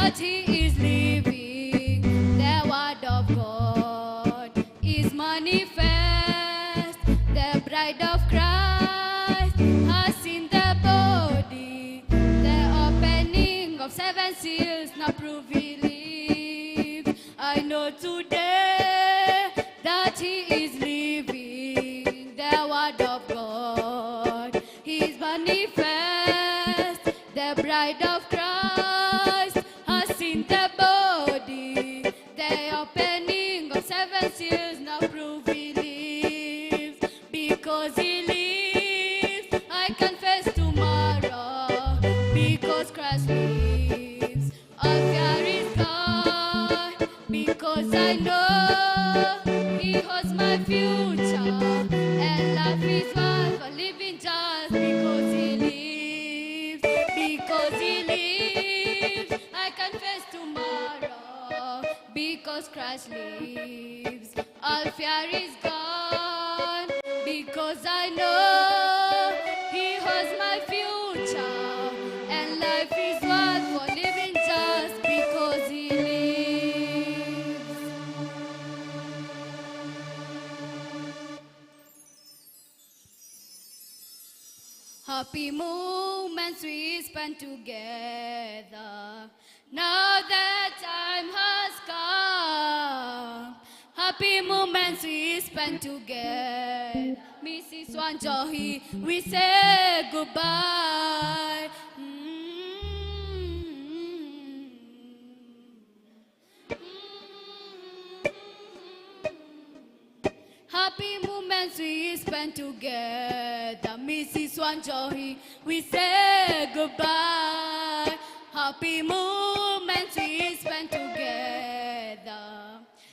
that he is living. The word of God is manifest. The bride of Christ has seen the body. The opening of 7 seals now prove he lives. I know today that he is living. The word of God is manifest. The bride of Christ has seen the body. The opening of 7 seals now prove he lives. Because he lives, I confess tomorrow. Because Christ lives, all fear is gone. Because I know he holds my future, and life is worth for living just because he lives. Because he lives, I confess tomorrow. Because Christ lives, all fear is gone. Because I know he holds my future, and life is worth for living just because he lives. Happy moments we spend together. Now that time has come. Happy moments we spend together. Mrs. Wanjohi, we say goodbye. Happy moments we spend together. Mrs. Wanjohi, we say goodbye. Happy moments we spend together.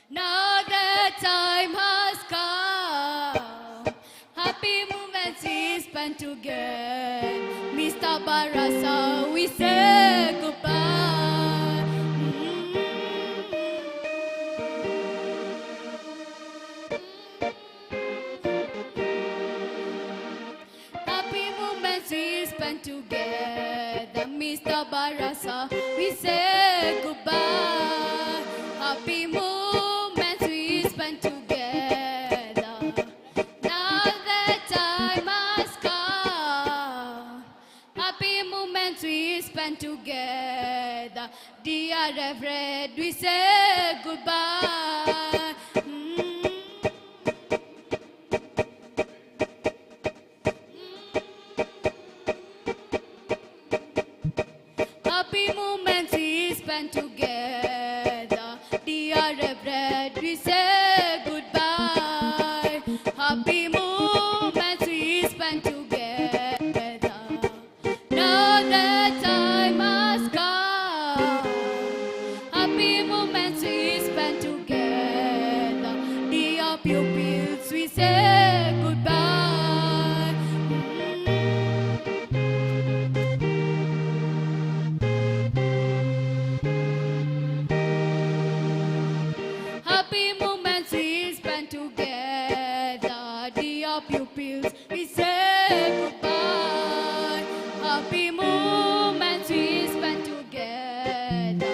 Now the time has come. Happy moments we spend together. Mr. Barasa, we say goodbye. Happy moments we spend together. Mr. Barasa, we say goodbye. Happy moments we spend together. Now the time has come. Happy moments we spend together. Dear Reverend, we say goodbye. Happy moments we spend together. Dear Reverend, we say goodbye. Happy moments we spend together. Now the time has come. Happy moments we spend together. Dear pupils, we say goodbye. Happy moments we spend together. Dear pupils, we say goodbye. Happy moments we spend together.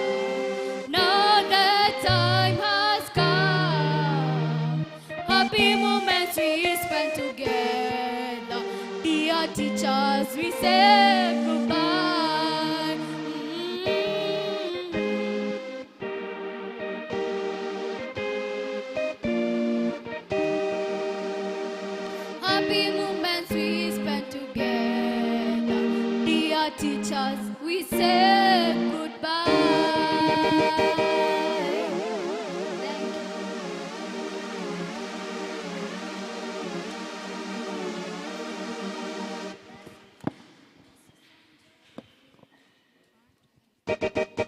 Now the time has come. Happy moments we spend together. Dear teachers, we say goodbye. Happy moments we spend together. Dear teachers, we say goodbye. Thank you.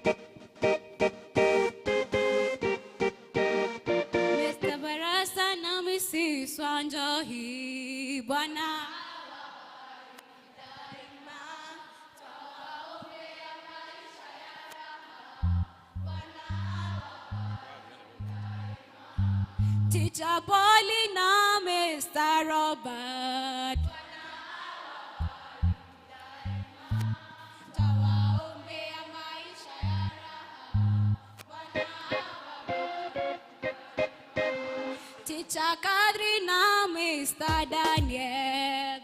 Mr. Barasa na Mrs. Wanjohi, Bwana. Teacher Paulina, Mr. Robert. Tawaombea maisha ya raha. Teacher Kadri na Mr. Daniel.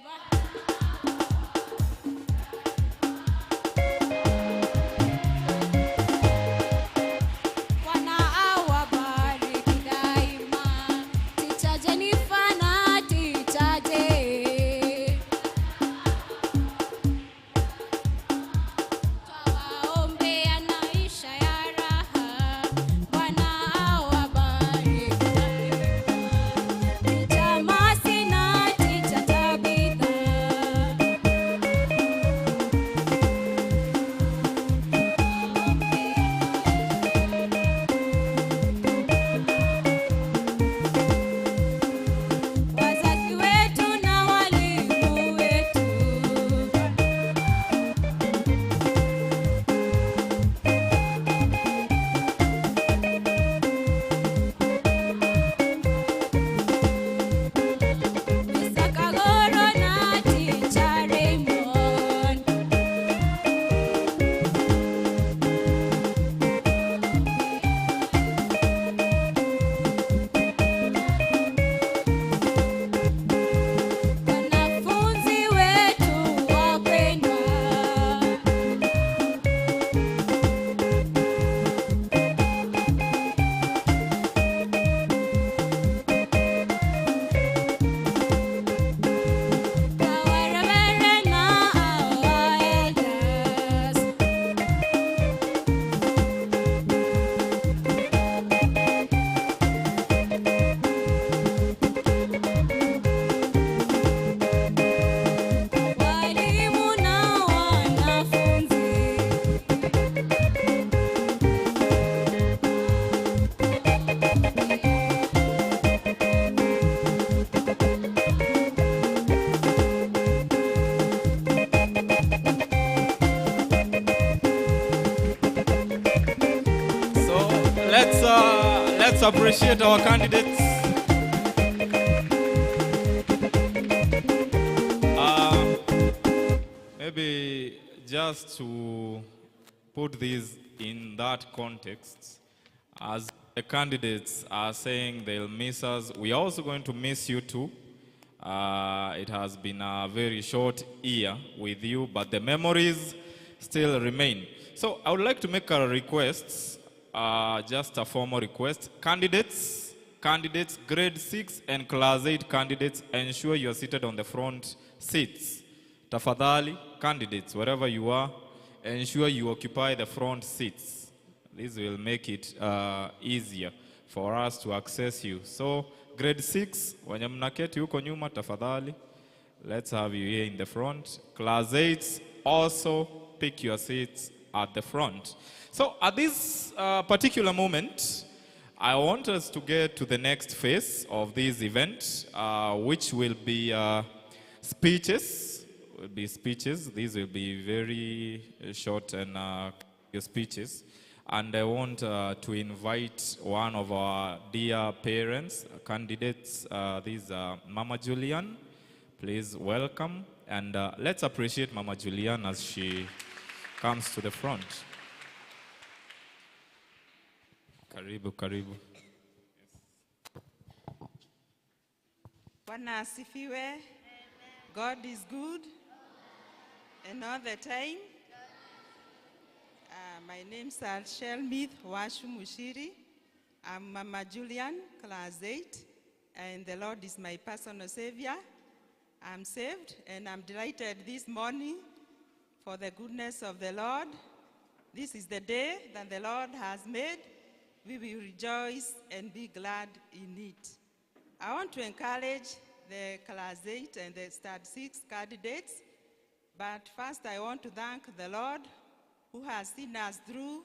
Let's appreciate our candidates. Maybe just to put this in that context, as the candidates are saying they'll miss us, we are also going to miss you too. It has been a very short year with you, but the memories still remain. So I would like to make a request, just a formal request. Candidates, grade 6 and class 8 candidates, ensure you are seated on the front seats. Tafadhali, candidates, wherever you are, ensure you occupy the front seats. This will make it easier for us to access you. So, grade 6, wenye mnaketi huko nyuma, tafadhali, let's have you here in the front. Class 8, also pick your seats at the front. So, at this particular moment, I want us to get to the next phase of this event, which will be speeches. These will be very short and your speeches. And I want to invite one of our dear parents, candidates. This is Mama Julian. Please welcome. And let's appreciate Mama Julian as she comes to the front. Karibu, karibu. Bwana asifiwe. God is good. And all the time. My name is Shelmith Washu Mushiri. I'm Mama Julian, class 8, and the Lord is my personal savior. I'm saved, and I'm delighted this morning for the goodness of the Lord. This is the day that the Lord has made. We will rejoice and be glad in it. I want to encourage the class 8 and the Stat 6 candidates. But first, I want to thank the Lord who has seen us through.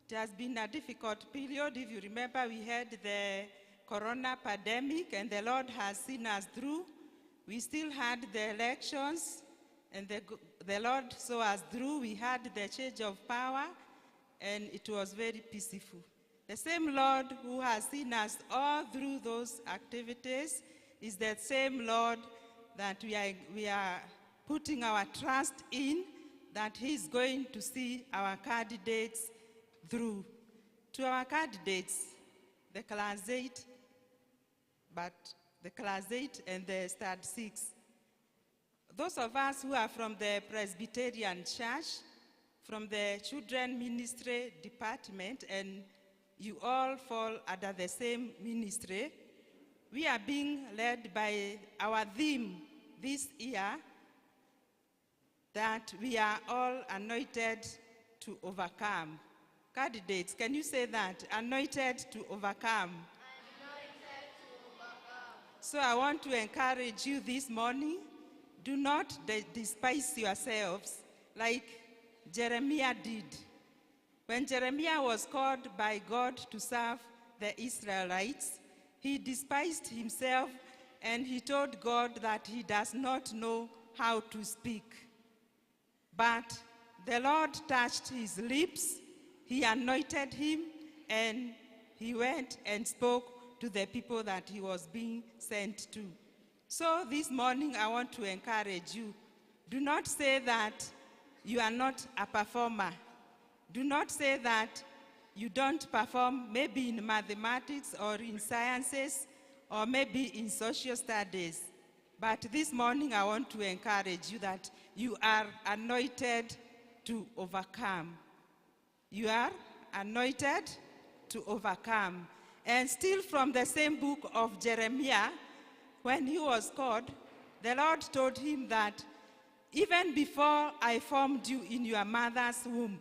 It has been a difficult period. If you remember, we had the corona pandemic, and the Lord has seen us through. We still had the elections, and the Lord saw us through. We had the change of power, and it was very peaceful. The same Lord who has seen us all through those activities is the same Lord that we are putting our trust in, that he's going to see our candidates through. To our candidates, the class 8, but the class 8 and the start 6. Those of us who are from the Presbyterian Church, from the Children Ministry Department, and you all fall under the same ministry, we are being led by our theme this year, that we are all anointed to overcome. Candidates, can you say that? Anointed to overcome. Anointed to overcome. So I want to encourage you this morning, do not despise yourselves like Jeremiah did. When Jeremiah was called by God to serve the Israelites, he despised himself and he told God that he does not know how to speak. But the Lord touched his lips, he anointed him, and he went and spoke to the people that he was being sent to. So this morning I want to encourage you. Do not say that you are not a performer. Do not say that you don't perform maybe in mathematics or in sciences or maybe in social studies. But this morning I want to encourage you that you are anointed to overcome. You are anointed to overcome. And still from the same book of Jeremiah, when he was called, the Lord told him that even before I formed you in your mother's womb,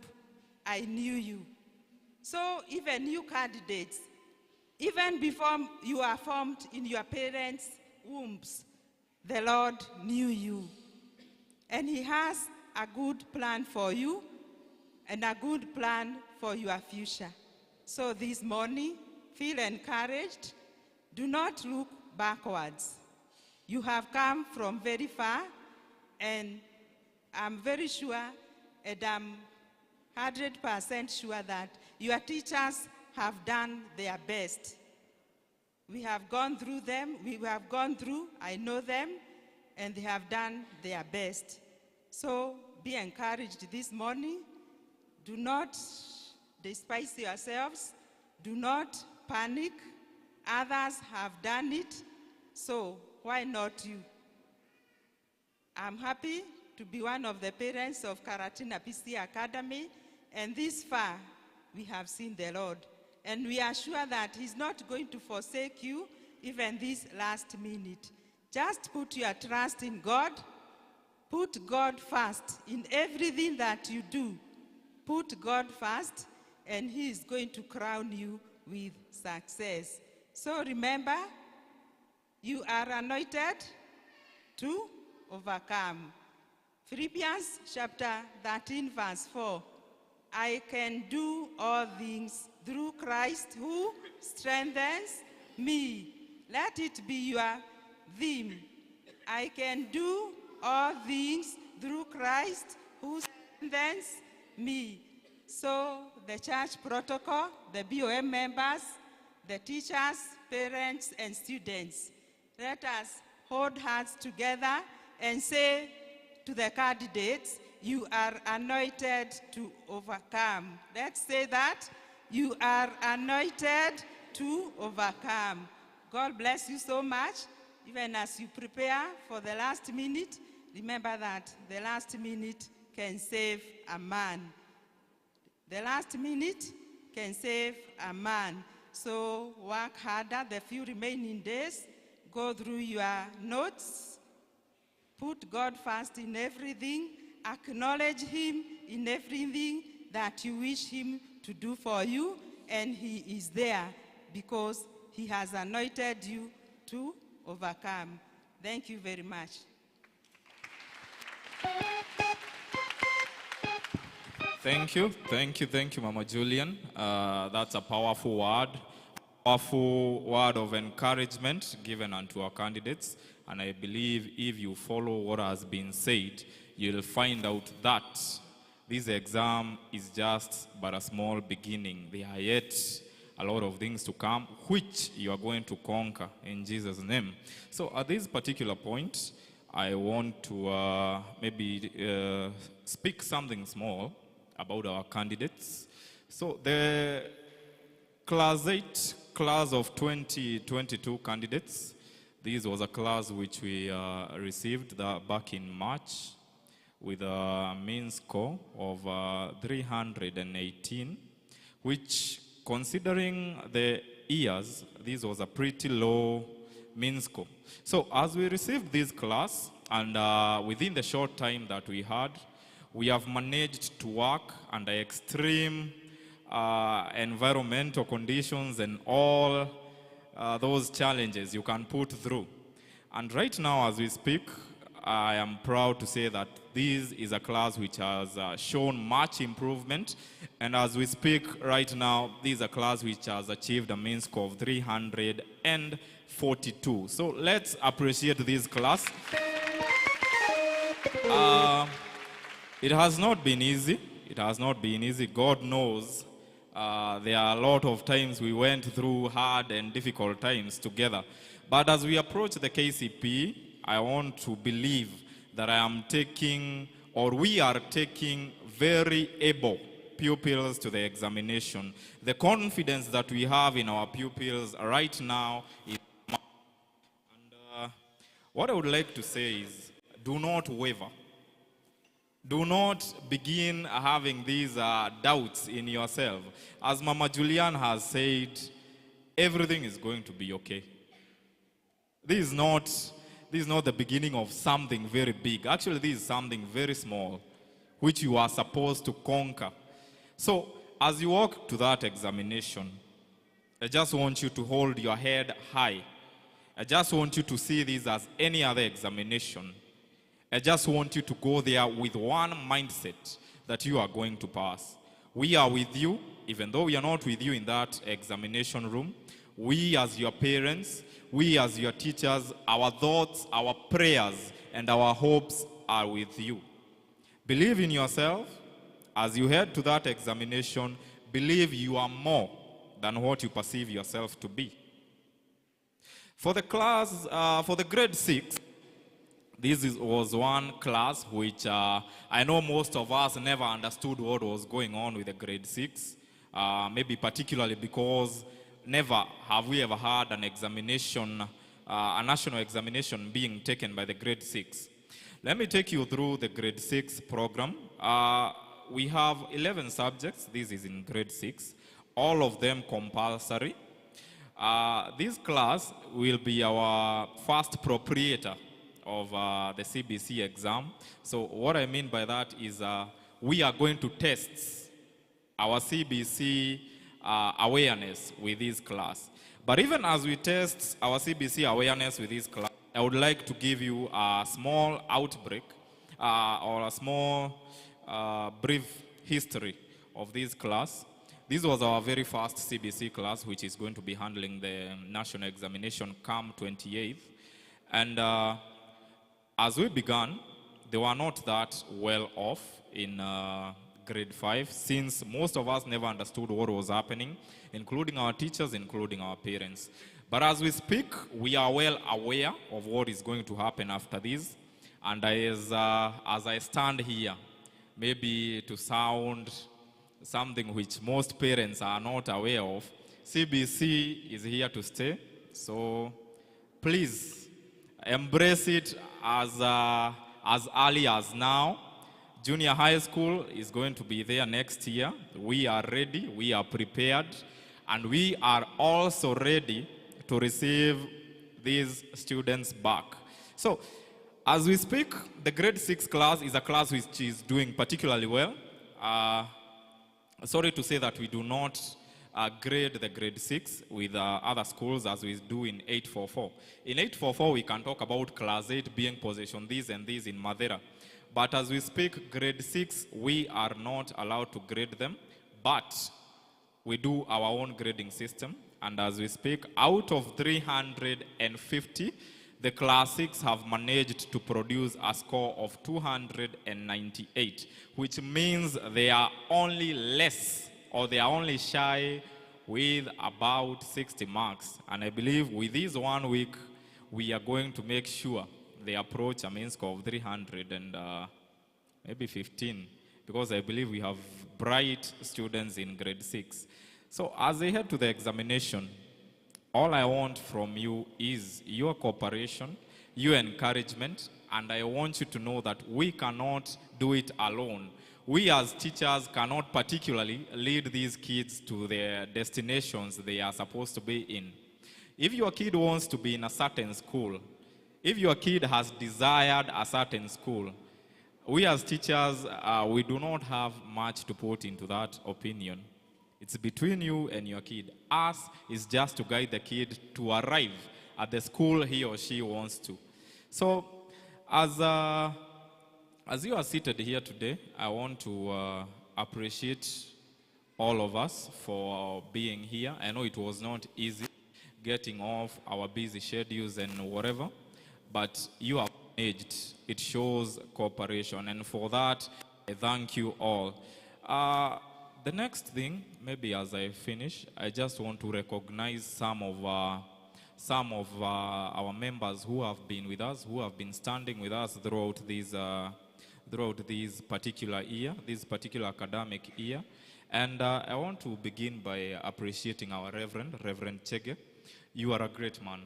I knew you. So even you candidates, even before you are formed in your parents' wombs, the Lord knew you. And he has a good plan for you and a good plan for your future. So this morning, feel encouraged. Do not look backwards. You have come from very far, and I'm very sure, and I'm 100% sure that your teachers have done their best. We have gone through them, I know them, and they have done their best. So be encouraged this morning. Do not despise yourselves. Do not panic. Others have done it, so why not you? I'm happy to be one of the parents of Karatina PC Academy, and this far we have seen the Lord. And we are sure that he's not going to forsake you even this last minute. Just put your trust in God. Put God first in everything that you do. Put God first, and he is going to crown you with success. So remember, you are anointed to overcome. Philippians chapter 13, verse 4. I can do all things through Christ who strengthens me. Let it be your theme. I can do all things through Christ who strengthens me. So the church protocol, the BOM members, the teachers, parents, and students, let us hold hands together and say to the candidates, you are anointed to overcome. Let's say that. You are anointed to overcome. God bless you so much. Even as you prepare for the last minute, remember that the last minute can save a man. The last minute can save a man. So work harder the few remaining days. Go through your notes. Put God first in everything. Acknowledge him in everything that you wish him to do for you. And he is there because he has anointed you to overcome. Thank you very much. Thank you, Mama Julian. That's a powerful word of encouragement given unto our candidates. And I believe if you follow what has been said, you'll find out that this exam is just but a small beginning. There are yet a lot of things to come, which you are going to conquer in Jesus' name. So at this particular point, I want to maybe speak something small about our candidates. So the class 8 class of 2022 candidates, this was a class which we received back in March with a mean score of 318, which, considering the years, this was a pretty low mean score. So as we received this class, and within the short time that we had, we have managed to work under extreme environmental conditions and all those challenges you can put through. And right now, as we speak, I am proud to say that this is a class which has shown much improvement. And as we speak right now, this is a class which has achieved a mean score of 342. So let's appreciate this class. It has not been easy. It has not been easy. God knows there are a lot of times we went through hard and difficult times together. But as we approach the KCP, I want to believe that I am taking, or we are taking, very able pupils to the examination. The confidence that we have in our pupils right now is, and what I would like to say is, do not waver. Do not begin having these doubts in yourself. As Mama Julian has said, everything is going to be okay. This is not the beginning of something very big. Actually, this is something very small, which you are supposed to conquer. So, as you walk to that examination, I just want you to hold your head high. I just want you to see this as any other examination. I just want you to go there with one mindset that you are going to pass. We are with you, even though we are not with you in that examination room. We as your parents, we as your teachers, our thoughts, our prayers, and our hopes are with you. Believe in yourself. As you head to that examination, believe you are more than what you perceive yourself to be. For the class, for the grade 6, was one class which I know most of us never understood what was going on with the grade 6, maybe particularly because never have we ever had an examination, a national examination being taken by the grade 6. Let me take you through the grade 6 program. We have 11 subjects. This is in grade 6, all of them compulsory. This class will be our first proprietor of the CBC exam. So what I mean by that is we are going to test our CBC awareness with this class. But even as we test our CBC awareness with this class, I would like to give you a small outbreak or a small brief history of this class. This was our very first CBC class, which is going to be handling the national examination come 28th. And as we began, they were not that well off in grade 5, since most of us never understood what was happening, including our teachers, including our parents. But as we speak, we are well aware of what is going to happen after this. And as I stand here, maybe to sound something which most parents are not aware of, CBC is here to stay. So please embrace it as early as now. Junior high school is going to be there next year. We are ready, we are prepared, and we are also ready to receive these students back. So, as we speak, the grade 6 class is a class which is doing particularly well. Sorry to say that we do not grade the grade 6 with other schools as we do in 844. In 844, we can talk about class 8 being positioned this and this in Madeira. But as we speak, grade 6, we are not allowed to grade them, but we do our own grading system. And as we speak, out of 350, the class 6 have managed to produce a score of 298, which means they are only less, or they are only shy with about 60 marks. And I believe with this 1 week, we are going to make sure they approach a mean score of 300 and maybe 15, because I believe we have bright students in grade 6. So as they head to the examination, All I want from you is your cooperation, your encouragement, and I want you to know that we cannot do it alone. We as teachers cannot particularly lead these kids to their destinations they are supposed to be in. If your kid wants to be in a certain school, if your kid has desired a certain school, we as teachers, we do not have much to put into that opinion. It's between you and your kid. Us is just to guide the kid to arrive at the school he or she wants to. So, as you are seated here today, I want to appreciate all of us for being here. I know it was not easy getting off our busy schedules and whatever, but you have managed. It shows cooperation, and for that, I thank you all. The next thing, maybe as I finish, I just want to recognize some of our members who have been with us, who have been standing with us throughout this particular year, this particular academic year. And I want to begin by appreciating our Reverend Chege. You are a great man.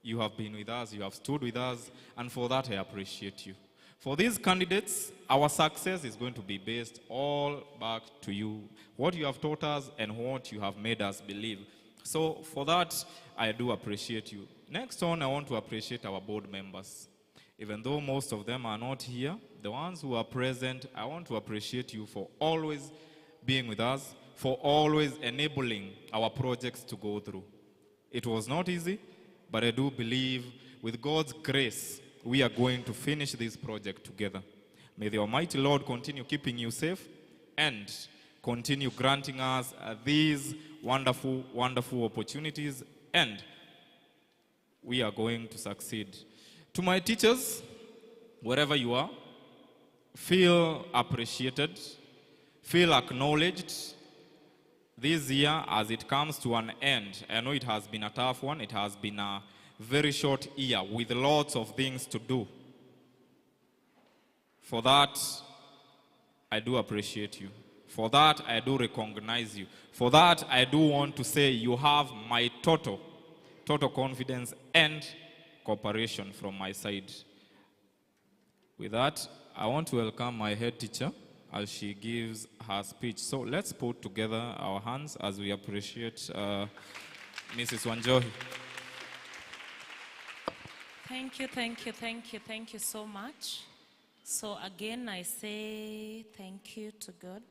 You have been with us, you have stood with us, and for that I appreciate you. For these candidates, our success is going to be based all back to you, what you have taught us and what you have made us believe. So for that, I do appreciate you. Next on, I want to appreciate our board members. Even though most of them are not here, the ones who are present, I want to appreciate you for always being with us, for always enabling our projects to go through. It was not easy, but I do believe with God's grace, we are going to finish this project together. May the Almighty Lord continue keeping you safe and continue granting us these wonderful, wonderful opportunities, and we are going to succeed. To my teachers, wherever you are, feel appreciated, feel acknowledged. This year, as it comes to an end, I know it has been a tough one. It has been a very short year with lots of things to do. For that, I do appreciate you. For that, I do recognize you. For that, I do want to say you have my total confidence and cooperation from my side. With that, I want to welcome my head teacher as she gives her speech. So let's put together our hands as we appreciate Mrs. Wanjohi. Thank you so much. So again, I say thank you to God.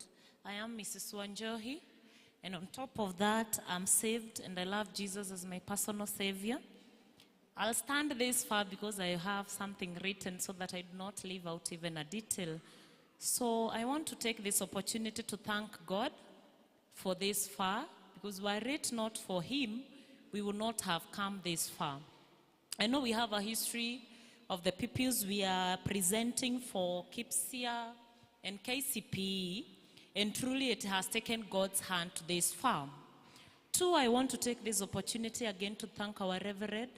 I am Mrs. Wanjohi, and on top of that, I'm saved and I love Jesus as my personal savior. I'll stand this far because I have something written so that I do not leave out even a detail. So I want to take this opportunity to thank God for this far, because were it not for him, we would not have come this far. I know we have a history of the pupils we are presenting for KIPSIA and KCPE, and truly it has taken God's hand to this far. Two, I want to take this opportunity again to thank our Reverend.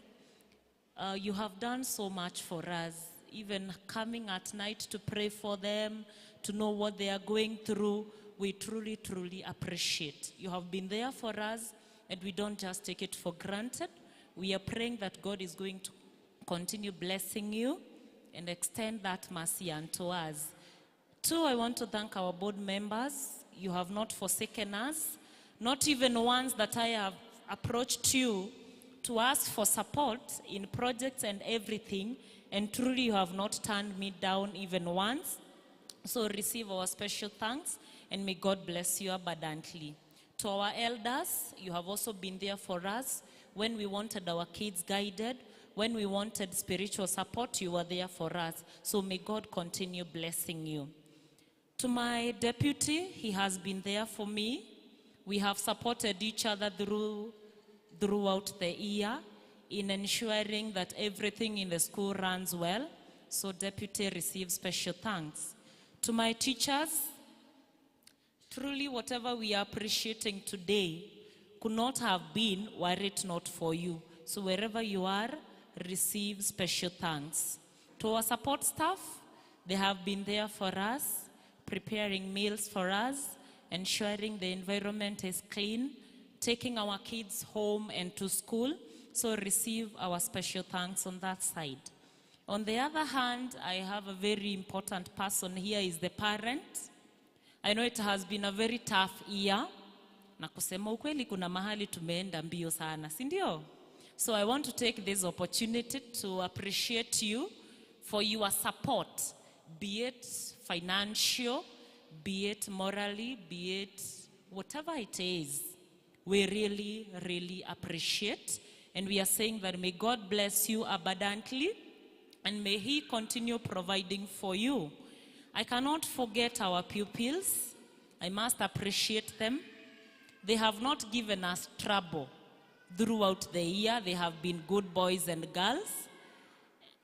You have done so much for us, even coming at night to pray for them, to know what they are going through. We truly, truly appreciate. You have been there for us, and we don't just take it for granted. We are praying that God is going to continue blessing you and extend that mercy unto us. Two, I want to thank our board members. You have not forsaken us, not even once that I have approached you to ask for support in projects and everything, and truly you have not turned me down even once. So receive our special thanks, and may God bless you abundantly. To our elders, you have also been there for us when we wanted our kids guided, when we wanted spiritual support, you were there for us. So may God continue blessing you. To my deputy, he has been there for me. We have supported each other throughout the year in ensuring that everything in the school runs well. So deputy receives special thanks. To my teachers, truly whatever we are appreciating today could not have been were it not for you. So wherever you are, receive special thanks. To our support staff, they have been there for us, preparing meals for us, ensuring the environment is clean, taking our kids home and to school. So receive our special thanks on that side. On the other hand, I have a very important person here, is the parent. I know it has been a very tough year. Na kusema ukweli kuna mahali tumeenda mbio sana, si ndio? So I want to take this opportunity to appreciate you for your support, be it financial, be it morally, be it whatever it is. We really, really appreciate. And we are saying that may God bless you abundantly and may He continue providing for you. I cannot forget our pupils. I must appreciate them. They have not given us trouble throughout the year. They have been good boys and girls.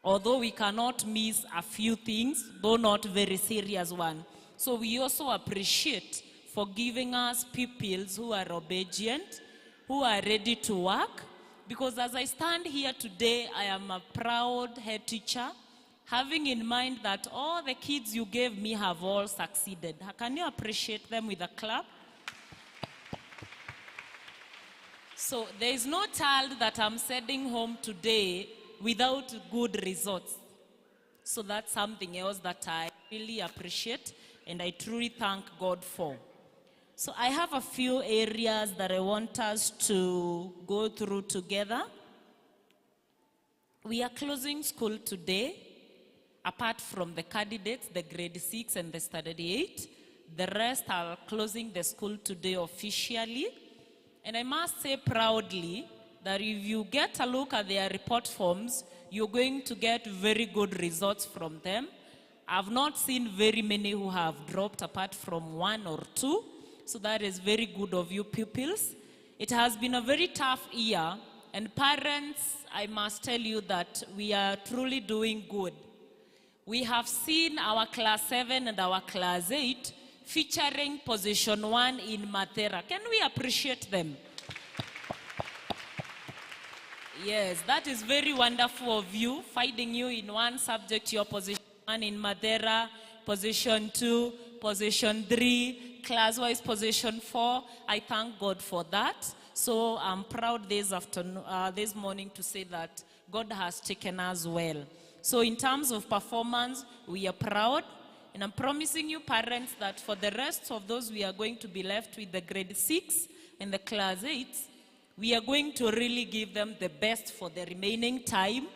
Although we cannot miss a few things, though not very serious one. So we also appreciate for giving us pupils who are obedient, who are ready to work. Because as I stand here today, I am a proud head teacher, having in mind that all the kids you gave me have all succeeded. Can you appreciate them with a clap? So there is no child that I'm sending home today without good results. So that's something else that I really appreciate and I truly thank God for. So I have a few areas that I want us to go through together. We are closing school today. Apart from the candidates, the grade 6 and the standard 8, the rest are closing the school today officially. And I must say proudly that if you get a look at their report forms, you're going to get very good results from them. I've not seen very many who have dropped apart from 1 or 2. So that is very good of you pupils. It has been a very tough year. And parents, I must tell you that we are truly doing good. We have seen our class 7 and our class 8 featuring position 1 in Matera. Can we appreciate them? Yes, that is very wonderful of you, finding you in one subject, your position 1 in Matera, position 2, position 3, class-wise position 4. I thank God for that. So I'm proud this morning to say that God has taken us well. So in terms of performance, we are proud. And I'm promising you parents that for the rest of those we are going to be left with the grade 6 and the class 8, we are going to really give them the best for the remaining time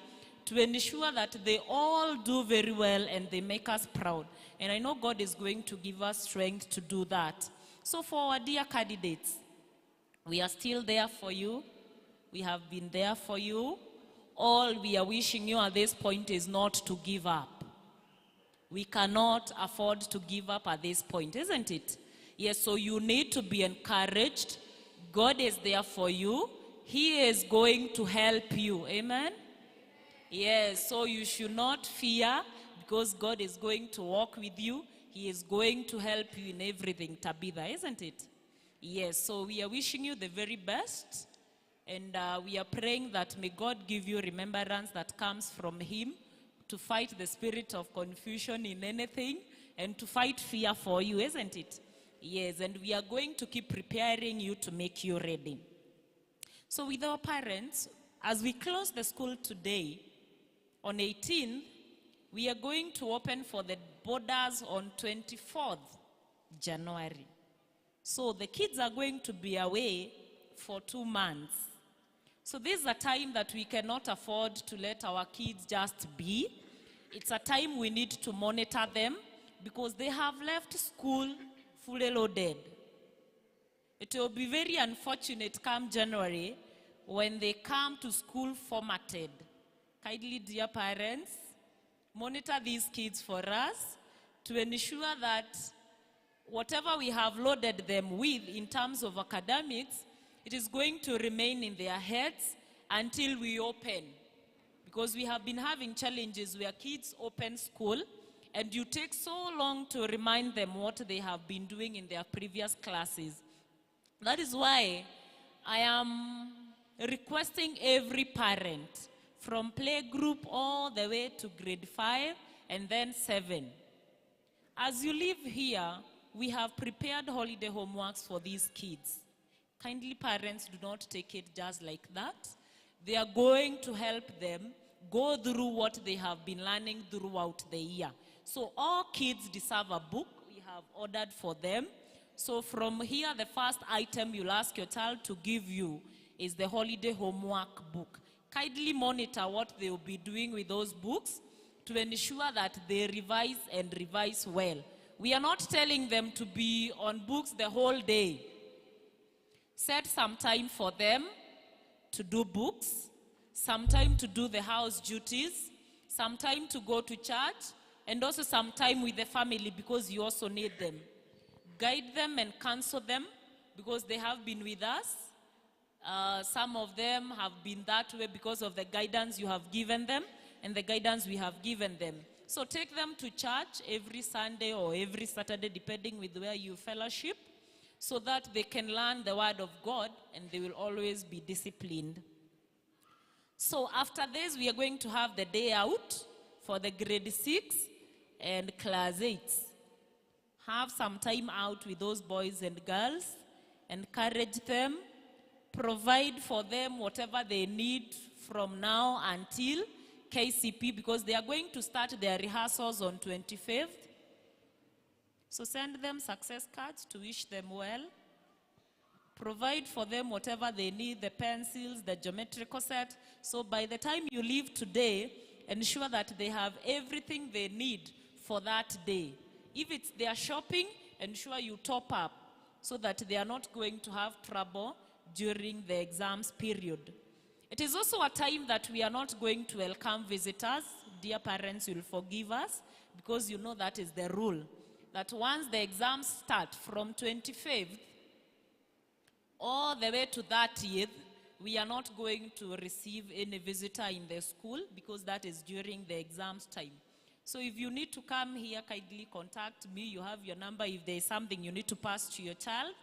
to ensure that they all do very well and they make us proud. And I know God is going to give us strength to do that. So for our dear candidates, we are still there for you. We have been there for you. All we are wishing you at this point is not to give up. We cannot afford to give up at this point, isn't it? Yes, so you need to be encouraged. God is there for you. He is going to help you. Amen? Yes, so you should not fear because God is going to walk with you. He is going to help you in everything, Tabitha, isn't it? Yes, so we are wishing you the very best. And we are praying that may God give you remembrance that comes from Him to fight the spirit of confusion in anything and to fight fear for you, isn't it? Yes, and we are going to keep preparing you to make you ready. So with our parents, as we close the school today, on 18th, we are going to open for the borders on 24th January. So the kids are going to be away for 2 months. So this is a time that we cannot afford to let our kids just be. It's a time we need to monitor them because they have left school fully loaded. It will be very unfortunate come January when they come to school formatted. Kindly, dear parents, monitor these kids for us to ensure that whatever we have loaded them with in terms of academics, it is going to remain in their heads until we open. Because we have been having challenges where kids open school and you take so long to remind them what they have been doing in their previous classes. That is why I am requesting every parent from playgroup all the way to grade 5 and then 7. As you live here, we have prepared holiday homeworks for these kids. Kindly parents, do not take it just like that. They are going to help them go through what they have been learning throughout the year. So all kids deserve a book we have ordered for them. So from here, the first item you'll ask your child to give you is the holiday homework book. Kindly monitor what they will be doing with those books to ensure that they revise and revise well. We are not telling them to be on books the whole day. Set some time for them to do books, some time to do the house duties, some time to go to church, and also some time with the family because you also need them. Guide them and counsel them because they have been with us. Some of them have been that way because of the guidance you have given them and the guidance we have given them. So take them to church every Sunday or every Saturday, depending with where you fellowship, so that they can learn the word of God and they will always be disciplined. So after this, we are going to have the day out for the grade 6 and class 8. Have some time out with those boys and girls, encourage them, provide for them whatever they need from now until KCP, because they are going to start their rehearsals on 25th. So send them success cards to wish them well. Provide for them whatever they need, the pencils, the geometrical set. So by the time you leave today, ensure that they have everything they need for that day. If it's their shopping, ensure you top up so that they are not going to have trouble during the exams period. It is also a time that we are not going to welcome visitors. Dear parents, you'll forgive us because you know that is the rule. That once the exams start from 25th all the way to 30th, we are not going to receive any visitor in the school because that is during the exams time. So if you need to come here, kindly contact me. You have your number. If there is something you need to pass to your child,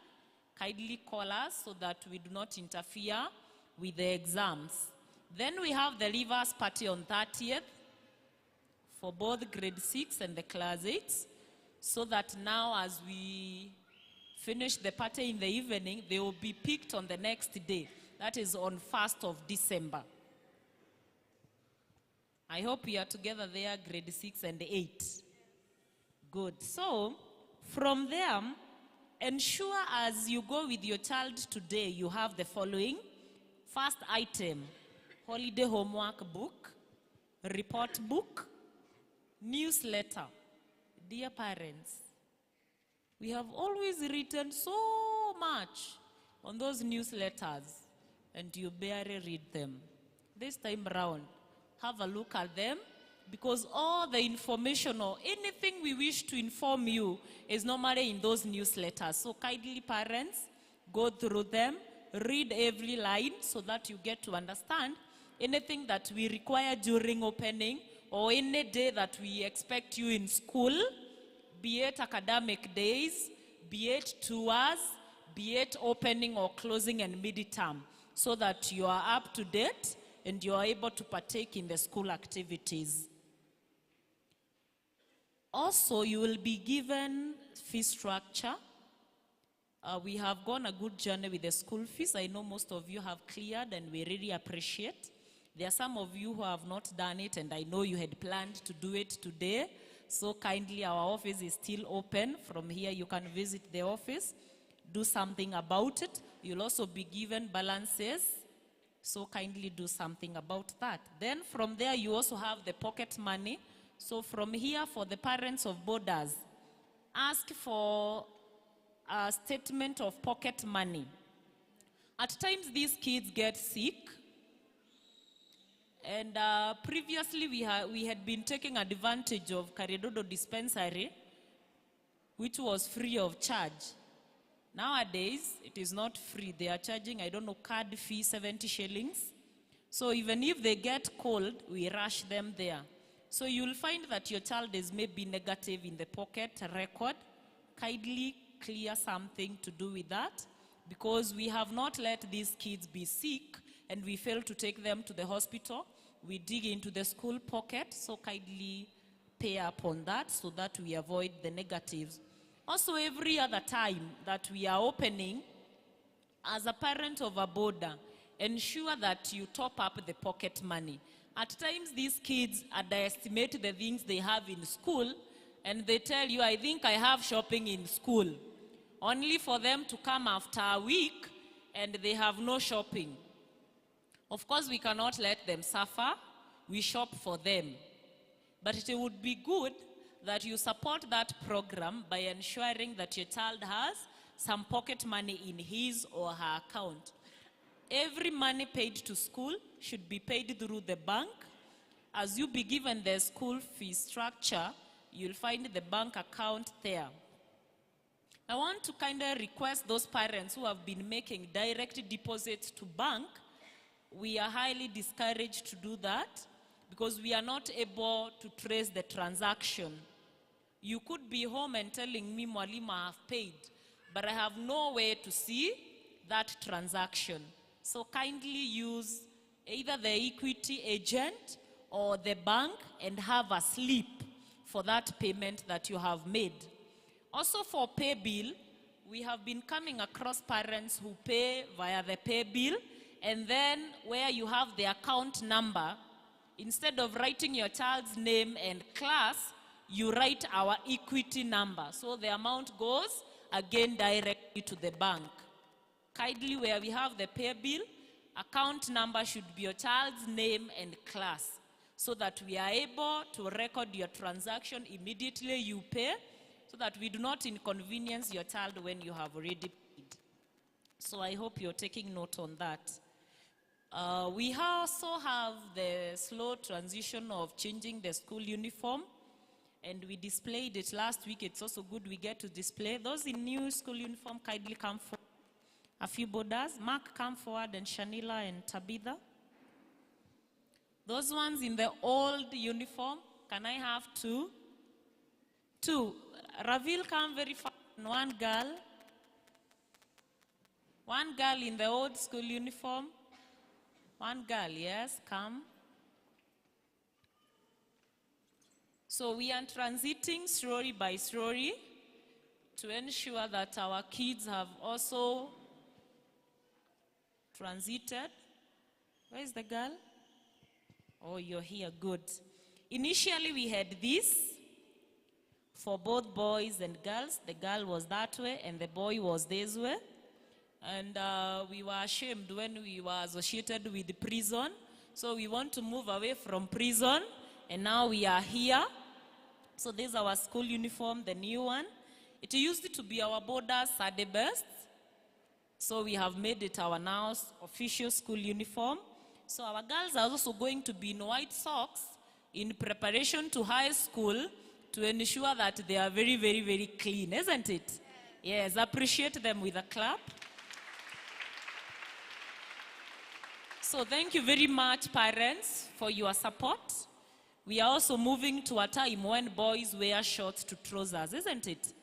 kindly call us so that we do not interfere with the exams. Then we have the leavers party on 30th for both grade 6 and the class 8. So that now as we finish the party in the evening, they will be picked on the next day. That is on 1st of December. I hope we are together there, grade 6 and 8. Good. So from there, ensure as you go with your child today, you have the following. First item, holiday homework book, report book, newsletter. Dear parents, we have always written so much on those newsletters and you barely read them. This time around, have a look at them because all the information or anything we wish to inform you is normally in those newsletters. So kindly parents, go through them, read every line so that you get to understand anything that we require during opening or any day that we expect you in school, be it academic days, be it tours, be it opening or closing and midterm, so that you are up to date and you are able to partake in the school activities. Also, you will be given fee structure. We have gone a good journey with the school fees. I know most of you have cleared and we really appreciate. There are some of you who have not done it and I know you had planned to do it today. So kindly, our office is still open. From here, you can visit the office, do something about it. You'll also be given balances. So kindly do something about that. Then from there, you also have the pocket money. So from here, for the parents of boarders, ask for a statement of pocket money. At times, these kids get sick. And previously, we had been taking advantage of Karidodo Dispensary, which was free of charge. Nowadays, it is not free. They are charging, I don't know, card fee, 70 shillings. So even if they get cold, we rush them there. So you'll find that your child is maybe negative in the pocket record. Kindly clear something to do with that, because we have not let these kids be sick and we fail to take them to the hospital. We dig into the school pocket, so kindly pay up on that so that we avoid the negatives. Also, every other time that we are opening, as a parent of a boarder, ensure that you top up the pocket money. At times, these kids underestimate the things they have in school, and they tell you, I think I have shopping in school, only for them to come after a week and they have no shopping. Of course, we cannot let them suffer. We shop for them. But it would be good that you support that program by ensuring that your child has some pocket money in his or her account. Every money paid to school should be paid through the bank. As you be given the school fee structure, you'll find the bank account there. I want to kind of request those parents who have been making direct deposits to bank. We are highly discouraged to do that because we are not able to trace the transaction. You could be home and telling me, Mwalimu, I have paid, but I have no way to see that transaction. So kindly use either the equity agent or the bank and have a slip for that payment that you have made. Also for pay bill, we have been coming across parents who pay via the pay bill, and then where you have the account number, instead of writing your child's name and class, you write our equity number. So the amount goes again directly to the bank. Kindly, where we have the pay bill, account number should be your child's name and class, so that we are able to record your transaction immediately you pay, so that we do not inconvenience your child when you have already paid. So I hope you're taking note on that. We also have the slow transition of changing the school uniform, and we displayed it last week. It's also good we get to display. Those in new school uniform, kindly come forward. A few boarders. Mark, come forward, and Shanila and Tabitha. Those ones in the old uniform, can I have two? Two. Ravil, come very fast. One girl. One girl in the old school uniform. One girl, yes, come. So we are transiting story by story to ensure that our kids have also transited. Where is the girl? Oh, you're here, good. Initially we had this for both boys and girls. The girl was that way and the boy was this way. And we were ashamed when we were associated with the prison. So we want to move away from prison, and now we are here. So this is our school uniform, the new one. It used to be our borders Saturday best. So we have made it our now official school uniform. So our girls are also going to be in white socks in preparation to high school to ensure that they are very, very, very clean, isn't it? Yes, appreciate them with a clap. So thank you very much, parents, for your support. We are also moving to a time when boys wear shorts to trousers, isn't it?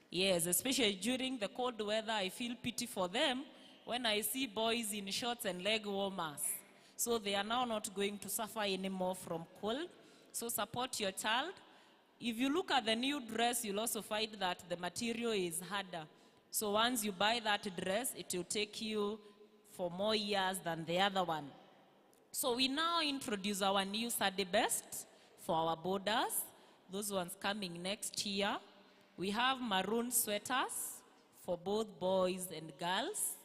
Yes, especially during the cold weather, I feel pity for them when I see boys in shorts and leg warmers. So they are now not going to suffer anymore from cold. So support your child. If you look at the new dress, you'll also find that the material is harder. So once you buy that dress, it will take you for more years than the other one. So we now introduce our new Saturday best for our borders. Those ones coming next year. We have maroon sweaters for both boys and girls.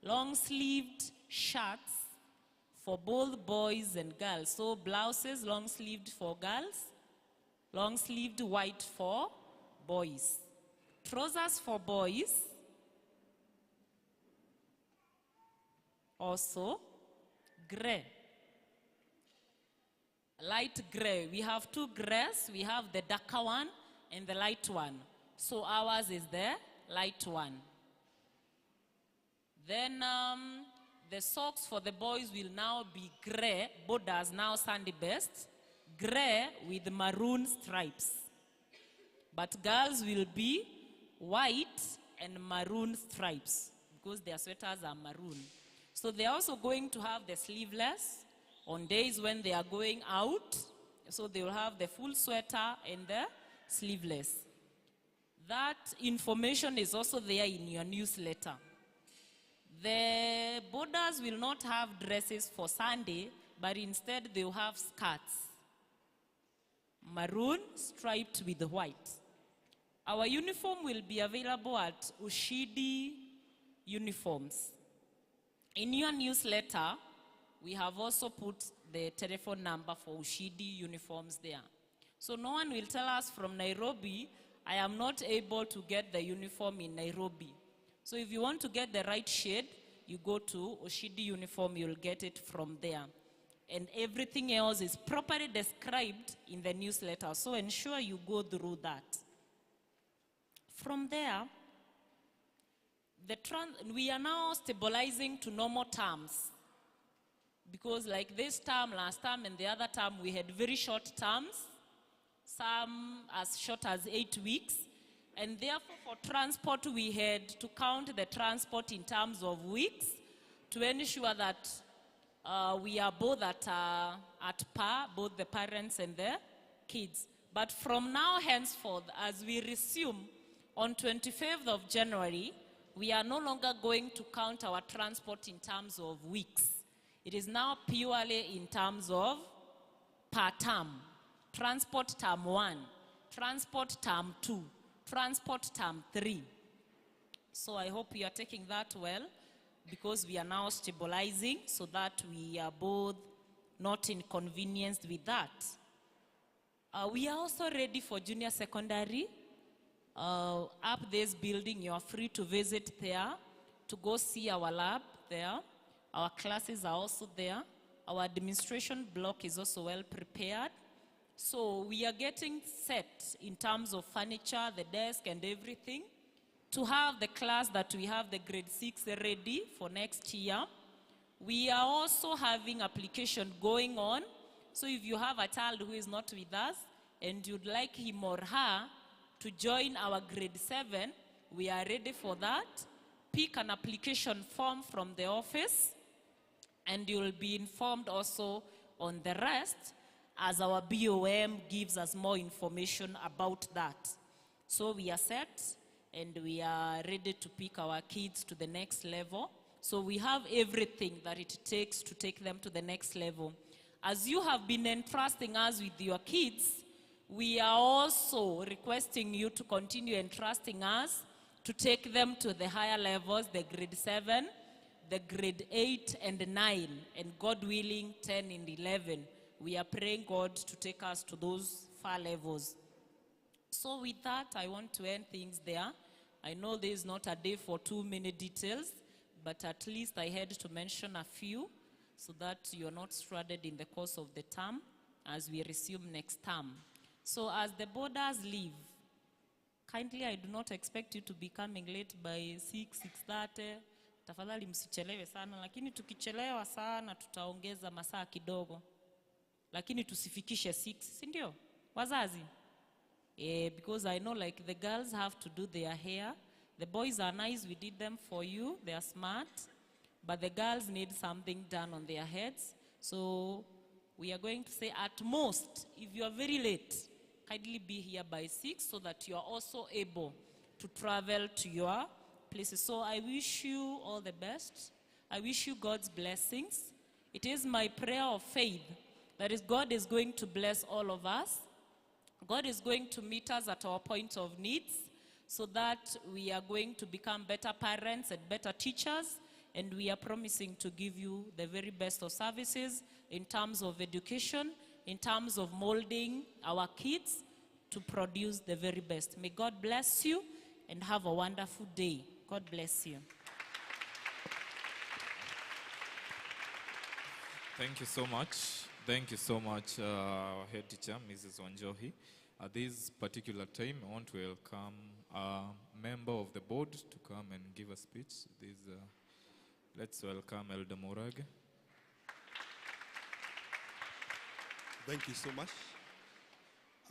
Long-sleeved shirts for both boys and girls. So blouses, long-sleeved for girls. Long-sleeved white for boys. Trousers for boys. Also, gray. Light gray. We have two grays. We have the darker one and the light one. So ours is the light one. Then the socks for the boys will now be gray. Borders now Sunday best. Gray with maroon stripes. But girls will be white and maroon stripes because their sweaters are maroon. So they're also going to have the sleeveless on days when they are going out. So they will have the full sweater and the sleeveless. That information is also there in your newsletter. The boarders will not have dresses for Sunday, but instead they will have skirts. Maroon striped with white. Our uniform will be available at Ushidi Uniforms. In your newsletter, we have also put the telephone number for Ushidi Uniforms there. So no one will tell us from Nairobi, I am not able to get the uniform in Nairobi. So if you want to get the right shade, you go to Ushidi Uniform, you'll get it from there. And everything else is properly described in the newsletter. So ensure you go through that. From there, we are now stabilizing to normal terms. Because like this term, last term, and the other term, we had very short terms. Some as short as 8 weeks. And therefore, for transport, we had to count the transport in terms of weeks to ensure that we are both at par, both the parents and the kids. But from now henceforth, as we resume on 25th of January, we are no longer going to count our transport in terms of weeks. It is now purely in terms of per term. Transport term 1, transport term 2, transport term 3. So I hope you are taking that well, because we are now stabilizing so that we are both not inconvenienced with that. We are also ready for junior secondary. Up this building, you are free to visit there, to go see our lab there. Our classes are also there. Our administration block is also well prepared. So we are getting set in terms of furniture, the desk and everything, to have the class that we have the grade 6 ready for next year. We are also having application going on. So if you have a child who is not with us and you'd like him or her to join our grade 7, we are ready for that. Pick an application form from the office and you'll be informed also on the rest as our BOM gives us more information about that. So we are set and we are ready to pick our kids to the next level. So we have everything that it takes to take them to the next level. As you have been entrusting us with your kids, we are also requesting you to continue entrusting us to take them to the higher levels, the grade 7, the grade 8 and 9, and God willing, 10 and 11. We are praying God to take us to those far levels. So with that, I want to end things there. I know there is not a day for too many details, but at least I had to mention a few so that you're not stranded in the course of the term as we resume next term. So as the boarders leave, kindly I do not expect you to be coming late by 6, 6:30. Tafadhali msichelewe sana, lakini tukichelewa sana tutaongeza masaa kidogo. Lakini tusifikishe 6, si ndio? Wazazi? Because I know like the girls have to do their hair. The boys are nice, we did them for you, they are smart. But the girls need something done on their heads. So we are going to say at most, if you are very late, kindly be here by 6 so that you are also able to travel to your places. So I wish you all the best. I wish you God's blessings. It is my prayer of faith that is God is going to bless all of us. God is going to meet us at our point of needs so that we are going to become better parents and better teachers, and we are promising to give you the very best of services in terms of education, in terms of molding our kids to produce the very best. May God bless you and have a wonderful day. God bless you. Thank you so much. Thank you so much, our head teacher, Mrs. Wanjohi. At this particular time, I want to welcome a member of the board to come and give a speech. Let's welcome Elder Morag. Thank you so much.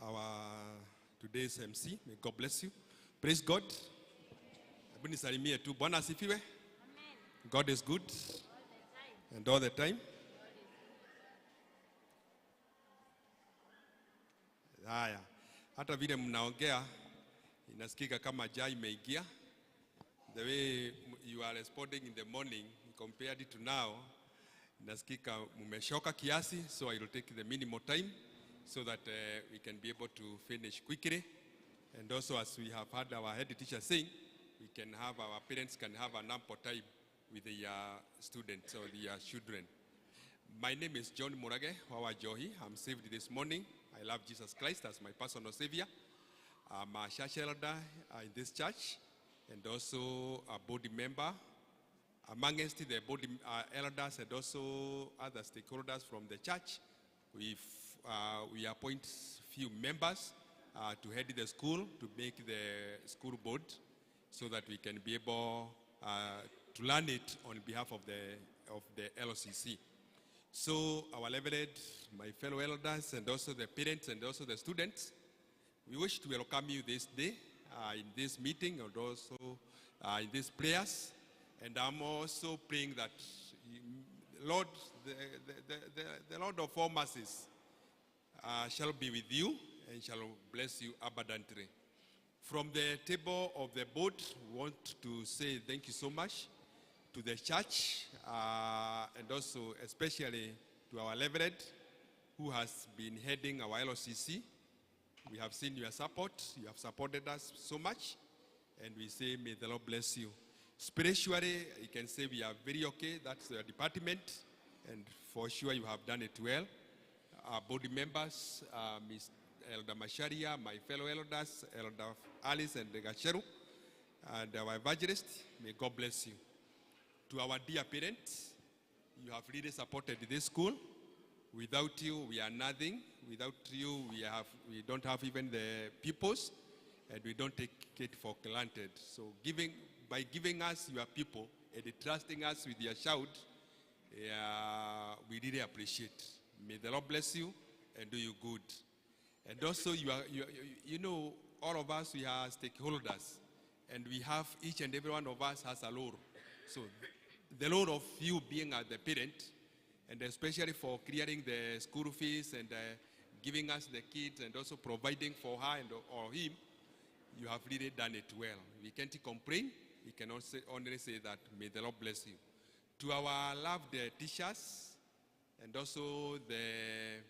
Our today's MC, may God bless you. Praise God. Bwana asifiwe. God is good. And all the time. Haya, hata vile mnaongea inasikika kama jaa imeingia. the way you are responding in the morning compared to now, nasikika mumeshoka kiasi, so I will take the minimal time so that we can be able to finish quickly. And also, as we have had our head teacher saying, we can have our parents can have an ample time with their students or their children. My name is John Murage Wawa Johi. I'm saved this morning. I love Jesus Christ as my personal savior. I'm a church elder in this church and also a body member. Amongst the body elders and also other stakeholders from the church, we appoint few members to head the school, to make the school board, so that we can be able to learn it on behalf of the LCC. So our leveled, my fellow elders, and also the parents, and also the students, we wish to welcome you this day in this meeting, and also in these prayers. And I'm also praying that Lord, the Lord of all mercies shall be with you and shall bless you abundantly. From the table of the board, we want to say thank you so much to the church and also especially to our Reverend who has been heading our LOCC. We have seen your support. You have supported us so much. And we say, may the Lord bless you. Spiritually, you can say we are very okay. That's your department. And for sure, you have done it well. Our board members, Ms. Elder Masharia, my fellow elders, Elder Alice and Gacheru, and our evangelist, may God bless you. To our dear parents, you have really supported this school. Without you, we are nothing. Without you, we don't have even the pupils, and we don't take it for granted. So by giving us your people and trusting us with your shout, we really appreciate. May the Lord bless you and do you good. And also, you know, all of us, we are stakeholders, and we have, each and every one of us has a role. So the role of you being the parent, and especially for clearing the school fees and giving us the kids and also providing for her or him, you have really done it well. We can't complain. We can also only say that may the Lord bless you. To our loved teachers and also the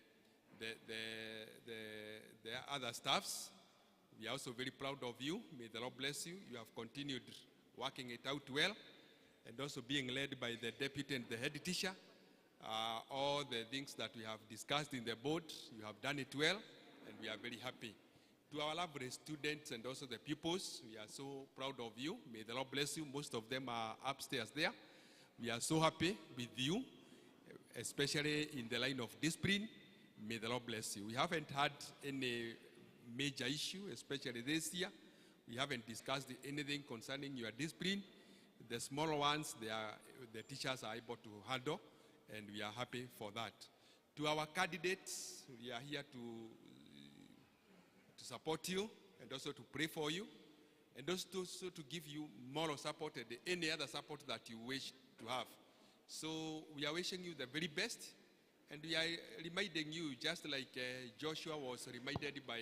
other staffs, we are also very proud of you. May the Lord bless you. You have continued working it out well and also being led by the deputy and the head teacher. All the things that we have discussed in the board, you have done it well, and we are very happy. To our lovely students and also the pupils, we are so proud of you. May the Lord bless you. Most of them are upstairs there. We are so happy with you, especially in the line of discipline. May the Lord bless you. We haven't had any major issue, especially this year. We haven't discussed anything concerning your discipline. The smaller ones, the teachers are able to handle, and we are happy for that. To our candidates, we are here to support you and also to pray for you, and also to give you moral support and any other support that you wish to have. So we are wishing you the very best, and we are reminding you, just like Joshua was reminded by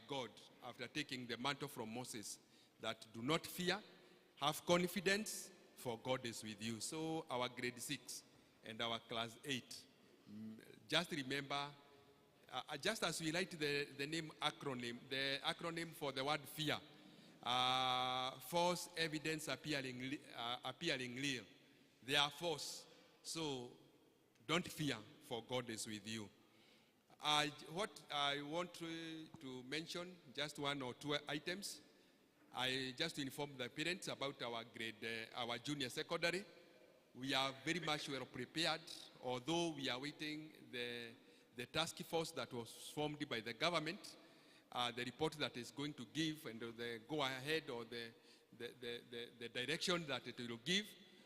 God after taking the mantle from Moses, that do not fear, have confidence, for God is with you. So our grade 6 and our class 8, just remember, just as we write the name acronym, the acronym for the word fear, false evidence appearing real. They are false. So don't fear, for God is with you. What I want to mention, just one or two items. I just to inform the parents about our junior secondary. We are very much well prepared, although we are waiting the task force that was formed by the government, the report that is going to give, and the go ahead or the direction that it will give.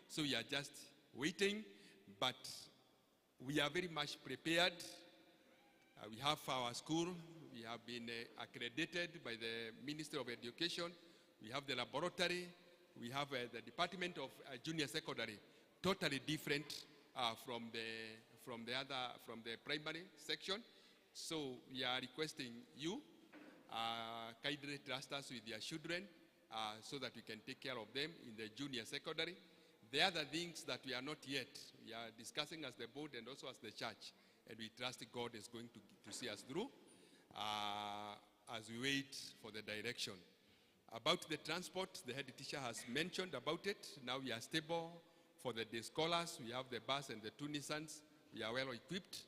So we are just waiting, but we are very much prepared. We have our school. We have been accredited by the Ministry of Education. We have the laboratory. We have the Department of Junior Secondary, totally different from the primary section. So we are requesting you kindly trust us with your children so that we can take care of them in the junior secondary. The other things that we are not yet, we are discussing as the board and also as the church, and we trust God is going to see us through as we wait for the direction. About the transport, the head teacher has mentioned about it. Now we are stable for the day scholars. We have the bus and the 2 Nissans. We are well equipped,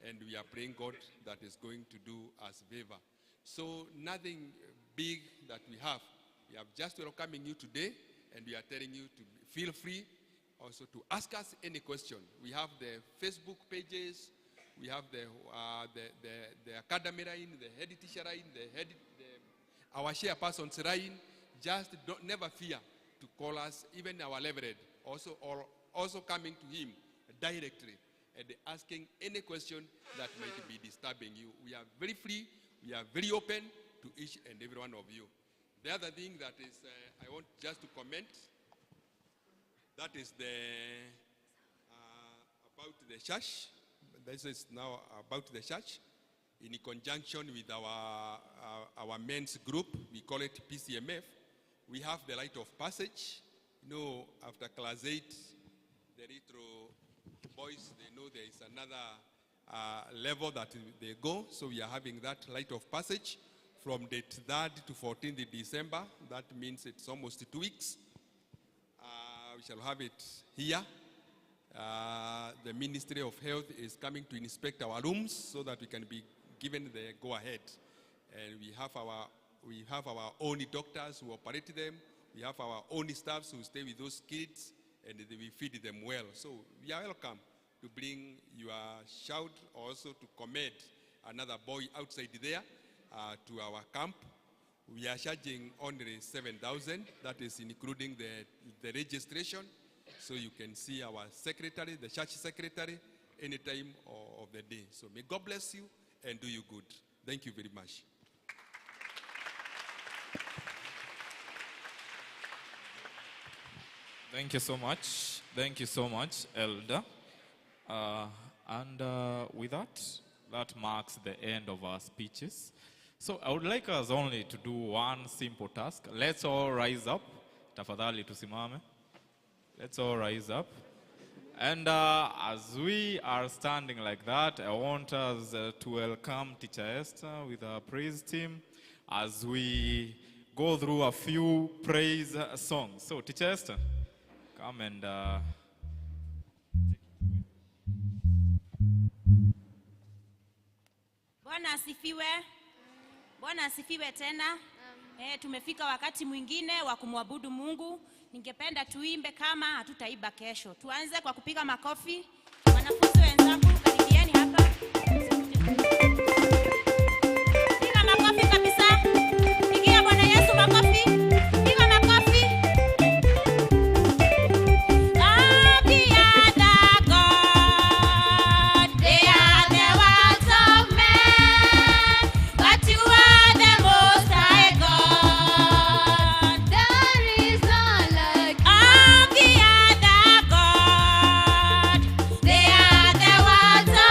and we are praying God that is going to do us favor. So nothing big that we have. We are just welcoming you today, and we are telling you to feel free also to ask us any question. We have the Facebook pages, we have the academy line, the head teacher line, our chairperson's line. Just never fear to call us, even our reverend, also coming to him directly and asking any question that might be disturbing you. We are very free, we are very open to each and every one of you. The other thing that is, I want just to comment, that is about the church. This is now about the church. In conjunction with our men's group, we call it PCMF, we have the rite of passage. You know, after class 8, the retro boys, they know there is another level that they go. So we are having that rite of passage from the 3rd to 14th December. That means it's almost 2 weeks. We shall have it here. The Ministry of Health is coming to inspect our rooms so that we can be given the go-ahead. And we have our own doctors who operate them. We have our own staffs who stay with those kids, and we feed them well. So we are welcome to bring your child, also to commit another boy outside there to our camp. We are charging only 7,000. That is including the registration. So you can see our secretary, the church secretary, any time of the day. So may God bless you and do you good. Thank you very much. Thank you so much. Thank you so much, Elder. With that marks the end of our speeches. So I would like us only to do one simple task. Let's all rise up. Tafadhali tusimame. Let's all rise up. And as we are standing like that, I want us to welcome Teacher Esther with our praise team as we go through a few praise songs. So Teacher Esther, come and Bwana asifiwe. Bwana asifiwe tena. Tumefika wakati mwingine wa kumwabudu Mungu. Ningependa tuimbe kama hatutaiba kesho. Tuanze kwa kupiga makofi. Wanafunzi wenzangu, karibieni hapa. Piga makofi kabisa. Pigia Bwana Yesu makofi. Piga makofi. They are the words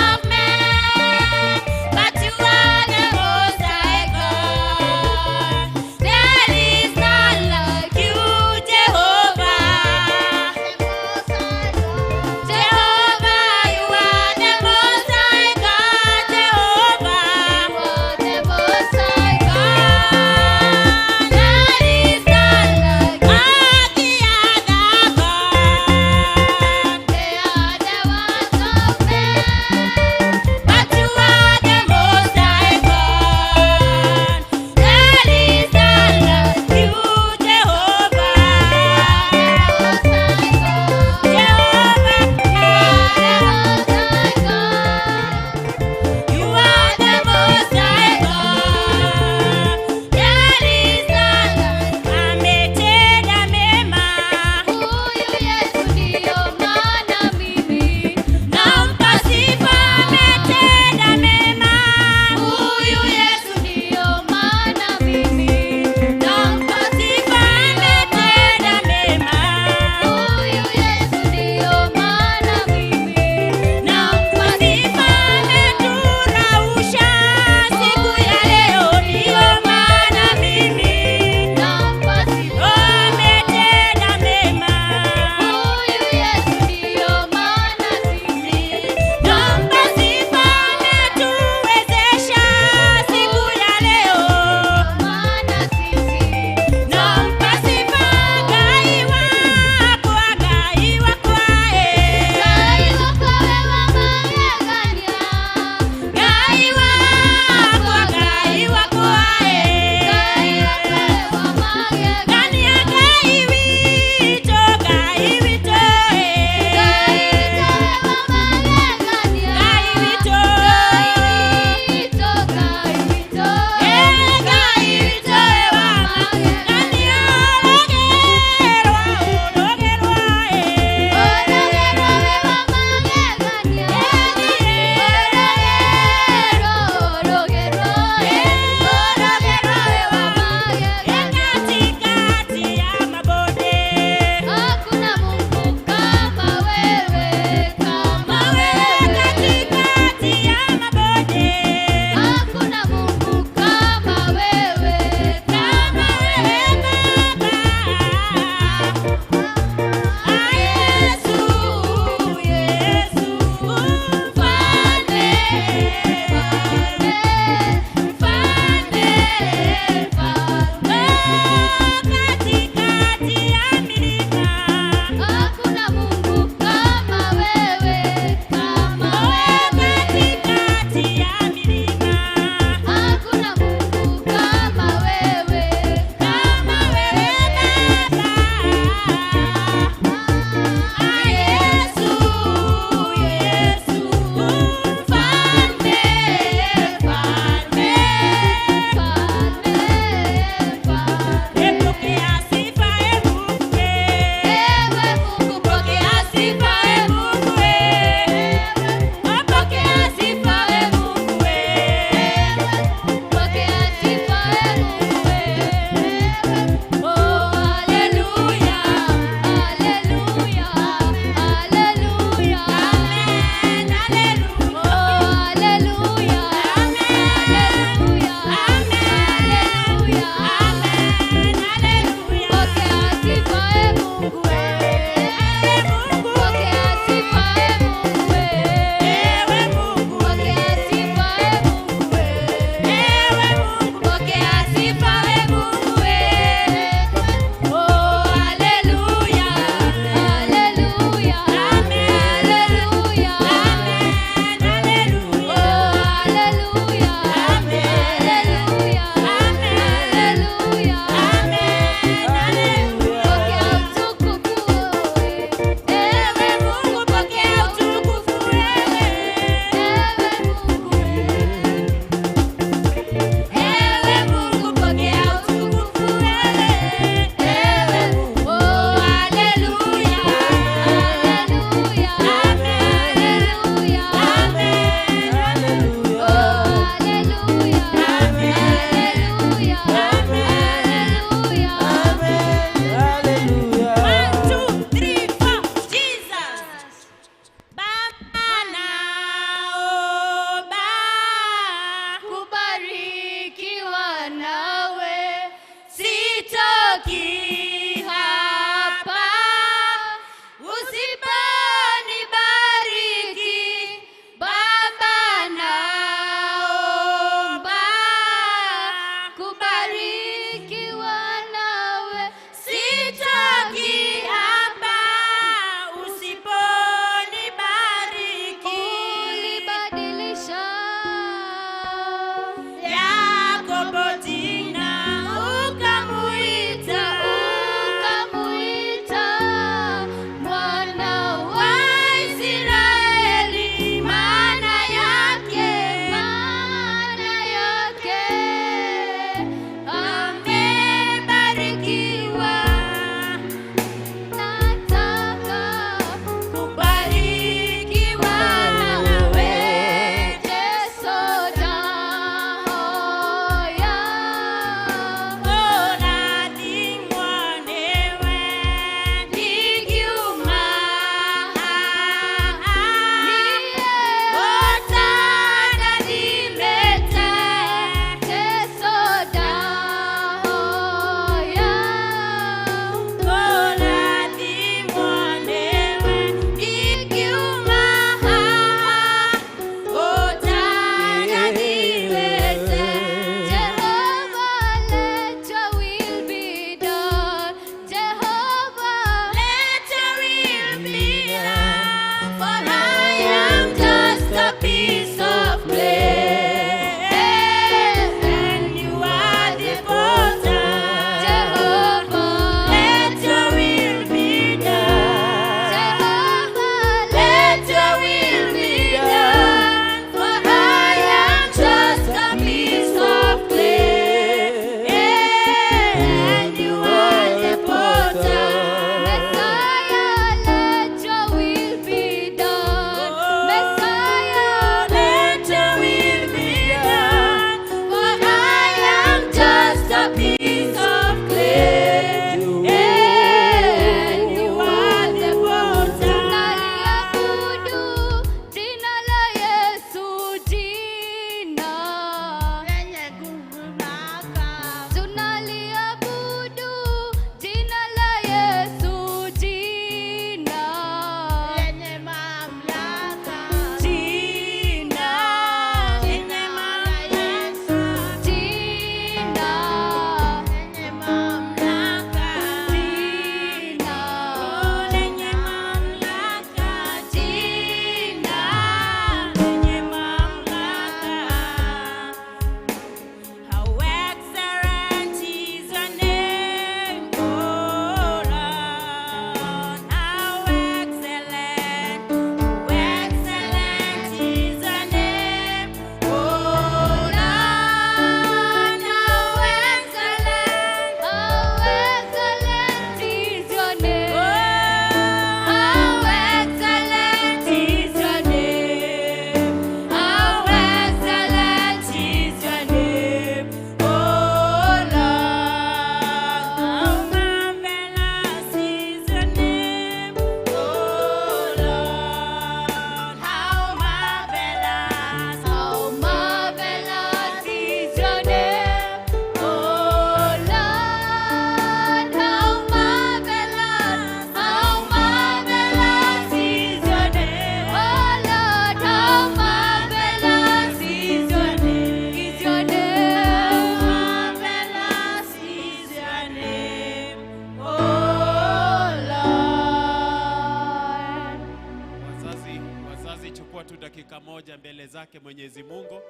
chukua tu dakika moja mbele zake Mwenyezi Mungu.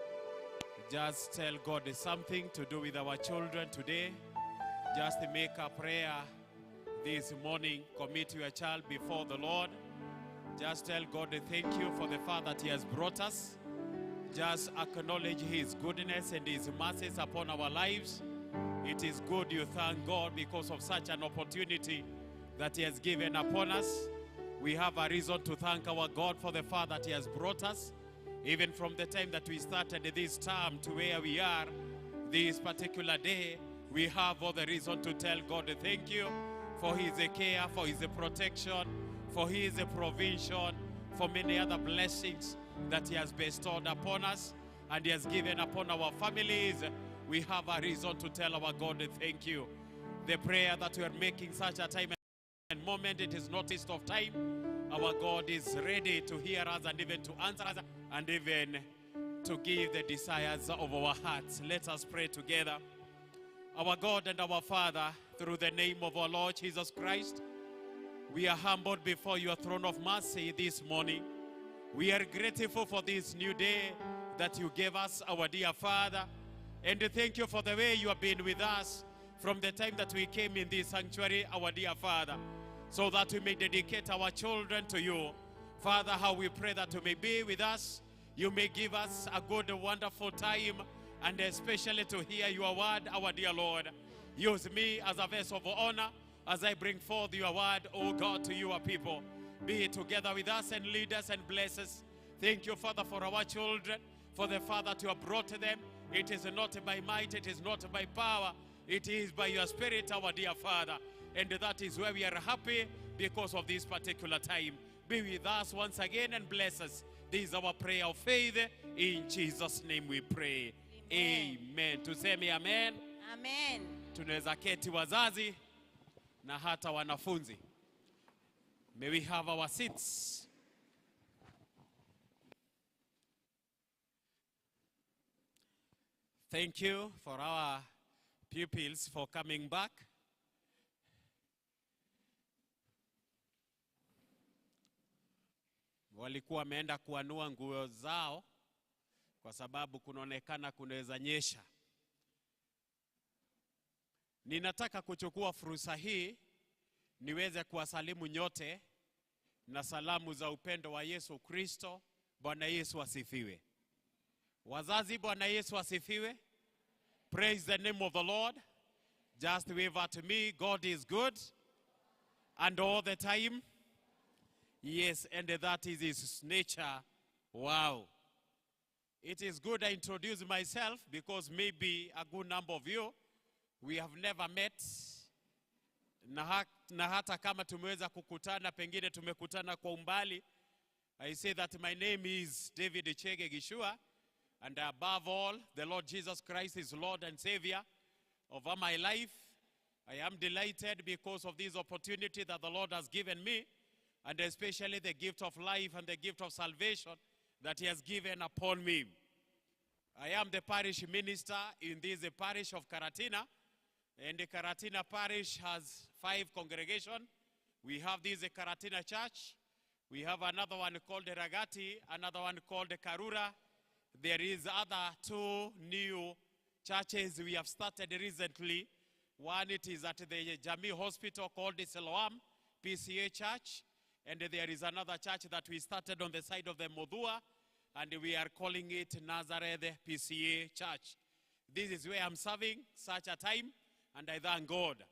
Just tell God something to do with our children today. Just make a prayer this morning. Commit your child before the Lord. Just tell God thank you for the fact that He has brought us. Just acknowledge His goodness and His mercies upon our lives. It is good you thank God because of such an opportunity that He has given upon us. We have a reason to thank our God for the fact that He has brought us. Even from the time that we started this term to where we are this particular day, we have all the reason to tell God thank you for His care, for His protection, for His provision, for many other blessings that He has bestowed upon us and He has given upon our families. We have a reason to tell our God thank you. The prayer that we are making such a time and moment, it is not waste of time. Our God is ready to hear us and even to answer us and even to give the desires of our hearts. Let us pray together. Our God and our Father, through the name of our Lord Jesus Christ, we are humbled before your throne of mercy this morning. We are grateful for this new day that you gave us, our dear Father. And thank you for the way you have been with us from the time that we came in this sanctuary, our dear Father, so that we may dedicate our children to you. Father, how we pray that you may be with us. You may give us a good, wonderful time, and especially to hear your word, our dear Lord. Use me as a vessel of honor as I bring forth your word, O God, to your people. Be together with us and lead us and bless us. Thank you, Father, for our children, for the Father that you have brought them. It is not by might, it is not by power, it is by your Spirit, our dear Father. And that is where we are happy because of this particular time. Be with us once again and bless us. This is our prayer of faith. In Jesus' name we pray. Amen. Tuseme amen. Amen. Tunaweza keti wazazi na hata wanafunzi. May we have our seats. Thank you for our pupils for coming back. Walikuwa wameenda kuanua nguo zao kwa sababu kunaonekana kunaweza nyesha. Ninataka kuchukua fursa hii niweze kuwasalimu nyote na salamu za upendo wa Yesu Kristo. Bwana Yesu asifiwe. Wazazi, Bwana Yesu asifiwe. Praise the name of the Lord. Just wave at me. God is good and all the time. Yes, and that is His nature. Wow. It is good I introduce myself because maybe a good number of you, we have never met. Na hata kama tumeweza kukutana, pengine tumekutana kwa umbali. I say that my name is David Chege Gishua, and above all, the Lord Jesus Christ is Lord and Savior over my life. I am delighted because of this opportunity that the Lord has given me, and especially the gift of life and the gift of salvation that He has given upon me. I am the parish minister in this parish of Karatina, and the Karatina parish has 5 congregations. We have this Karatina church. We have another one called Ragati, another one called Karura. There is other 2 new churches we have started recently. One, it is at the Jamii Hospital called the Siloam PCA Church. And there is another church that we started on the side of the Modua, and we are calling it Nazareth PCA Church. This is where I'm serving such a time, and I thank God.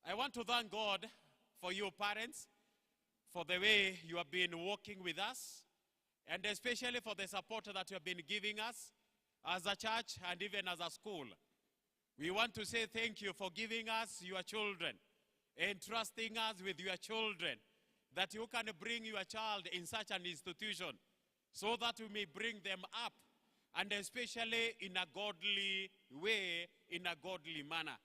I want to thank God for you parents, for the way you have been working with us, and especially for the support that you have been giving us as a church and even as a school. We want to say thank you for giving us your children and trusting us with your children, that you can bring your child in such an institution so that we may bring them up, and especially in a godly way, in a godly manner.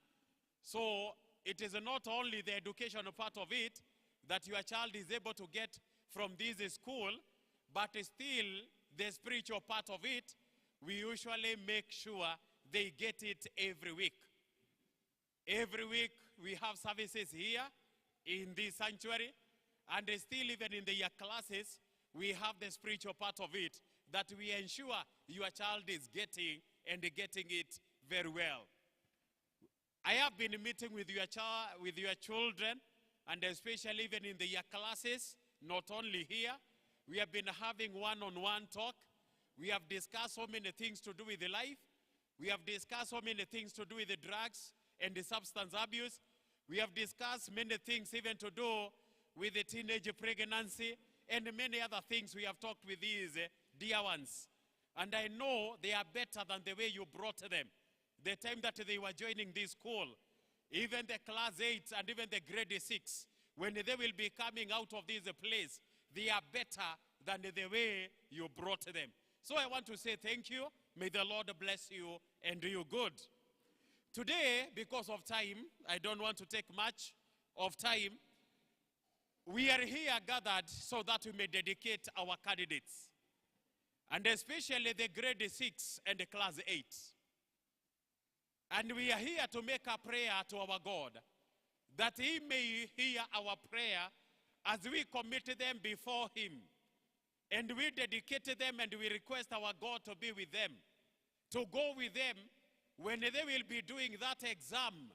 So it is not only the educational part of it that your child is able to get from this school, but still the spiritual part of it, we usually make sure they get it every week. Every week we have services here in this sanctuary, and still even in their classes, we have the spiritual part of it, that we ensure your child is getting it very well. I have been meeting with your children, and especially even in the year classes, not only here. We have been having one-on-one talk. We have discussed so many things to do with the life. We have discussed so many things to do with the drugs and the substance abuse. We have discussed many things even to do with the teenage pregnancy and many other things. We have talked with these dear ones. And I know they are better than the way you brought them. The time that they were joining this school, even the class 8 and even the grade 6, when they will be coming out of this place, they are better than the way you brought them. So I want to say thank you. May the Lord bless you and do you good. Today, because of time, I don't want to take much of time. We are here gathered so that we may dedicate our candidates, and especially the grade 6 and the class 8. And we are here to make a prayer to our God, that he may hear our prayer as we commit them before him. And we dedicate them and we request our God to be with them, to go with them when they will be doing that exam,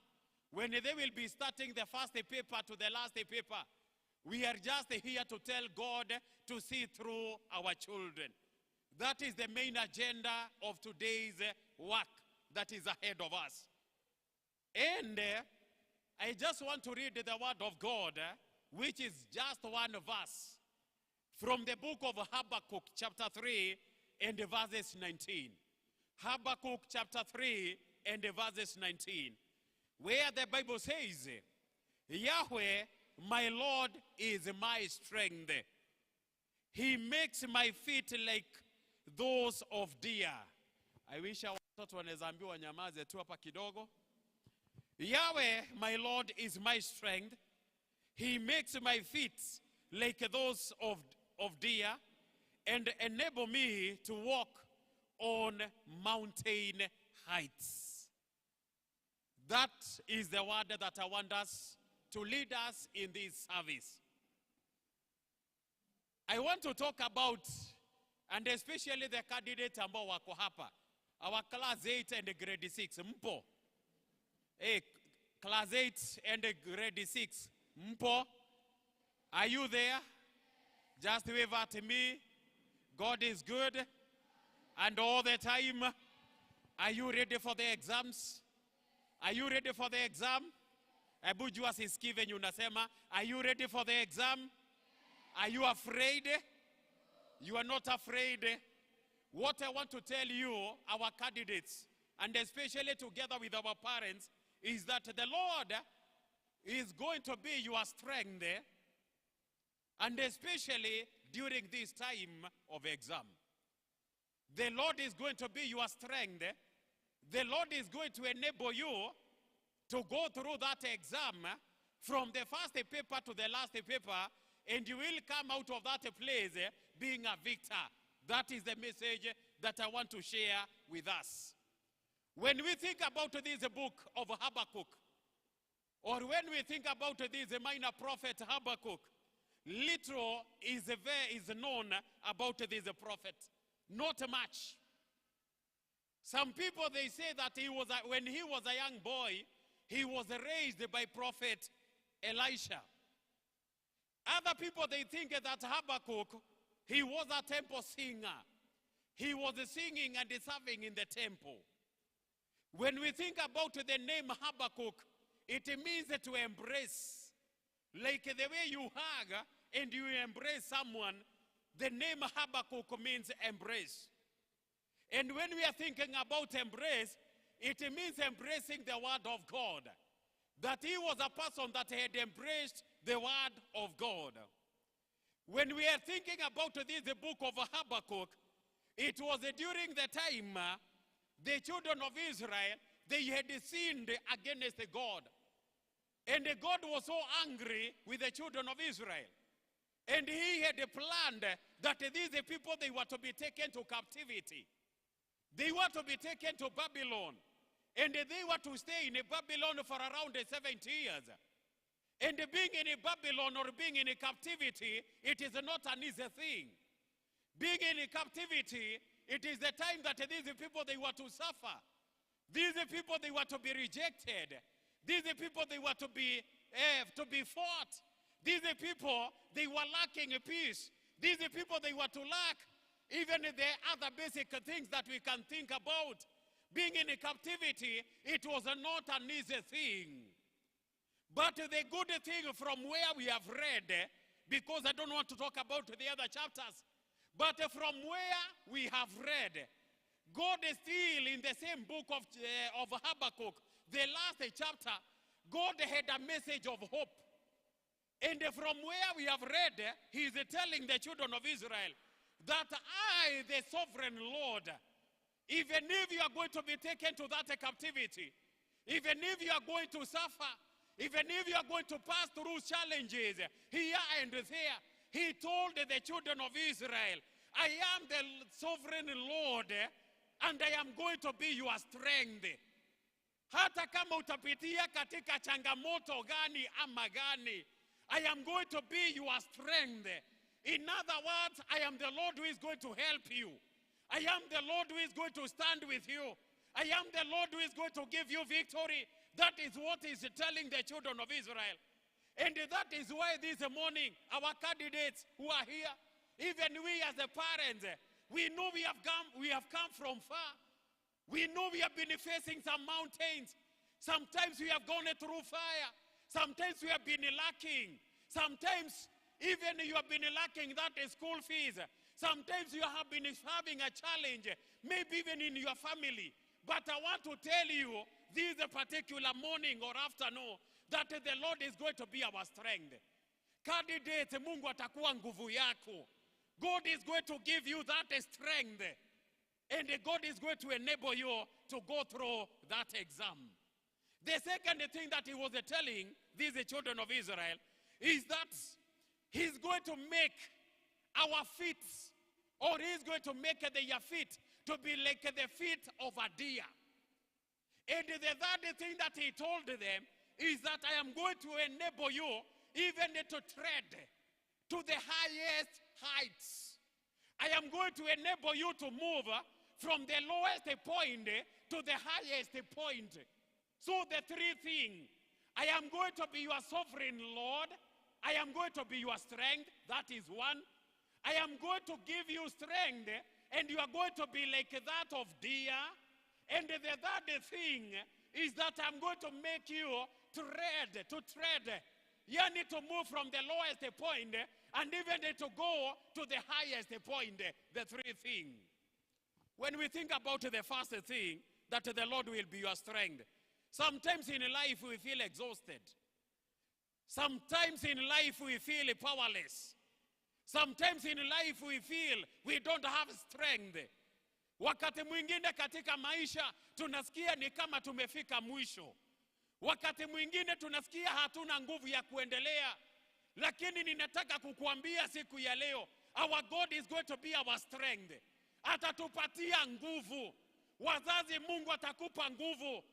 when they will be starting the first paper to the last paper. We are just here to tell God to see through our children. That is the main agenda of today's work that is ahead of us. And I just want to read the word of God, which is just one verse from the book of Habakkuk chapter 3 and verses 19. Habakkuk chapter 3 and verses 19, where the Bible says, Yahweh, my Lord, is my strength. He makes my feet like those of deer. I wish our watoto wanaweza ambiwa nyamaze tu hapa kidogo. Yahweh, my Lord, is my strength. He makes my feet like those of deer, and enable me to walk on mountain heights. That is the word that I want us to lead us in this service. I want to talk about, and especially the candidate ambao wako hapa, our class 8 and grade 6, mpo. Hey, class 8 and grade 6, mpo. Are you there? Just wave at me. God is good. And all the time. Are you ready for the exams? Are you ready for the exam? Ebu jua sisikie venye unasema. Are you ready for the exam? Are you afraid? You are not afraid. What I want to tell you, our candidates, and especially together with our parents, is that the Lord is going to be your strength, and especially during this time of exam. The Lord is going to be your strength. The Lord is going to enable you to go through that exam from the first paper to the last paper, and you will come out of that place being a victor. That is the message that I want to share with us. When we think about this book of Habakkuk, or when we think about this minor prophet Habakkuk, little is known about this prophet. Not much. Some people, they say that when he was a young boy, he was raised by prophet Elisha. Other people, they think that Habakkuk, he was a temple singer. He was singing and serving in the temple. When we think about the name Habakkuk, it means to embrace. Like the way you hug and you embrace someone, the name Habakkuk means embrace. And when we are thinking about embrace, it means embracing the word of God. That he was a person that had embraced the word of God. When we are thinking about this book of Habakkuk, it was during the time the children of Israel, they had sinned against God. And God was so angry with the children of Israel. And he had planned that these people, they were to be taken to captivity. They were to be taken to Babylon. And they were to stay in Babylon for around 70 years. And being in Babylon or being in captivity, it is not an easy thing. Being in captivity, it is the time that these people, they were to suffer. These people, they were to be rejected. These people, they were to be fought. These people, they were lacking peace. These people, they were to lack even the other basic things that we can think about. Being in captivity, it was not an easy thing. But the good thing from where we have read, because I don't want to talk about the other chapters, but from where we have read, God is still in the same book of Habakkuk, the last chapter, God had a message of hope. And from where we have read, he is telling the children of Israel that I, the sovereign Lord, even if you are going to be taken to that captivity, even if you are going to suffer, even if you are going to pass through challenges here and there, he told the children of Israel, I am the sovereign Lord, and I am going to be your strength. Hata kama utapitia katika changamoto gani ama gani, I am going to be your strength. In other words, I am the Lord who is going to help you. I am the Lord who is going to stand with you. I am the Lord who is going to give you victory. That is what he's telling the children of Israel. And that is why this morning, our candidates who are here, even we as the parents, we know we have come from far. We know we have been facing some mountains. Sometimes we have gone through fire. Sometimes we have been lacking. Sometimes even you have been lacking that school fees. Sometimes you have been having a challenge, maybe even in your family. But I want to tell you, this particular morning or afternoon, that the Lord is going to be our strength. Candidate, Mungu atakuwa nguvu yako. God is going to give you that strength. And God is going to enable you to go through that exam. The second thing that he was telling these children of Israel is that he's going to make our feet, or he's going to make their feet to be like the feet of a deer. And the third thing that he told them is that I am going to enable you even to tread to the highest heights. I am going to enable you to move from the lowest point to the highest point. So the three things, I am going to be your sovereign Lord. I am going to be your strength. That is one. I am going to give you strength, and you are going to be like that of deer. And the third thing is that I'm going to make you tread. You need to move from the lowest point and even to go to the highest point. The three things. When we think about the first thing, that the Lord will be your strength. Sometimes in life we feel exhausted. Sometimes in life we feel powerless. Sometimes in life we feel we don't have strength. Wakati mwingine katika maisha tunasikia ni kama tumefika mwisho. Wakati mwingine tunasikia hatuna nguvu ya kuendelea. Lakini ninataka kukuambia siku ya leo, our God is going to be our strength. Atatupatia nguvu. Wazazi, Mungu atakupa nguvu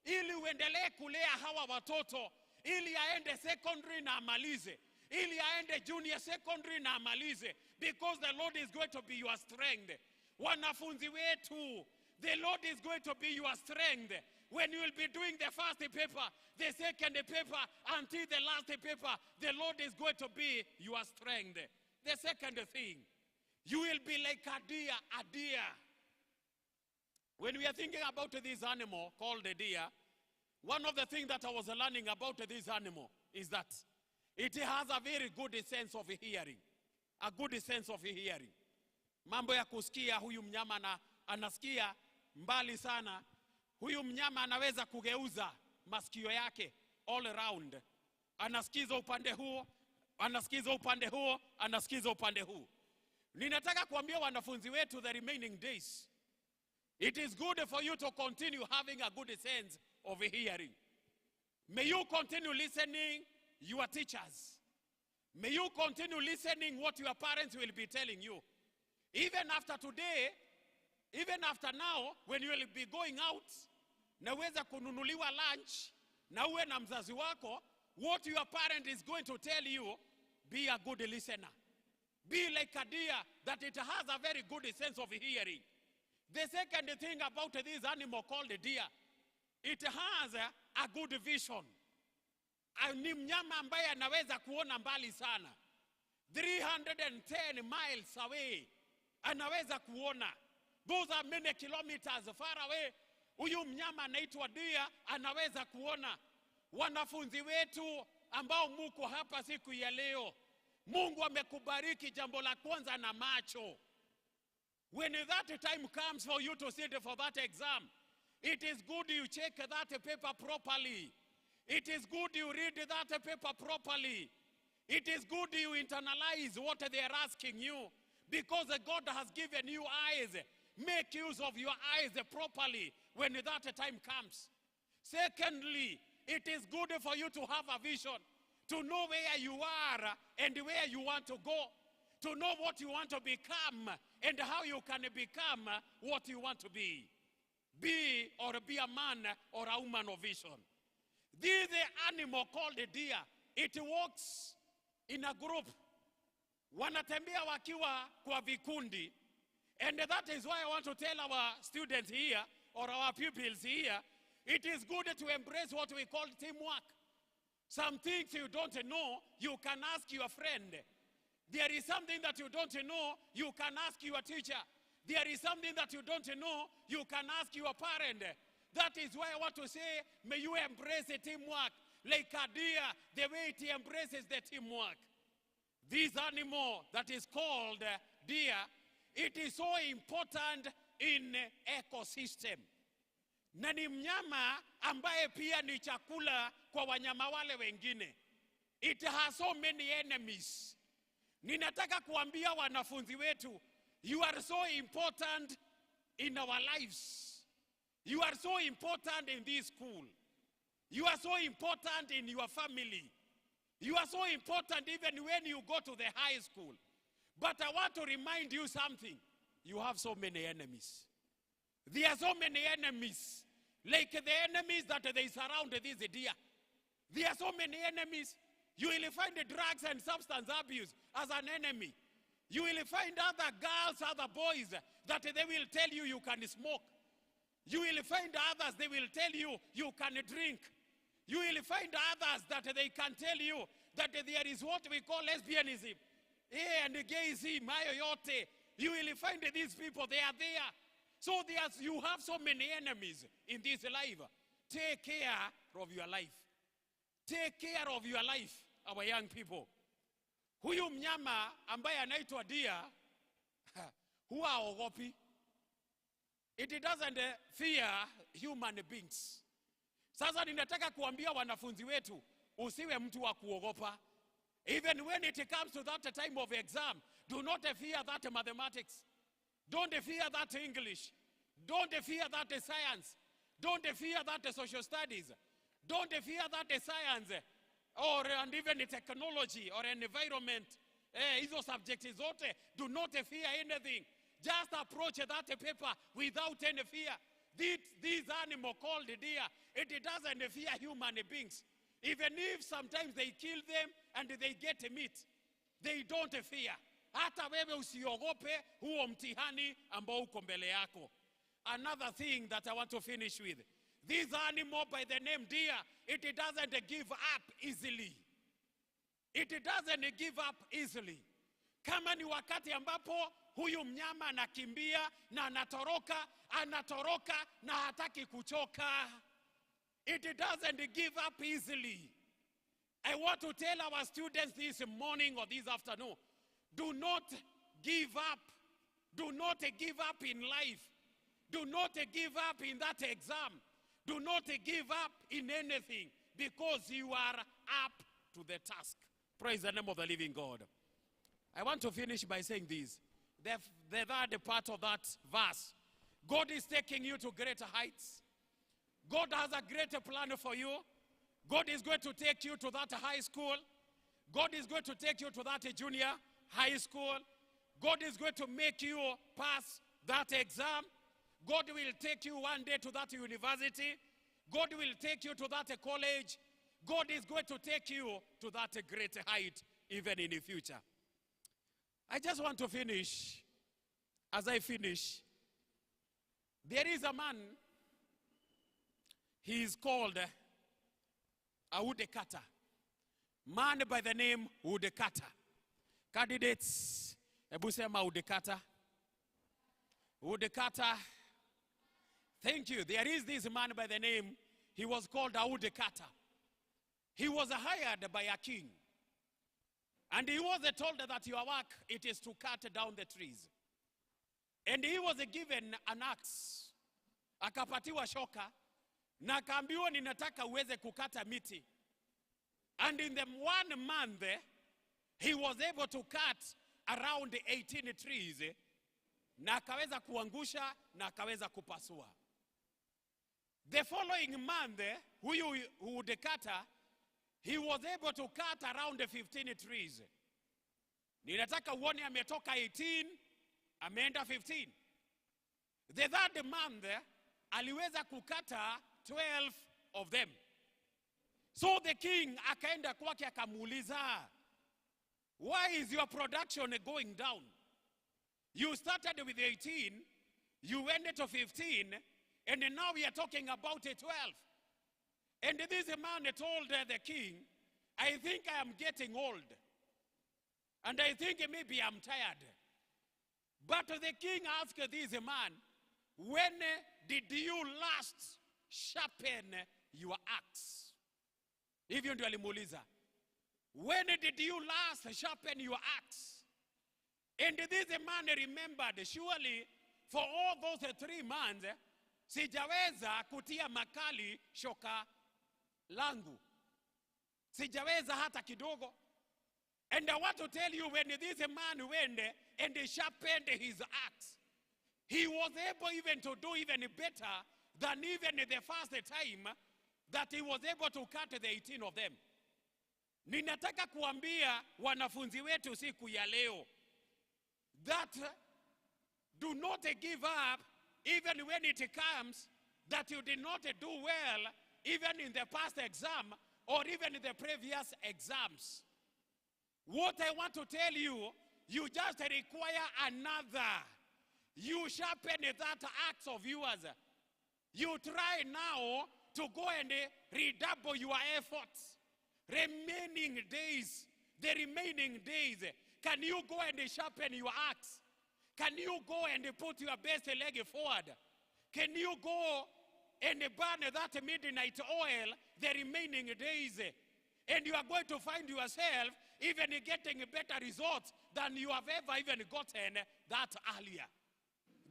ili uendelee kulea hawa watoto, ili aende secondary na amalize, ili aende junior secondary na amalize, because the Lord is going to be your strength. Wanafunzi wetu, the Lord is going to be your strength. When you will be doing the first paper, the second paper, until the last paper, the Lord is going to be your strength. The second thing, you will be like a deer. When we are thinking about this animal called a deer, one of the things that I was learning about this animal is that it has a very good sense of hearing. A good sense of hearing. Mambo ya kusikia, huyu mnyama anasikia mbali sana. Huyu mnyama anaweza kugeuza masikio yake all around. Anasikiza upande huo, anasikiza upande huo, anasikiza upande huu. Ninataka kuambia wanafunzi wetu the remaining days, it is good for you to continue having a good sense of hearing. May you continue listening your teachers. May you continue listening what your parents will be telling you. Even after today, even after now, when you will be going out, naweza kununuliwa lunch, na uwe na mzazi wako, what your parent is going to tell you, be a good listener. Be like a deer that it has a very good sense of hearing. The second thing about this animal called a deer, it has a good vision. Ni mnyama ambaye anaweza kuona mbali sana. 310 miles away. Anaweza kuona. Those are many kilometers far away. Huyu mnyama anaitwa deer, anaweza kuona. Wanafunzi wetu ambao muko hapa siku ya leo, Mungu amekubariki jambo la kwanza na macho. When that time comes for you to sit for that exam, it is good you check that paper properly. It is good you read that paper properly. It is good you internalize what they are asking you, because God has given you eyes. Make use of your eyes properly when that time comes. Secondly, it is good for you to have a vision, to know where you are and where you want to go, to know what you want to become and how you can become what you want to be. Be a man or a woman of vision. This animal called a deer, it walks in a group. Wanatembea wakiwa kwa vikundi. And that is why I want to tell our students here, or our pupils here, it is good to embrace what we call teamwork. Some things you don't know, you can ask your friend. There is something that you don't know, you can ask your teacher. There is something that you don't know, you can ask your parent. That is why I want to say, may you embrace the teamwork. Like a deer, the way it embraces the teamwork. This animal that is called deer, it is so important in ecosystem. Na ni mnyama ambaye pia ni chakula kwa wanyama wale wengine. It has so many enemies. Ninataka kuambia wanafunzi wetu, you are so important in our lives. You are so important in this school. You are so important in your family. You are so important even when you go to the high school. But I want to remind you something. You have so many enemies. There are so many enemies. Like the enemies that they surround this deer. There are so many enemies. You will find the drugs and substance abuse as an enemy. You will find other girls, other boys that they will tell you you can smoke. You will find others, they will tell you you can drink. You will find others that they can tell you that there is what we call lesbianism. And gayism, hayo yote. You will find these people, they are there. So you have so many enemies in this life. Take care of your life. Take care of your life, our young people. Huyu mnyama ambaye anaitwa deer, huwa haogopi. It doesn't fear human beings. Sasa ninataka kuambia wanafunzi wetu, usiwe mtu wa kuogopa. Even when it comes to that time of exam, do not fear that mathematics. Don't fear that English. Don't fear that science. Don't fear that social studies. Don't fear that science and even technology or environment. Hizo subjects zote, do not fear anything. Just approach that paper without any fear. This animal called deer, it doesn't fear human beings. Even if sometimes they kill them and they get meat, they don't fear. Hata wewe usiogope huo mtihani ambao uko mbele yako. Another thing that I want to finish with. This animal by the name deer, it doesn't give up easily. It doesn't give up easily. Kama ni wakati ambapo huyu mnyama anakimbia na anatoroka na hataki kuchoka. It doesn't give up easily. I want to tell our students this morning or this afternoon, do not give up. Do not give up in life. Do not give up in that exam. Do not give up in anything, because you are up to the task. Praise the name of the living God. I want to finish by saying this. The third part of that verse. God is taking you to greater heights. God has a greater plan for you. God is going to take you to that high school. God is going to take you to that junior high school. God is going to make you pass that exam. God will take you one day to that university. God will take you to that college. God is going to take you to that great height even in the future. I just want to finish. As I finish, there is a man, he is called a woodcutter. Man by the name woodcutter. Candidates, Ebusema woodcutter. Woodcutter. Thank you. There is this man by the name, he was called a woodcutter. He was hired by a king. And he was told that your work, it is to cut down the trees. And he was given an axe. Akapatiwa shoka. Na akaambiwa ninataka uweze kukata miti. And in the 1 month, he was able to cut around 18 trees. Na akaweza kuangusha, na akaweza kupasua. The following month, huyu woodcutter, he was able to cut around 15 trees. Ninataka uone ametoka 18, ameenda 15. The third month, aliweza kukata 12 of them. So the king akaenda kwake akamuuliza, why is your production going down? You started with 18, you ended to 15, and now we are talking about 12. And this man told the king, I think I am getting old. And I think maybe I'm tired. But the king asked this man, when did you last sharpen your axe? Hivyo ndio alimuuliza. When did you last sharpen your axe? And this man remembered, surely for all those 3 months, sijaweza kutia makali shoka langu. Sijaweza hata kidogo. And I want to tell you, when this man went and sharpened his axe, he was able even to do even better than even the first time that he was able to cut the 18 of them. Ninataka kuambia wanafunzi wetu siku ya leo that do not give up even when it comes that you did not do well even in the past exam or even in the previous exams. What I want to tell you, you just require another. You sharpen that axe of yours. You try now to go and redouble your efforts. Remaining days, the remaining days, can you go and sharpen your axe? Can you go and put your best leg forward? Can you go and burn that midnight oil the remaining days? And you are going to find yourself even getting better results than you have ever even gotten that earlier.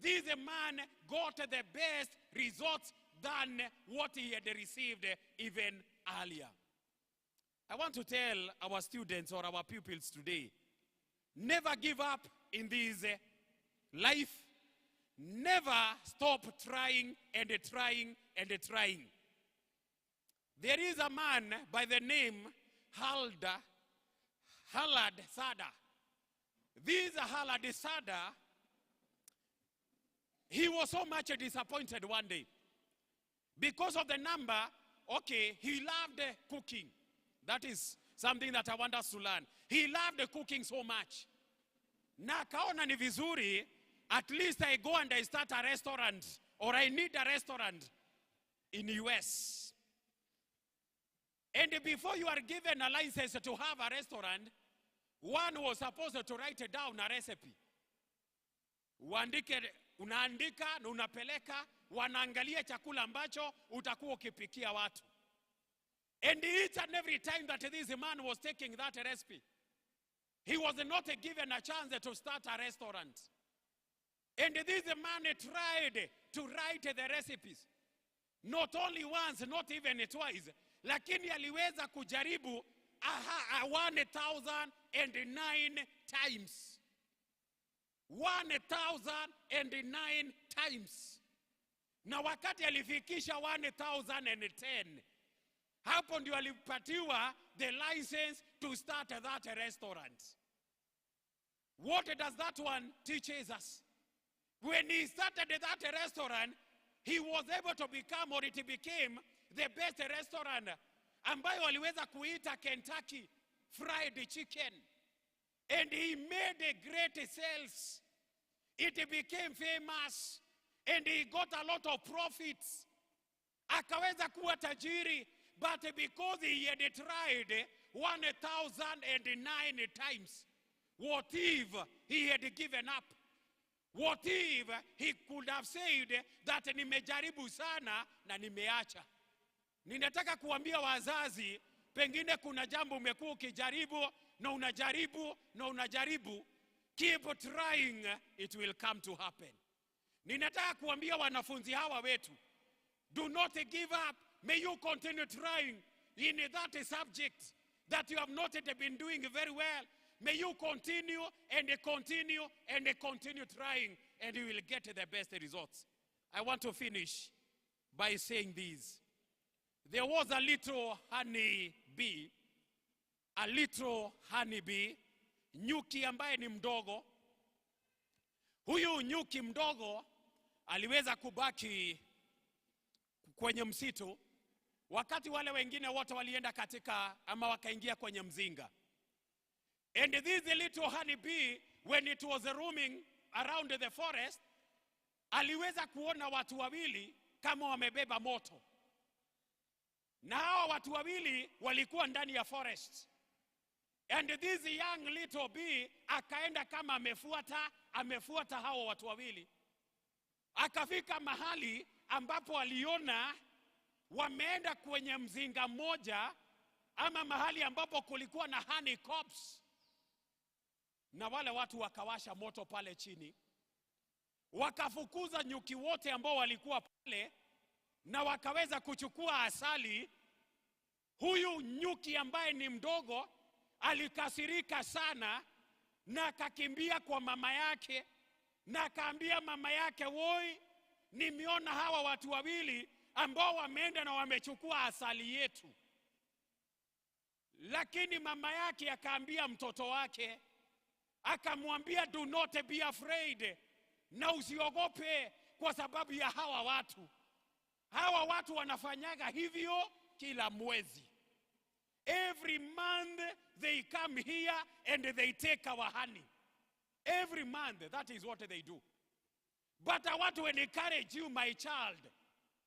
This man got the best results than what he had received even earlier. I want to tell our students or our pupils today, never give up in this life. Never stop trying and trying and trying. There is a man by the name Halad Sada. This Halad Sada, he was so much disappointed one day. Because of the number, okay, he loved cooking. That is something that I want us to learn. He loved cooking so much. Na kaona ni vizuri, at least I go and I start a restaurant, or I need a restaurant in the US. And before you are given a license to have a restaurant, one was supposed to write down a recipe. Unaandika na unapeleka, wanaangalia chakula ambacho utakuwa ukipikia watu. And each and every time that this man was taking that recipe, he was not given a chance to start a restaurant. And this man tried to write the recipes. Not only once, not even twice. Lakini aliweza kujaribu 1,009 times. 1,009 times. Na wakati alifikisha 1,010, hapo ndio alipatiwa the license to start that restaurant. What does that one teaches us? When he started that restaurant, he was able to become, or it became, the best restaurant ambayo waliweza kuita Kentucky Fried Chicken. And he made a great sales. It became famous. And he got a lot of profits. Akaweza kuwa tajiri. But because he had tried 1,009 times, what if he had given up? What if he could have said that nimejaribu sana na nimeacha? Ninataka kuambia wazazi, pengine kuna jambo umekuwa ukijaribu na unajaribu. Keep trying, it will come to happen. Ninataka kuambia wanafunzi hawa wetu, do not give up. May you continue trying in that subject that you have not been doing very well. May you continue and continue and continue trying, and you will get the best results. I want to finish by saying this. There was a little honeybee, nyuki ambaye ni mdogo. Huyu nyuki mdogo aliweza kubaki kwenye msitu wakati wale wengine wote walienda katika ama wakaingia kwenye mzinga. And this little honeybee, when it was roaming around the forest, aliweza kuona watu wawili kama wamebeba moto. Na hao watu wawili walikuwa ndani ya forest. And this young little bee akaenda kama amefuata hao watu wawili. Akafika mahali ambapo aliona wameenda kwenye mzinga mmoja ama mahali ambapo kulikuwa na honeycombs. Na wale watu wakawasha moto pale chini. Wakafukuza nyuki wote ambao walikuwa pale na wakaweza kuchukua asali. Huyu nyuki ambaye ni mdogo alikasirika sana na akakimbia kwa mama yake na akaambia mama yake, "Woi, nimeona hawa watu wawili ambao wameenda na wamechukua asali yetu." Lakini mama yake akaambia mtoto wake, akamwambia, "Do not be afraid." Na usiogope kwa sababu ya hawa watu. Hawa watu wanafanyaga hivyo kila mwezi. Every month they come here and they take our honey. Every month, that is what they do. But I want to encourage you, my child.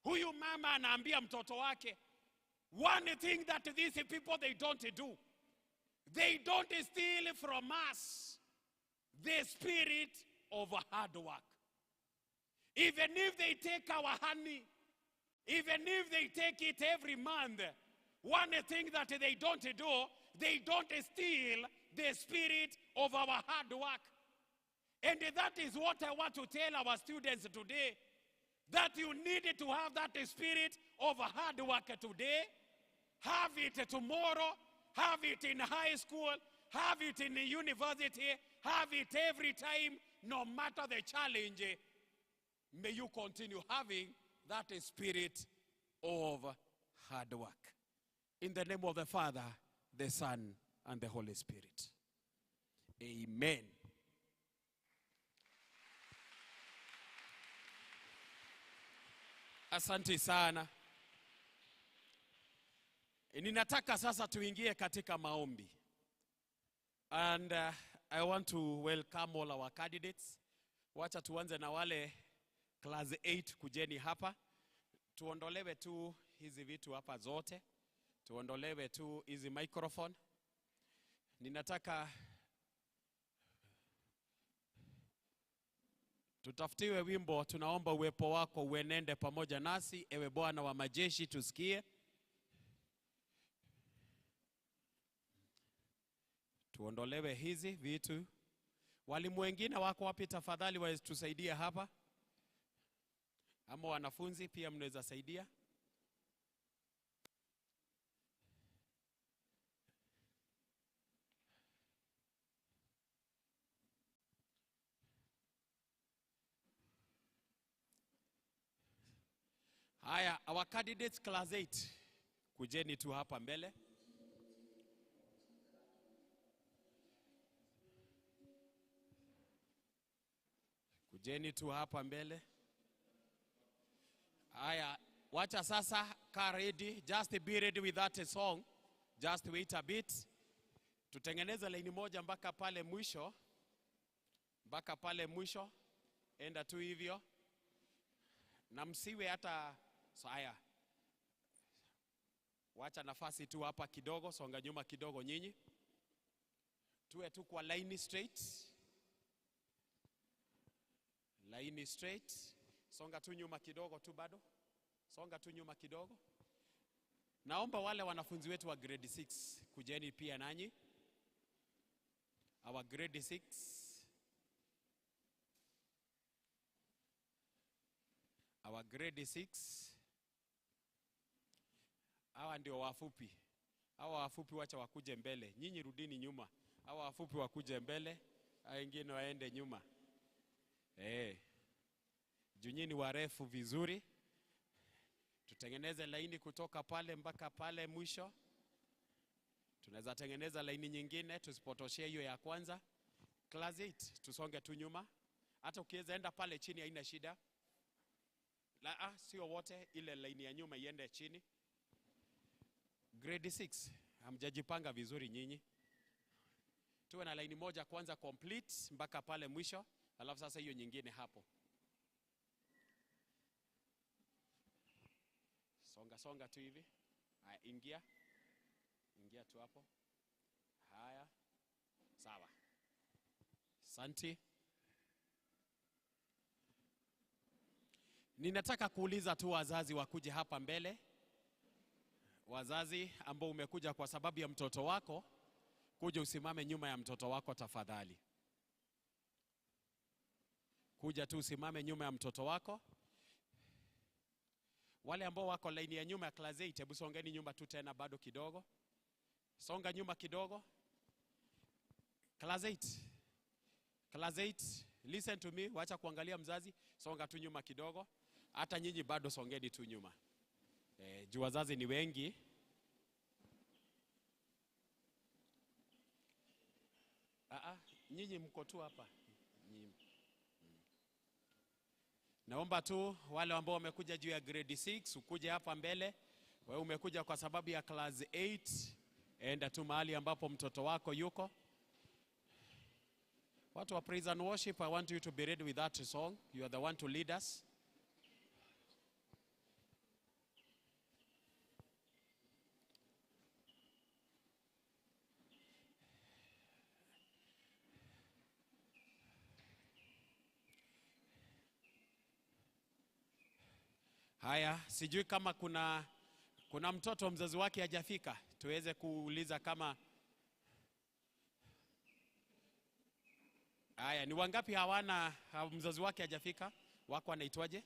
Huyu mama anaambia mtoto wake, one thing that these people they don't do. They don't steal from us the spirit of hard work. Even if they take our honey, even if they take it every month, one thing that they don't do, they don't steal the spirit of our hard work. And that is what I want to tell our students today, that you need to have that spirit of hard work today, have it tomorrow, have it in high school, have it in the university, have it every time, no matter the challenge. May you continue having that spirit of hard work. In the name of the Father, the Son, and the Holy Spirit. Amen. Asante sana. Ninataka sasa tuingie katika maombi. And I want to welcome all our candidates. Wacha tuanze na wale class 8 kujeni hapa. Tuondolewe tu hizi vitu hapa zote. Tuondolewe tu hizi microphone. Ninataka tutafutiwe wimbo, tunaomba uwepo wako uenende pamoja nasi, ewe Bwana wa majeshi, tusikie. Tuondolewe hizi vitu. Walimu wengine wako wapi tafadhali watusaidia hapa? Ama wanafunzi pia mnaweza saidia? Haya, our candidates class 8. Kujeni tu hapa mbele. Kujeni tu hapa mbele. Haya, wacha sasa, car ready. Just be ready with that song. Just wait a bit. Tutengeneze laini moja mpaka pale mwisho. Mpaka pale mwisho. Enda tu hivyo. Na msiwe hata haya. Wacha nafasi tu hapa kidogo, songa nyuma kidogo nyinyi. Tuwe tu kwa line straight. Line straight. Songa tu nyuma kidogo tu bado. Songa tu nyuma kidogo. Naomba wale wanafunzi wetu wa grade 6 kujeni pia nanyi. Our grade 6. Our grade 6. Hawa ndio wafupi. Hawa wafupi wacha wakuje mbele. Nyinyi rudini nyuma. Hawa wafupi wakuje mbele. Hao wengine waende nyuma. Junyini warefu vizuri. Tutengeneze laini kutoka pale mpaka pale mwisho. Tunaweza tengeneza laini nyingine tusipotoshia hiyo ya kwanza. Class 8 tusonge tu nyuma. Hata ukiweza enda pale chini haina shida. Sio wote, ile laini ya nyuma iende chini. Grade 6 hamjajipanga vizuri nyinyi. Tuwe na laini moja kwanza complete mpaka pale mwisho, alafu sasa hiyo nyingine hapo. Songa tu hivi. Haya, ingia tu hapo. Haya, sawa. Asante. Ninataka kuuliza tu wazazi wakuje hapa mbele. Wazazi ambao umekuja kwa sababu ya mtoto wako, kuja usimame nyuma ya mtoto wako tafadhali. Kuja tu usimame nyuma ya mtoto wako. Wale ambao wako laini ya nyuma ya class 8, hebu songeni nyuma tu tena bado kidogo. Songa nyuma kidogo. Class 8. Class 8, listen to me, wacha kuangalia mzazi, songa tu nyuma kidogo. Hata nyinyi bado songeni tu nyuma. Juu wazazi ni wengi. Nyinyi mko tu hapa. Naomba tu wale ambao wamekuja juu ya grade 6 ukuje hapa mbele. Wewe umekuja kwa sababu ya class 8, enda tu mahali ambapo mtoto wako yuko. Watu wa praise and worship, I want you to be ready with that song. You are the one to lead us. Haya, sijui kama kuna mtoto mzazi wake hajafika. Tuweze kuuliza kama. Haya, ni wangapi hawana mzazi wake hajafika? Wako anaitwaje?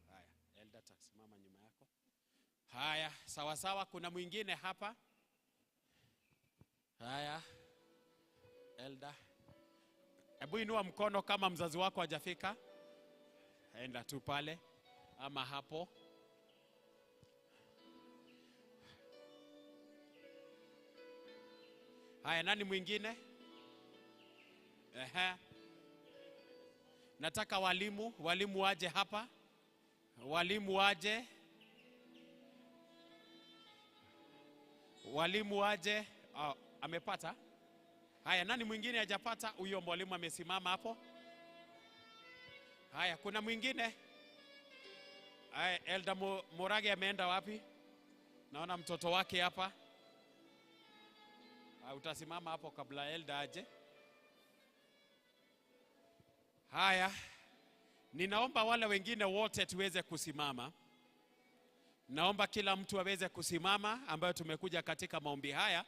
Haya, Elda tasimama nyuma yako. Haya, sawa sawa, kuna mwingine hapa. Haya. Elda. Hebu inua mkono kama mzazi wako hajafika. Enda tu pale ama hapo. Haya, nani mwingine? Nataka walimu waje hapa. Walimu waje. Walimu waje. Amepata? Haya, nani mwingine hajapata? Huyo mwalimu amesimama hapo. Haya, kuna mwingine? Haya, Elda Morage ameenda wapi? Naona mtoto wake hapa. Utasimama hapo kabla Elda aje. Haya, ninaomba wale wengine wote tuweze kusimama. Naomba kila mtu aweze kusimama ambayo tumekuja katika maombi haya.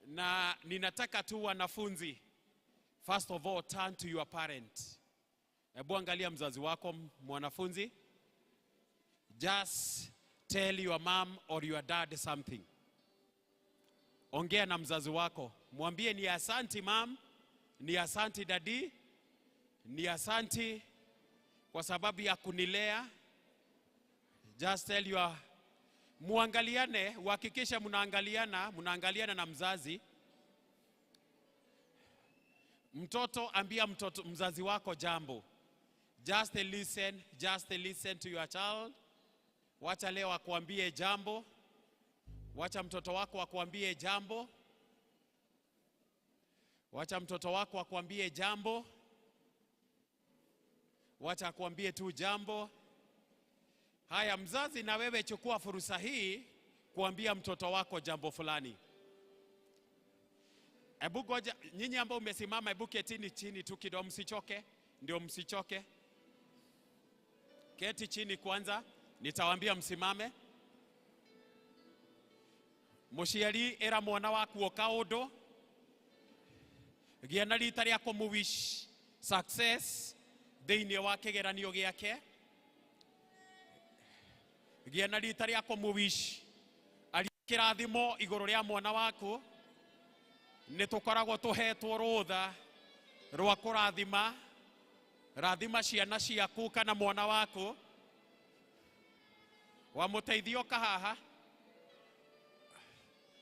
Na ninataka tu wanafunzi, first of all, turn to your parent. Hebu angalia mzazi wako mwanafunzi. Just tell your mom or your dad something. Ongea na mzazi wako. Mwambie ni asanti mom, ni asanti daddy, ni asanti kwa sababu ya kunilea. Just tell your. Muangaliane, uhakikisha mnaangaliana na mzazi. Mtoto, ambia mzazi wako jambo. Just listen to your child. Wacha leo akuambie jambo. Wacha mtoto wako akuambie jambo. Wacha mtoto wako akuambie jambo. Wacha akuambie tu jambo. Haya, mzazi, na wewe chukua fursa hii kuambia mtoto wako jambo fulani. Ebu goja, nyinyi ambao umesimama, ebu ketini chini tu kidogo, msichoke. Ndio msichoke. Keti chini kwanza, nitawaambia msimame. Mushiari era mwana waku okaodo. Giana rita ria kumuwish success thĩinĩ wa kĩgeranio gĩake. Giana rita ria kumuwish ari kĩrathimo igũrũ rĩa mwana waku. Nĩ tũkoragwo tũhetwo rũtha rwa kũrathima. Rathima ciana ciaku kana mwana waku. Wamuteithio kahaha.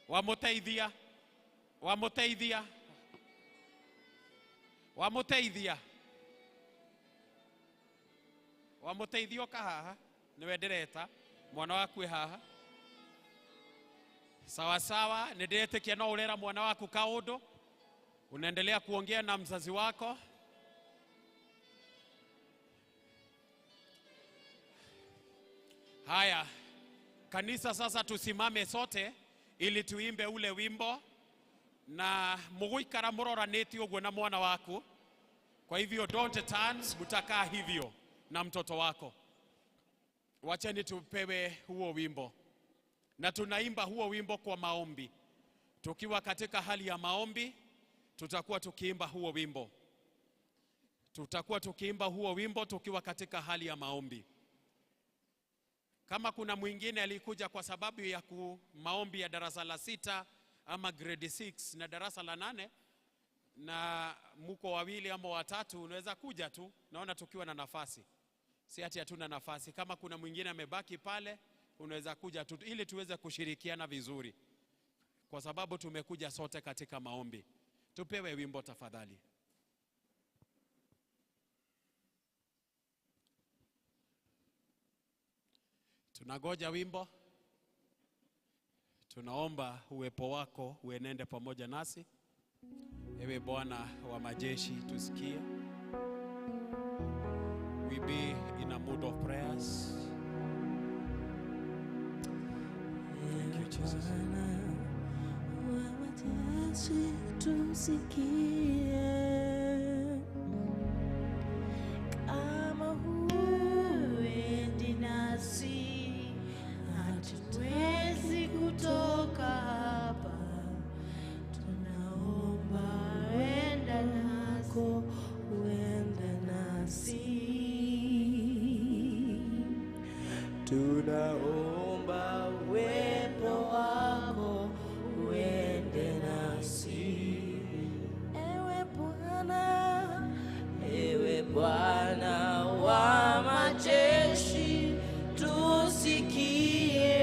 Wamuteithia. Wamuteithia. Wamuteithia. Wamuteithio kahaha. Niwe ndireta mwana waku haha. Sawa sawa, nidiretikia no urera mwana waku kaundu. Unaendelea kuongea na mzazi wako. Haya, kanisa sasa tusimame sote ili tuimbe ule wimbo, na muguikara muroranĩtie uguo na mwana waku. Kwa hivyo don't turn, mutakaa hivyo na mtoto wako. Wacheni tupewe huo wimbo. Na tunaimba huo wimbo kwa maombi. Tukiwa katika hali ya maombi, tutakuwa tukiimba huo wimbo. Tutakuwa tukiimba huo wimbo tukiwa katika hali ya maombi. Kama kuna mwingine alikuja kwa sababu ya maombi ya darasa la 6 ama grade 6 na darasa la 8 na muko wawili ama watatu, unaweza kuja tu. Naona tukiwa na nafasi. Si ati hatuna nafasi. Kama kuna mwingine amebaki pale, unaweza kuja tu ili tuweze kushirikiana vizuri. Kwa sababu tumekuja sote katika maombi. Tupewe wimbo tafadhali. Tunagoja wimbo. Tunaomba uwepo wako uenende pamoja nasi. Ewe Bwana wa majeshi, tusikie. We be in a mood of prayers. Thank you, Jesus. Wa majeshi, tusikie. Kama huendi nasi, hatuwezi kutoka hapa. Tunaomba enda nako, uende nasi. Tunaomba uwepo wako uende nasi. Ewe Bwana wa majeshi, tusikie.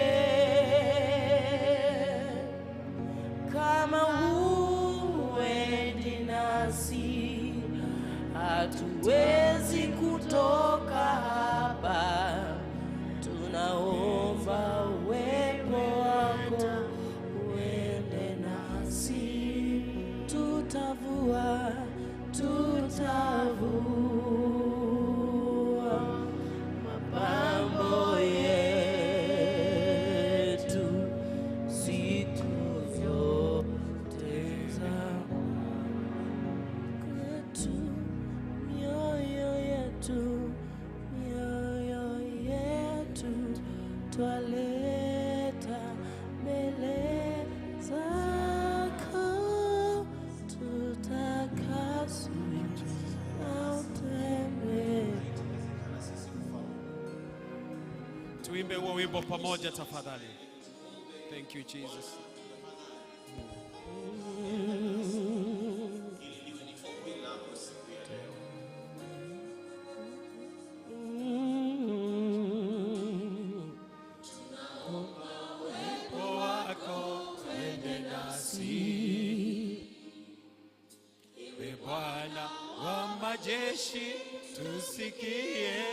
Kama huendi nasi, hatuwezi kutoka hapa. Tunaomba uwepo wako uende nasi. Tutavua mapambo yetu siku zote za kwetu. Mioyo yetu twaleta mbele zako. Tutakaswe na utembee. Tuimbe huo wimbo pamoja tafadhali. Thank you, Jesus. Bwana wa majeshi, tusikie.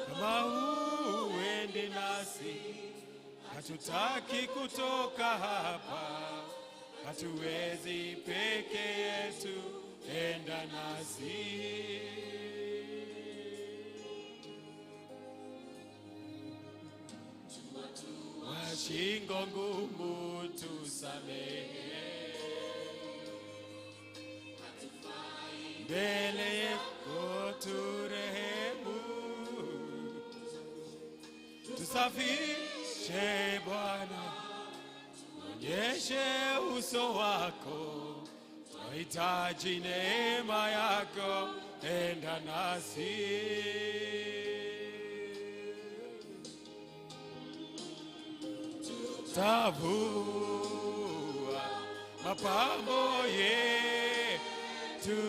Kama nasi, hatutaki kutoka hapa, hatuwezi peke yetu, enda nasi. Washingo ngumu tusamehe, mbele yako turehemu, tusafishe Bwana, onyeshe uso wako, tunahitaji neema yako, enda nasi. Tavua mapambo yetu,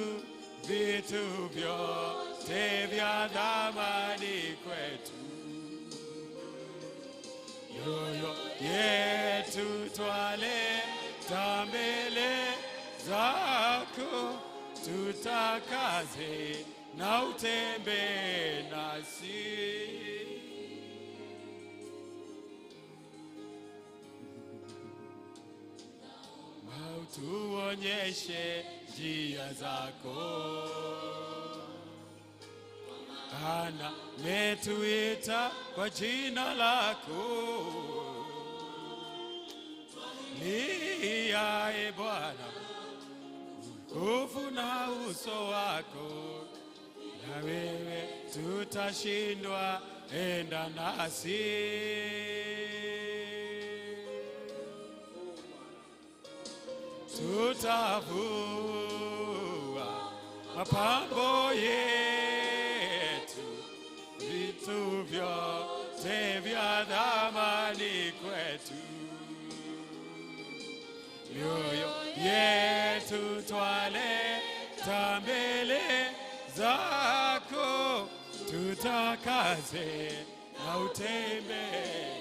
vitu vyote vya thamani kwetu, mioyo yetu twaleta mbele zako, tutakaze na utembee nasi. Tuonyeshe njia zako, Bwana metuita kwa jina lako, liae Bwana nguvu na uso wako, na wewe tutashindwa, enda nasi. Tutavua mapambo yetu, vitu vyote vya thamani kwetu, mioyo yetu twaleta mbele zako, tutakaze na utembee.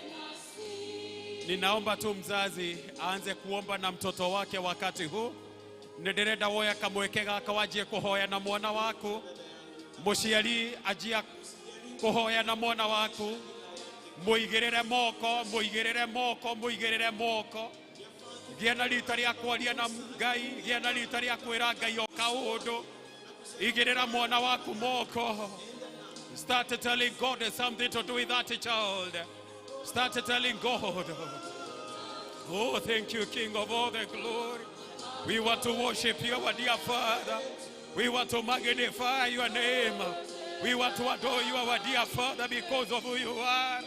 Ninaomba tu mzazi aanze kuomba na mtoto wake wakati huu. Ndirenda woya kamwekega akawajie kuhoya na mwana waku, muciari ajia kuhoya na mwana waku, muigirire moko, muigirire moko, muigirire moko. Giana rita ria kwaria na Ngai, giana rita ria kwira Ngai o kaundu, igirira mwana waku moko. Start telling God there's something to do with that child. Start telling God, oh, thank you, King of all the glory. We want to worship you, our dear Father. We want to magnify your name. We want to adore you, our dear Father, because of who you are.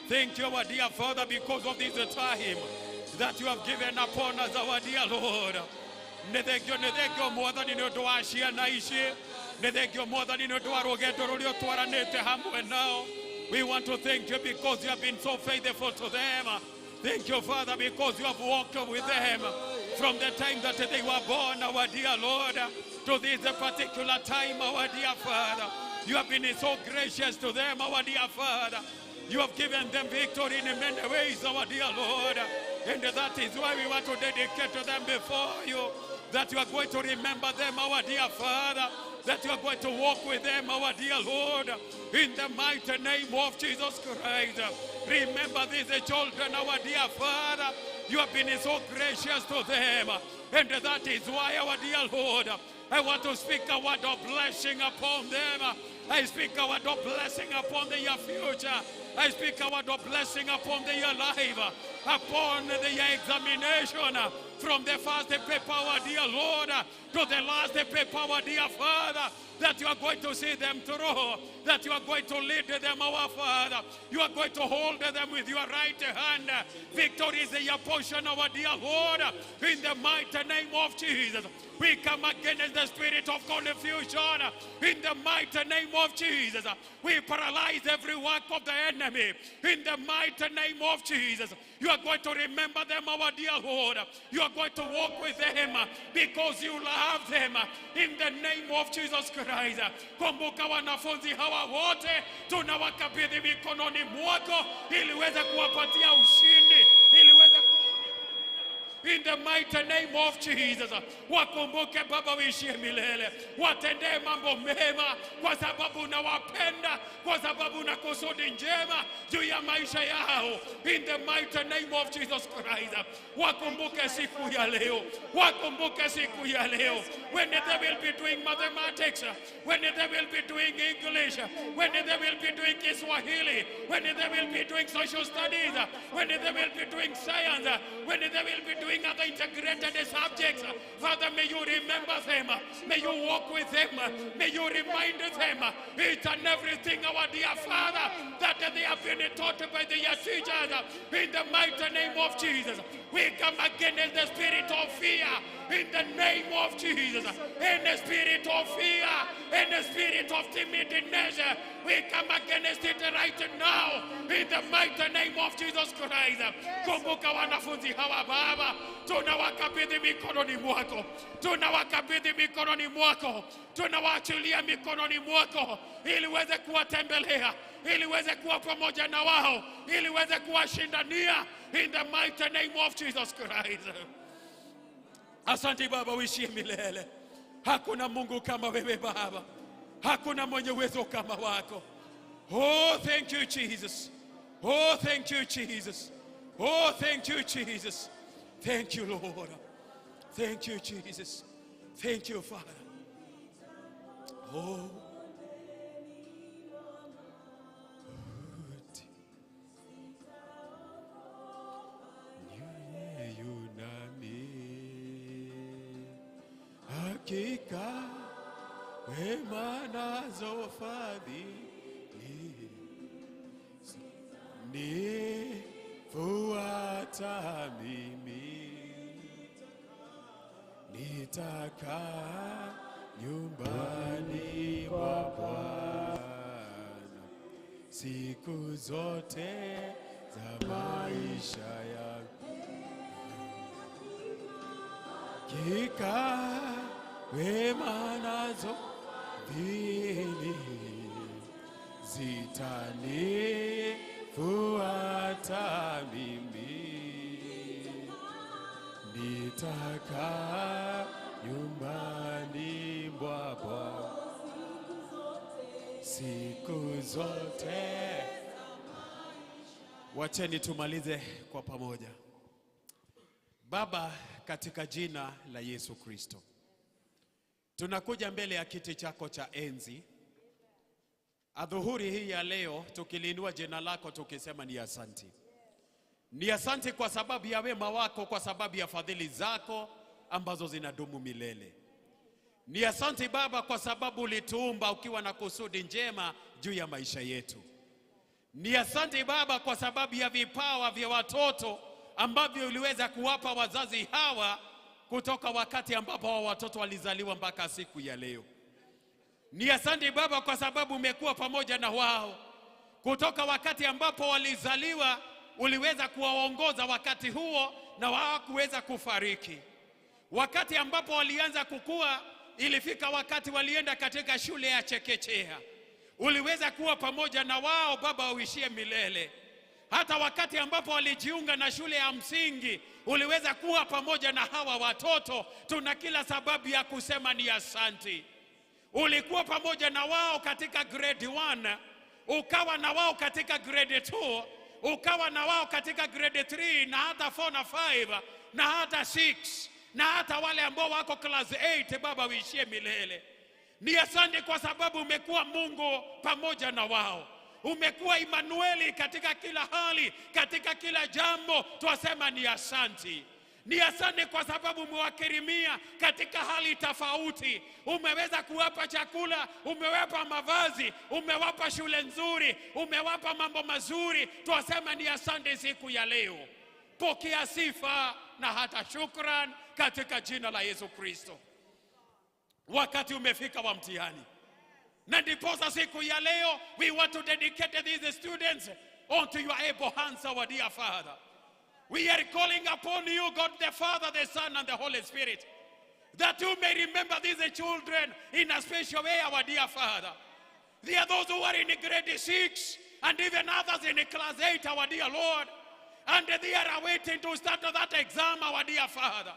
Thank you, our dear Father, because of this time that you have given upon us, our dear Lord. Nethegyo mwathani ni undu wa ciana ici, nethegyo mwathani ni undu wa rugendo ruria twaranite hamwe nao. We want to thank you because you have been so faithful to them. Thank you, Father, because you have walked with them from the time that they were born, our dear Lord, to this particular time, our dear Father. You have been so gracious to them, our dear Father. You have given them victory in many ways, our dear Lord. And that is why we want to dedicate to them before you, that you are going to remember them, our dear Father, that you are going to walk with them, our dear Lord, in the mighty name of Jesus Christ. Remember these children, our dear Father. You have been so gracious to them, and that is why, our dear Lord, I want to speak a word of blessing upon them. I speak a word of blessing upon their future. I speak a word of blessing upon their life, upon their examination, from the first paper, our dear Lord, to the last paper, our dear Father, that you are going to see them through, that you are going to lead them, our Father. You are going to hold them with your right hand. Victory is your portion, our dear Lord, in the mighty name of Jesus. We come against the spirit of confusion in the mighty name of Jesus. We paralyze every work of the enemy in the mighty name of Jesus. You are going to remember them, our dear Lord. You are going to walk with them because you love them in the name of Jesus Christ. Kumbuka wanafunzi hawa wote tunawakabidhi mikononi mwako ili uweze kuwapatia ushindi, ili uweze in the mighty name of Jesus. Wakumbuke Baba uishie milele, watendee mambo mema kwa sababu unawapenda, kwa sababu una kusudi njema juu ya maisha yao, in the mighty name of Jesus Christ. Wakumbuke siku ya leo, wakumbuke siku ya leo, when they will be doing mathematics, when they will be doing English, when they will be doing Kiswahili, when they will be doing social studies, when they will be doing science, when they will be doing other integrated subjects. Father, may you remember them, may you walk with them, may you remind them each and everything, our dear Father, that they have been taught by their teachers, in the mighty name of Jesus. We come against the spirit of fear, in the name of Jesus. In the spirit of fear, in the spirit of timidness, we come against it right now, in the mighty name of Jesus Christ. Kumbuka wanafunzi hawa Baba, tunawakabidhi mikononi mwako, tunawakabidhi mikononi mwako, tunawaachilia mikononi mwako, ili uweze kuwatembelea, ili uweze kuwa pamoja na wao, ili uweze kuwashindania, in the mighty name of Jesus Christ. Asante Baba uishie milele. Hakuna Mungu kama wewe Baba, hakuna mwenye uwezo kama wako. Oh, thank you Jesus. Oh, thank you Jesus. Oh, thank you Jesus. Thank you Lord. Thank you Jesus. Thank you Father. Oh, hakika wema nazo fadhili nifuata mimi, nitakaa nyumbani mwa Bwana siku zote za maisha yangu. Hakika wema nazo fadhili zitanifuata mimi, nitakaa nyumbani mwa Bwana siku zote. Wacheni tumalize kwa pamoja. Baba, katika jina la Yesu Kristo, tunakuja mbele ya kiti chako cha enzi adhuhuri hii ya leo, tukilinua jina lako tukisema ni asanti. Ni asanti kwa sababu ya wema wako, kwa sababu ya fadhili zako ambazo zinadumu milele. Ni asanti Baba kwa sababu ulituumba ukiwa na kusudi njema juu ya maisha yetu. Ni asanti Baba kwa sababu ya vipawa vya watoto ambavyo uliweza kuwapa wazazi hawa kutoka wakati ambapo watoto walizaliwa mpaka siku ya leo. Ni asante Baba kwa sababu umekuwa pamoja na wao kutoka wakati ambapo walizaliwa, uliweza kuwaongoza wakati huo na hawakuweza kufariki. Wakati ambapo walianza kukua, ilifika wakati walienda katika shule ya chekechea, uliweza kuwa pamoja na wao Baba uishie milele. Hata wakati ambapo walijiunga na shule ya msingi, uliweza kuwa pamoja na hawa watoto. Tuna kila sababu ya kusema ni asante. Ulikuwa pamoja na wao katika grade 1, ukawa na wao katika grade 2, ukawa na wao katika grade 3 na hata 4 na 5 na hata 6 na hata wale ambao wako class 8. Baba uishie milele. Ni asante kwa sababu umekuwa Mungu pamoja na wao. Umekuwa Emmanueli katika kila hali, katika kila jambo. Tuasema ni asante. Ni asante kwa sababu umewakirimia katika hali tofauti. Umeweza kuwapa chakula, umewapa mavazi, umewapa shule nzuri, umewapa mambo mazuri. Tuasema ni asante siku ya leo. Pokea sifa na hata shukran katika jina la Yesu Kristo. Wakati umefika wa mtihani, na ndiposa siku ya leo we want to dedicate these students onto your able hands, our dear Father. We are calling upon you, God the Father, the Son, and the Holy Spirit, that you may remember these children in a special way, our dear Father. There are those who are in grade 6 and even others in class 8, our dear Lord. and they are awaiting to start that exam, our dear Father.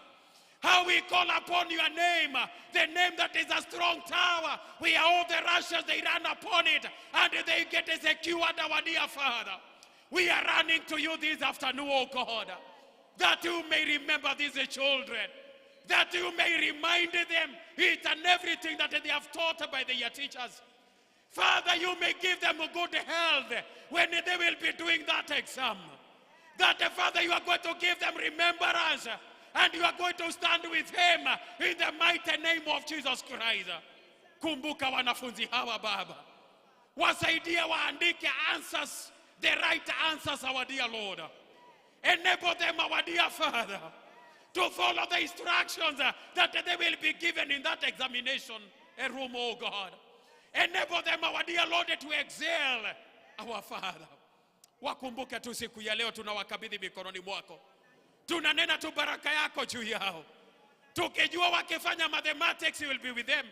How we call upon your name, the name that is a strong tower, where all the Russians, they run upon it, and they get secured, our dear Father. We are running to you this afternoon, oh God, that you may remember these children, that you may remind them each and everything that they have taught by their teachers. Father, you may give them a good health when they will be doing that exam. That, Father, you are going to give them remembrance, and you are going to stand with him in the mighty name of Jesus Christ. Kumbuka wanafunzi hawa Baba. Wasaidia waandike answers, the right answers, our dear Lord. Enable them, our dear Father, to follow the instructions that they will be given in that examination room, oh God. Enable them, our dear Lord, to excel, our Father. Wakumbuke tu siku ya leo, tunawakabidhi mikononi mwako. Tunanena tu baraka yako juu yao. Tukijua wakifanya mathematics, you will be with them.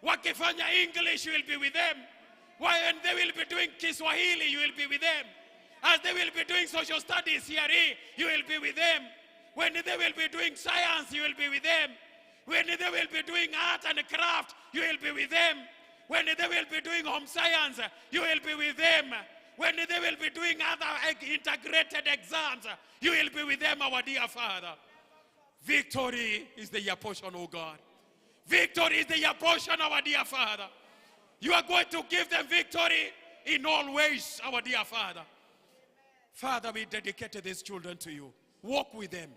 Wakifanya English, you will be with them. When they will be doing Kiswahili, you will be with them. As they will be doing social studies, CRE, you will be with them. When they will be doing science, you will be with them. When they will be doing art and craft, you will be with them. When they will be doing home science, you will be with them. When they will be doing other integrated exams, you will be with them, our dear Father. Victory is their portion, oh God. Victory is their portion, our dear Father. You are going to give them victory in all ways, our dear Father. Father, we dedicate these children to you. Walk with them.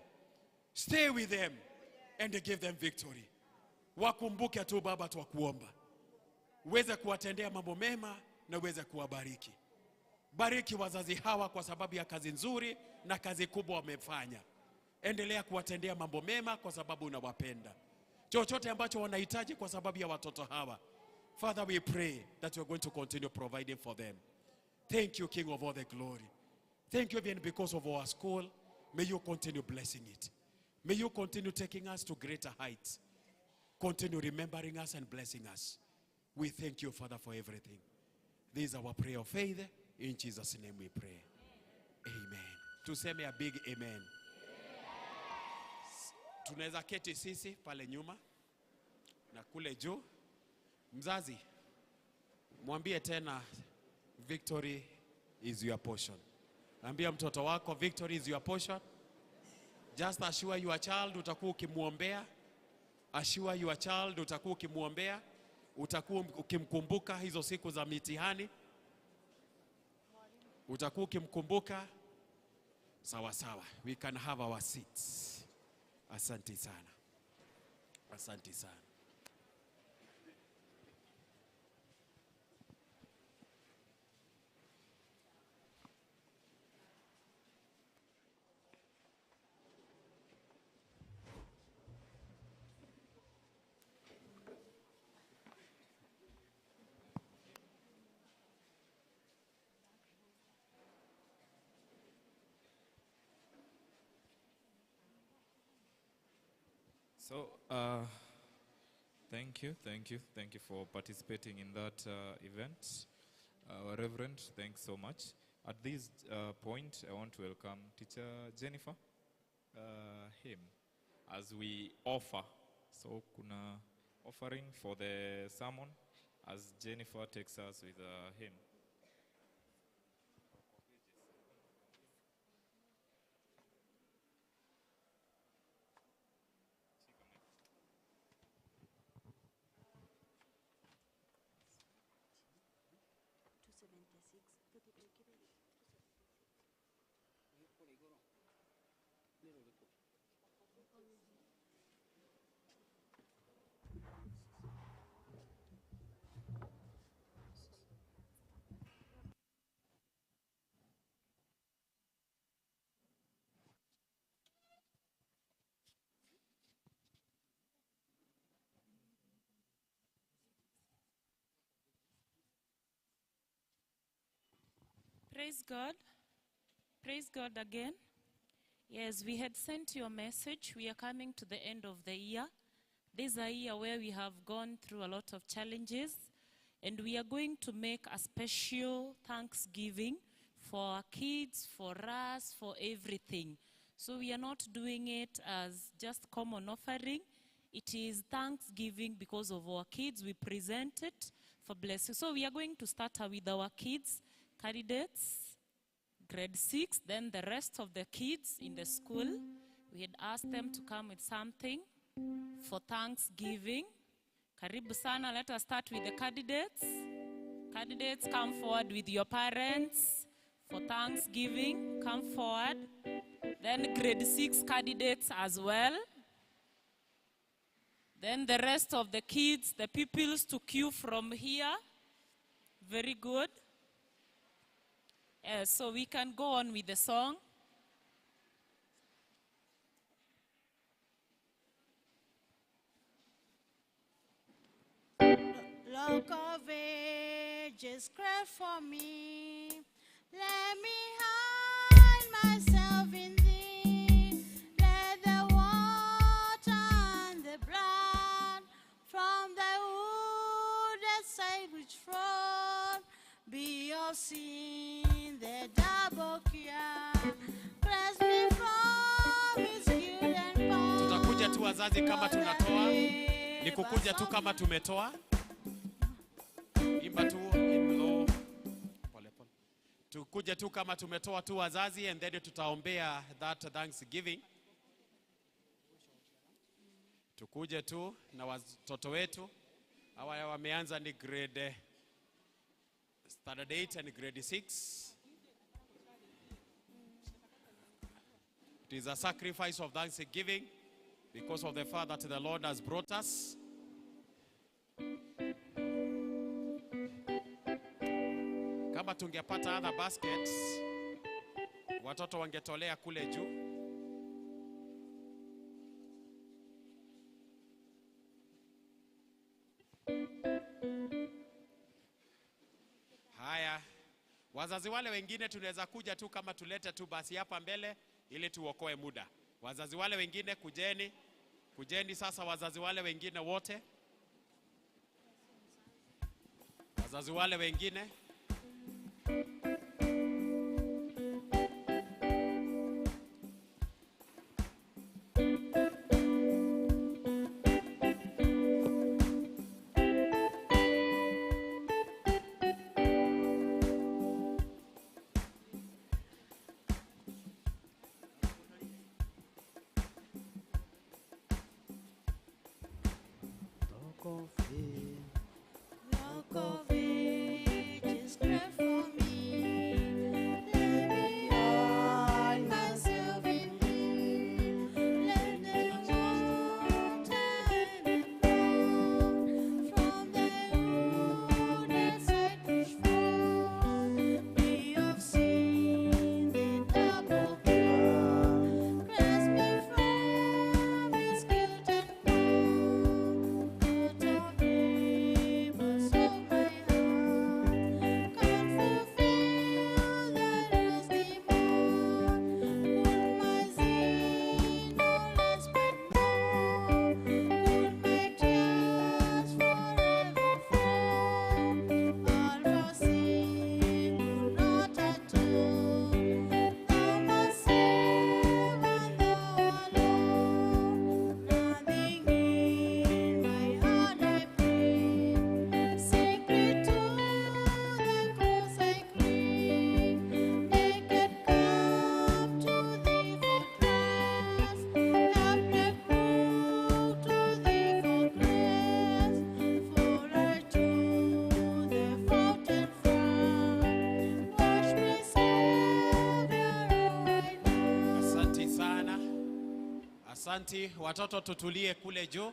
Stay with them. And give them victory. Wakumbuke tu Baba, twakuomba. Uweze kuwatendea mambo mema na uweze kuwabariki. Bariki wazazi hawa kwa sababu ya kazi nzuri na kazi kubwa wamefanya. Endelea kuwatendea mambo mema kwa sababu unawapenda. Chochote ambacho wanahitaji kwa sababu ya watoto hawa. Father, we pray that you are going to continue providing for them. Thank you, King of all the glory. Thank you even because of our school. May you continue blessing it. May you continue taking us to greater heights. Continue remembering us and blessing us. We thank you, Father, for everything. This is our prayer of faith. In Jesus' name we pray. Amen. Tuseme a big amen. Tunaweza keti sisi pale nyuma na kule juu. Mzazi, mwambie tena, victory is your portion. Ambia mtoto wako, victory is your portion. Just assure your child utakuwa ukimuombea. Assure your child utakuwa ukimuombea. Utakuwa ukimkumbuka hizo siku za mitihani. Utakuwa ukimkumbuka. Sawa sawa. We can have our seats. Asante sana. Asante sana. So, thank you for participating in that event. Reverend, thanks so much. At this point, I want to welcome Teacher Jennifer, him, as we offer. So, kuna offering for the sermon, as Jennifer takes us with him. Praise God. Praise God again. Yes, we had sent you a message. We are coming to the end of the year. This is a year where we have gone through a lot of challenges, and we are going to make a special thanksgiving for our kids, for us, for everything. So we are not doing it as just common offering. It is thanksgiving because of our kids. We present it for blessing. So we are going to start with our kids, candidates, grade 6, then the rest of the kids in the school. We had asked them to come with something for thanksgiving. Karibu sana, let us start with the candidates. Candidates, come forward with your parents for thanksgiving. Come forward. Then grade 6 candidates as well. Then the rest of the kids, the pupils to queue from here. Very good. So we can go on with the song. Rock of ages, cry for me. Let me hide myself in thee. Let the water and the blood from thy wounded side which flowed be of sin, the double cure. Cleanse me from his guilt and power. Tutakuja tu wazazi kama tunatoa. Ni kukuja tu kama tumetoa. Imba tu in low. Pole pole. Tukuja tu kama tumetoa tu wazazi, and then tutaombea that thanksgiving. Tukuje tu na watoto wetu. Hawa wameanza ni grade standard 8 and grade 6. It is a sacrifice of thanksgiving because of the fact that the Lord has brought us. Kama tungepata other baskets, watoto wangetolea kule juu. Haya, wazazi wale wengine tunaweza kuja tu kama tulete tu basi hapa mbele ili tuokoe muda. Wazazi wale wengine kujeni. Kujeni sasa wazazi wale wengine wote. Wazazi wale wengine. Rock of ages, cry for me. Let me hide myself in thee. Let the water and the blood from thy wounded side which flowed be of sin, the double cure. Cleanse me from his guilt and power. Out of labors of my heart, can't fulfill the lusty more. Would my sin no less but more? Would my tears forever flow? All for sin would not atone. Thou must save and thou alone. Nothing in my heart I pray. Secret to the cross I cling. Naked come to thee for grace. Helpless grow to thee for grace. For I to the fountain fly. Wash me, Savior, oh I know. Asante sana. Asante. Watoto tutulie kule juu.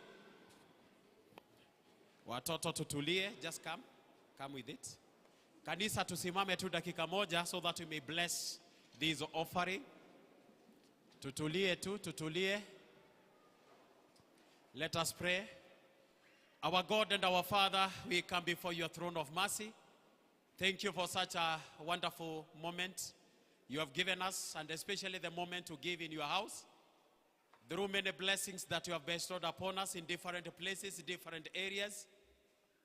Watoto tutulie. Just come. Come with it. Kanisa tusimame tu dakika moja so that we may bless this offering. Tutulie tu, tutulie. Let us pray. Our God and our Father, we come before your throne of mercy. Thank you for such a wonderful moment you have given us, and especially the moment to give in your house. Through many blessings that you have bestowed upon us in different places, different areas.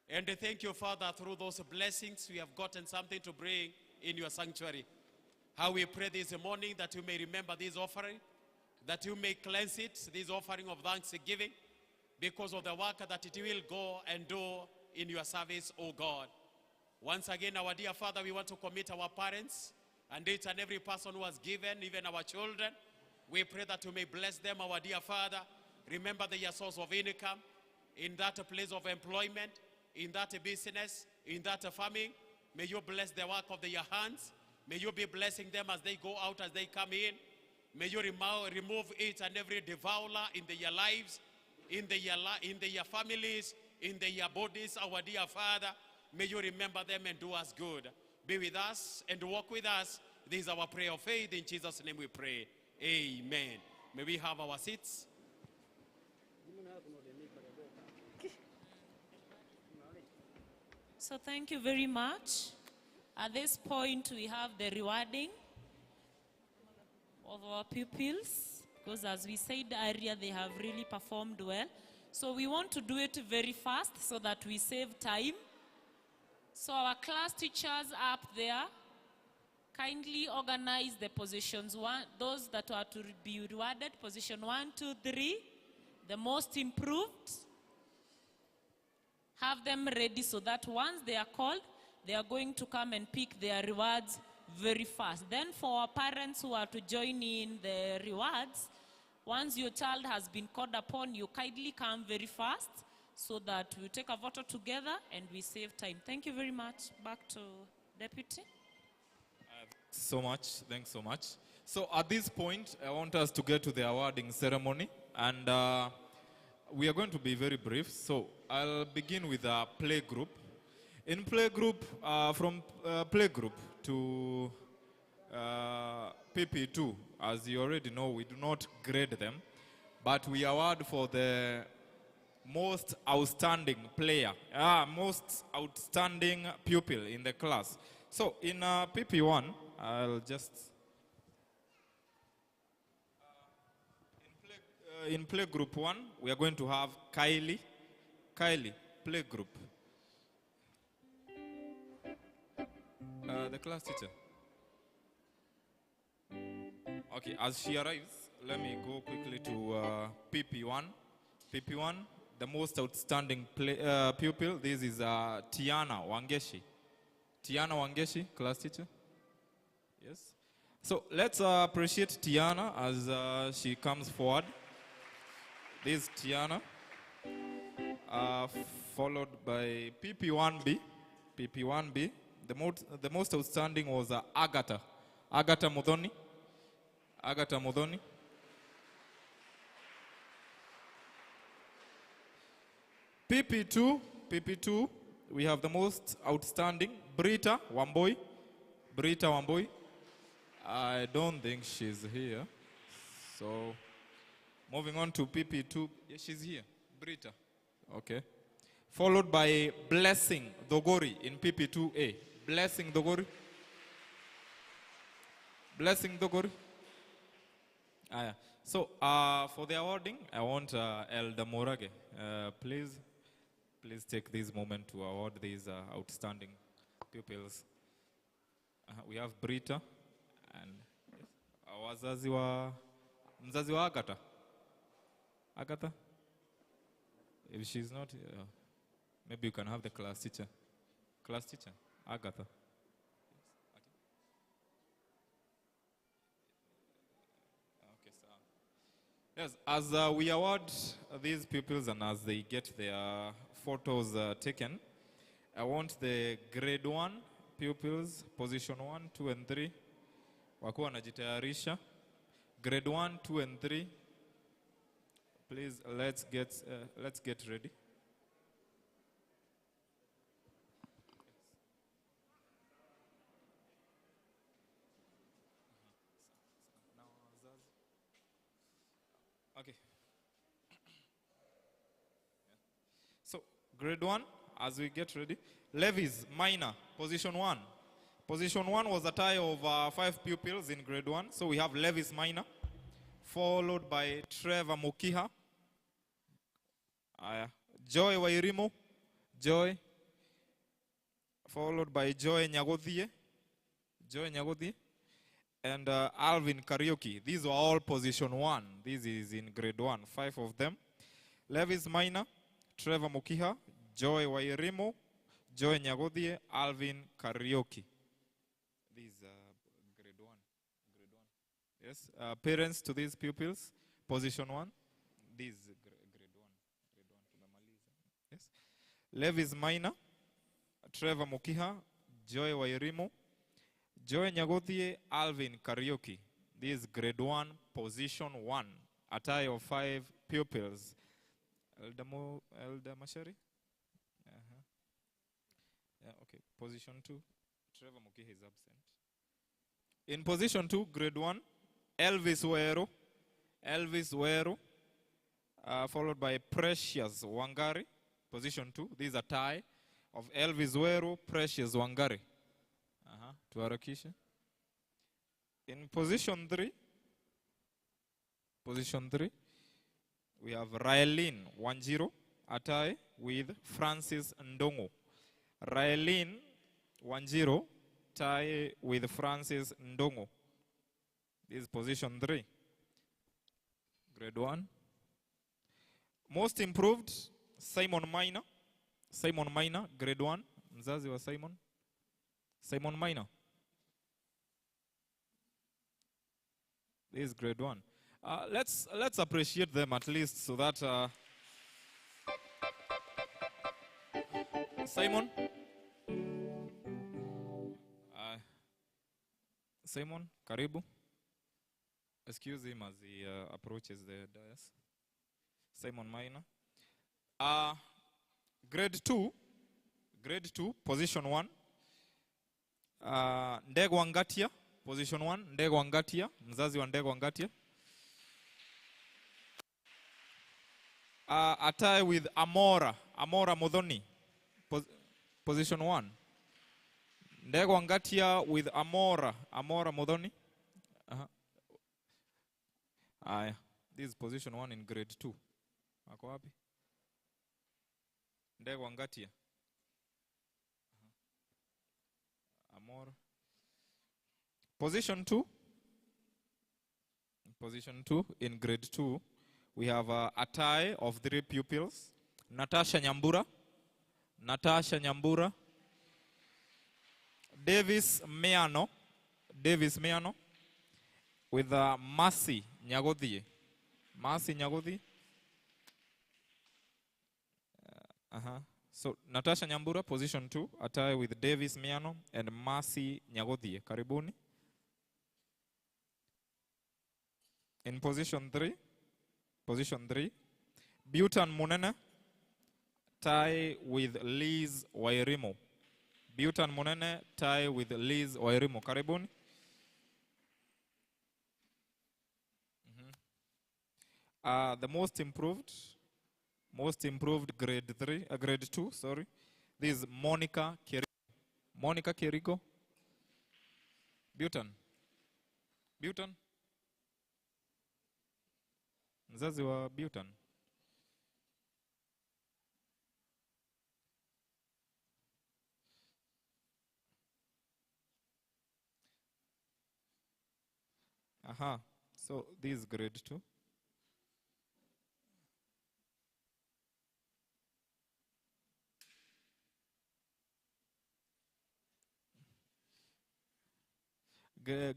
And thank you, Father, through those blessings we have gotten something to bring in your sanctuary. How we pray this morning that you may remember this offering, that you may cleanse it, this offering of thanksgiving, because of the work that it will go and do in your service, O God. Once again, our dear Father, we want to commit our parents and each and every person who has given, even our children. We pray that you may bless them, our dear Father. Remember their source of income, in that place of employment, in that business, in that farming. May you bless the work of their hands. May you be blessing them as they go out, as they come in. May you remove each and every devourer in their lives, in their families, in their bodies, our dear Father. May you remember them and do us good. Be with us and walk with us. This is our prayer of faith. In Jesus' name we pray. Amen. May we have our seats. So thank you very much. At this point, we have the rewarding of our pupils, because as we said earlier, they have really performed well. So we want to do it very fast so that we save time. So our class teachers up there, kindly organize the positions, those that are to be rewarded, position 1, 2, 3, the most improved. Have them ready so that once they are called, they are going to come and pick their rewards very fast. Then for our parents who are to join in the rewards, once your child has been called upon, you kindly come very fast so that we take a photo together and we save time. Thank you very much. Back to Deputy. Thanks so much. So at this point, I want us to get to the awarding ceremony, and we are going to be very brief. So I'll begin with a play group. In play group, from play group to PP2, as you already know, we do not grade them, but we award for the most outstanding player, most outstanding pupil in the class. So in PP1, I'll just... in play group 1, we are going to have Kylie. Kylie, play group. The class teacher. Okay, as she arrives, let me go quickly to PP1. PP1, the most outstanding pupil. This is Tiana Wangeshi. Tiana Wangeshi, class teacher. Yes. So let's appreciate Tiana as she comes forward. This is Tiana, followed by PP1B. PP1B. The most outstanding was Agatha. Agatha Modoni. Agatha Modoni. PP2, we have the most outstanding, Brita Wamboi. Brita Wamboi. I don't think she's here. So, moving on to PP2. Yes, she's here. Brita. Okay. Followed by Blessing Dogori in PP2A. Blessing Dogori. Blessing Dogori. Yeah. So, for the awarding, I want Elder Morage. Please take this moment to award these outstanding pupils. We have Brita and mzazi wa Agatha. Agatha? If she's not here, maybe you can have the class teacher. Class teacher, Agatha. Okay, so. Yes, as we award these pupils and as they get their photos taken, I want the grade 1 pupils, position 1, 2, and 3, wakuwa wanajitayarisha. Grade 1, 2, and 3. Please, let's get ready. Okay. So, grade 1, as we get ready. Levies, minor, position 1. Position 1 was a tie of 5 pupils in grade 1. So we have Levies minor, followed by Trevor Mokiha. Joy Wairimo, Joy, followed by Joy Nyagodhie. Joy Nyagodhie. and Alvin Karaoke. These are all position 1. This is in grade 1, 5 of them. Levis Minor, Trevor Mukiha, Joy Wairimo, Joy Nyagodie, Alvin Karaoke. These are grade 1. Grade 1. Yes. Parents to these pupils, position 1. These grade 1. Grade 1 tumemaliza. Yes. Levis Minor, Trevor Mukiha, Joy Wairimo, Joy Nyagodie, Alvin Karaoke. This is grade 1, position 1. A tie of 5 pupils. Elder Mashari? Yeah, okay. Position 2. Trevor Mukiha is absent. In position 2, grade 1, Elvis Wero. Elvis Wero. Followed by Precious Wangari. Position 2. This is a tie of Elvis Wero, Precious Wangari. Tuharakisha. In position 3, we have Raelin Wanjiro, a tie with Francis Ndongo. Raelin Wanjiro, tie with Francis Ndongo. This is position 3. Grade 1. Most improved, Simon Minor. Simon Minor, grade 1. Mzazi wa Simon. Simon Minor. This is grade 1. Let's appreciate them at least so that Simon. Simon, karibu. Excuse him as he approaches the dais. Simon Minor. Grade 2, position 1. Ndegwa Ngatia, position 1. Ndegwa Ngatia, mzazi wa Ndegwa Ngatia. A tie with Amora Modoni, position 1. Ndegwa Ngatia with Amora Modoni. This is position 1 in grade 2. Ako wapi? Ndegwa Ngatia. Amora. Position 2. Position 2 in grade 2. We have a tie of 3 pupils. Natasha Nyambura. Davis Meano. With Mercy Nyagodie. So Natasha Nyambura, position 2, a tie with Davis Meano and Mercy Nyagodie. Karibuni. In position 3, Butan Munene, tie with Liz Wairimo. Karibuni. The most improved grade 2, sorry. This is Monica Kerigo. Butan. Mzazi wa Butan. So this is grade 2.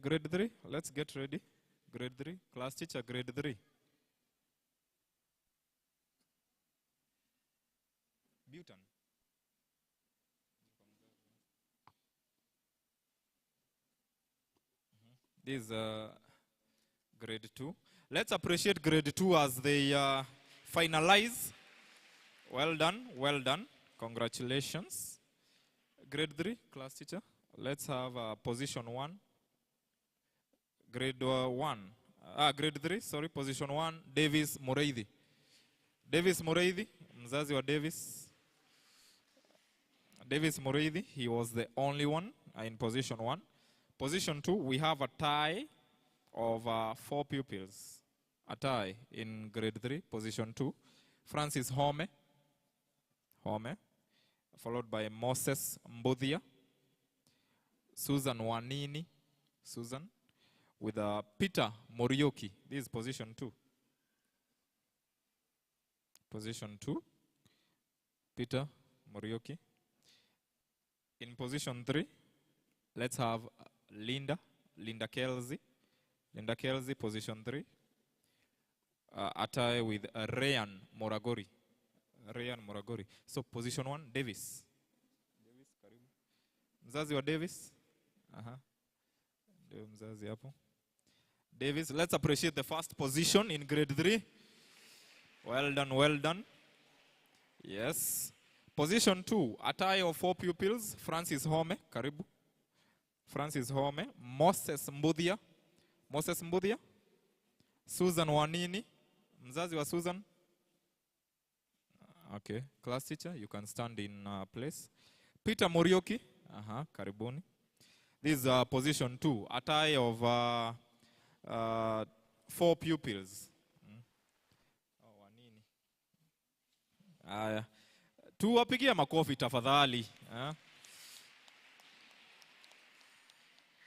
Grade 3, let's get ready. Grade 3, class teacher, grade 3. Butan. This is grade 2. Let's appreciate grade 2 as they finalize. Well done. Congratulations. Grade 3, class teacher. Let's have position 1. Grade 3, sorry, position 1, Davis Mureithi. Mzazi wa Davis. Davis Mureithi, he was the only one in position 1. Position 2, we have a tie of 4 pupils. A tie in grade 3, position 2. Francis Home, followed by Moses Mbudhia. Susan Wanini, with Peter Morioki. This is position 2. Position 2, Peter Morioki. In position 3, let's have Linda Kelsey. Linda Kelsey, position 3. Attire with Ryan Moragori. So position 1, Davis. Karibu. Mzazi wa Davis. Ndio mzazi hapo. Davis, let's appreciate the first position in grade 3. Well done, well done. Yes. Position 2, attire of 4 pupils. Francis Home, karibu. Francis Home. Moses Mbudia. Susan Wanini. Mzazi wa Susan. Okay, class teacher, you can stand in place. Peter Morioki. Karibuni. This is position 2, attire of 4 pupils. Tuwapigie makofi tafadhali.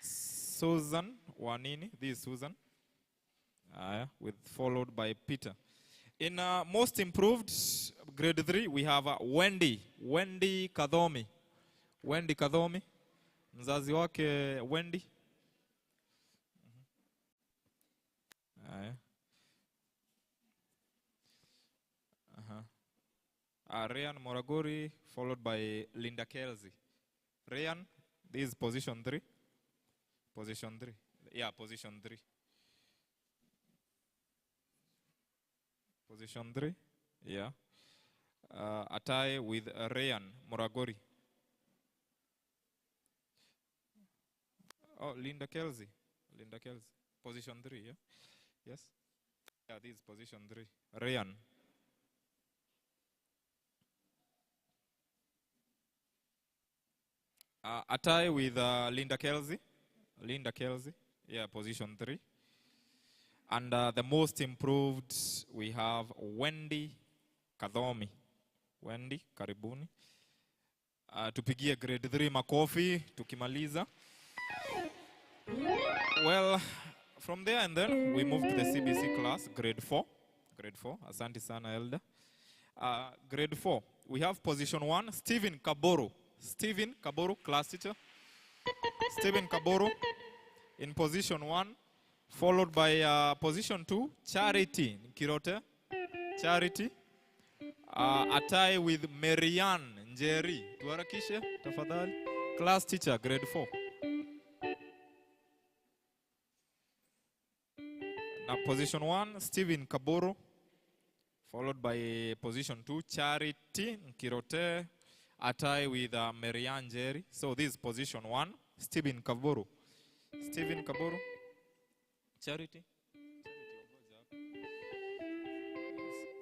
Susan Wanini, this is Susan. Followed by Peter. In most improved grade 3, we have Wendy Kadhomi. Mzazi wake Wendy. Ryan Moragori, followed by Linda Kelsey. Ryan, this is position 3. Position 3. Yeah, position 3. Position 3. Yeah. Attire with Ryan Moragori. Oh, Linda Kelsey. Position 3, yeah? Yes? Yeah, this is position 3. Ryan. Attire with Linda Kelsey. Yeah, position 3. And the most improved, we have Wendy Kadhomi. Wendy, karibuni. Tupigie grade 3 makofi, tukimaliza. Well, from there and then, we move to the CBC class, grade 4. Asante sana, Elder. Grade 4, we have position 1, Stephen Kaboro, class teacher. Stephen Kaboro in position 1, followed by position 2, Charity Kirote. Attire with Marianne Njeri. Tuharakishe, tafadhali. Class teacher, grade 4. Now, position 1, Stephen Kaboro, followed by position 2, Charity Kirote. Attire with Marianne Njeri. So this is position 1, Stephen Kaboro. Charity.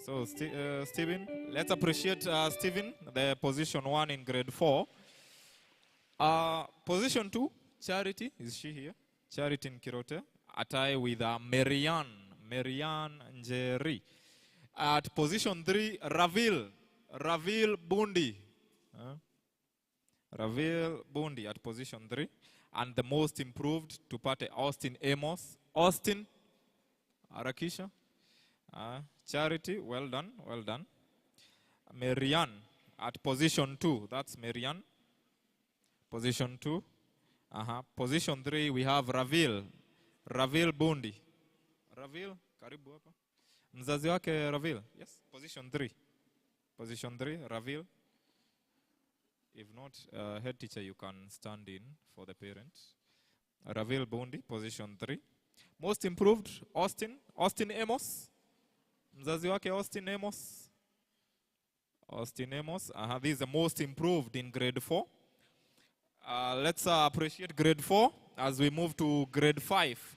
So Stephen, let's appreciate Stephen, the position 1 in grade 4. Position 2, Charity, is she here? Charity Kirote. Attire with Marianne Njeri. At position 3, Ravil Bundi. Ravil Bundi at position 3. And the most improved, Tupate Austin Amos. Austin Arakisha. Charity, well done. Marianne at position 2. That's Marianne. Position 2. Position 3, we have Ravil Bundi. Ravil, karibu hapa. Mzazi wake Ravil. Yes, position 3. Ravil. If not, head teacher, you can stand in for the parents. Ravil Bundi, position 3. Most improved, Austin Amos. Mzazi wake Austin Amos. This is the most improved in grade 4. Let's appreciate grade 4 as we move to grade 5.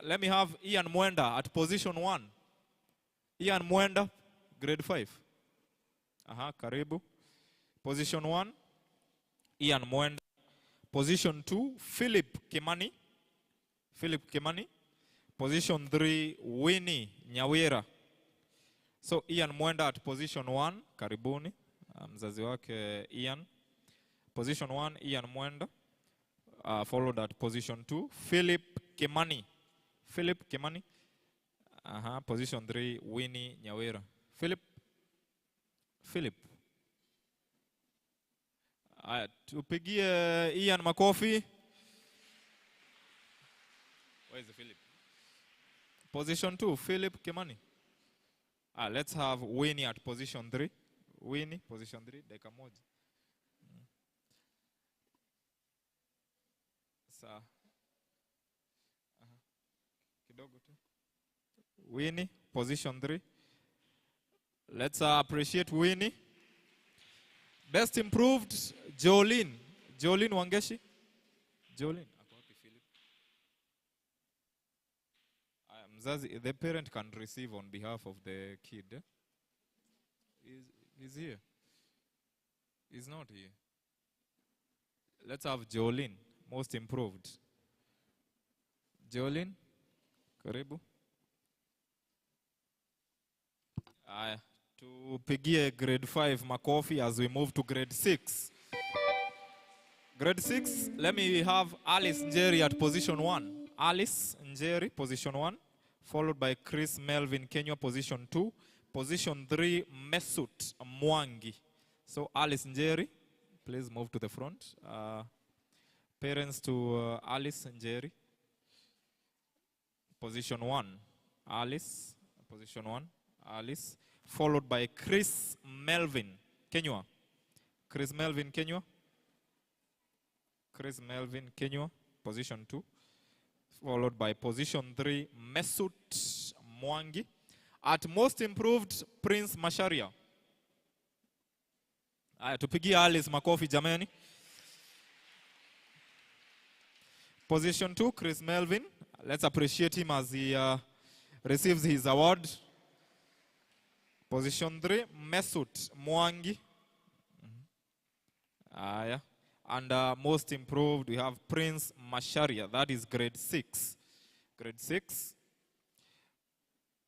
Let me have Ian Mwenda at position 1. Ian Mwenda, grade 5. Karibu. Position 1, Ian Mwenda. Position 2, Philip Kimani. Position 3, Winnie Nyawira. So Ian Mwenda at position 1, karibuni. Mzazi wake Ian. Position 1, Ian Mwenda. followed at position 2. Philip Kimani. Philip Kimani. Position 3, Winnie Nyawera. Philip. Tupigie Ian makofi. Where is Philip? Position 2, Philip Kimani. Let's have Winnie at position 3. Winnie, position 3, dakika moja. Kidogo tu. Winnie, position 3. Let's appreciate Winnie. Best improved, Jolene. Jolene Wangeshi. Jolene. Mzazi, the parent can receive on behalf of the kid. He's here. He's not here. Let's have Jolene, most improved. Jolene, karibu. Tupigie grade 5 makofi as we move to grade 6. Grade 6, let me have Alice Njeri at position 1. Alice Njeri, position 1. Followed by Chris Melvin Kenya, position 2. Position 3, Mesut Mwangi. So Alice Njeri, please move to the front. Parents to Alice Njeri. Position 1, Alice. Position 1, Alice. Followed by Chris Melvin Kenya. Chris Melvin Kenya. Chris Melvin Kenya, position 2. Followed by position 3, Mesut Mwangi. At most improved, Prince Masharia. Tupigie Alice makofi jamani. Position 2, Chris Melvin. Let's appreciate him as he receives his award. Position 3, Mesut Mwangi. And most improved, we have Prince Masharia. That is grade 6. Grade 6.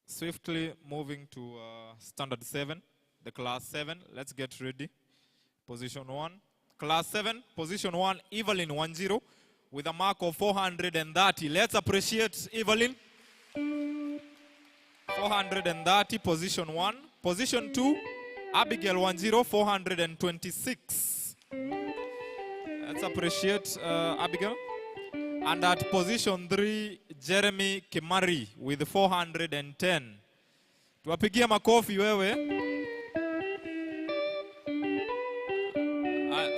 Swiftly moving to standard 7, the class 7. Let's get ready. Position 1. Class 7, position 1, Evelyn 10 with a mark of 430. Let's appreciate Evelyn. 430, position 1. Position 2, Abigail 10, 426. Let's appreciate Abigail. And at position 3, Jeremy Kimari with 410. Tuwapigia makofi wewe.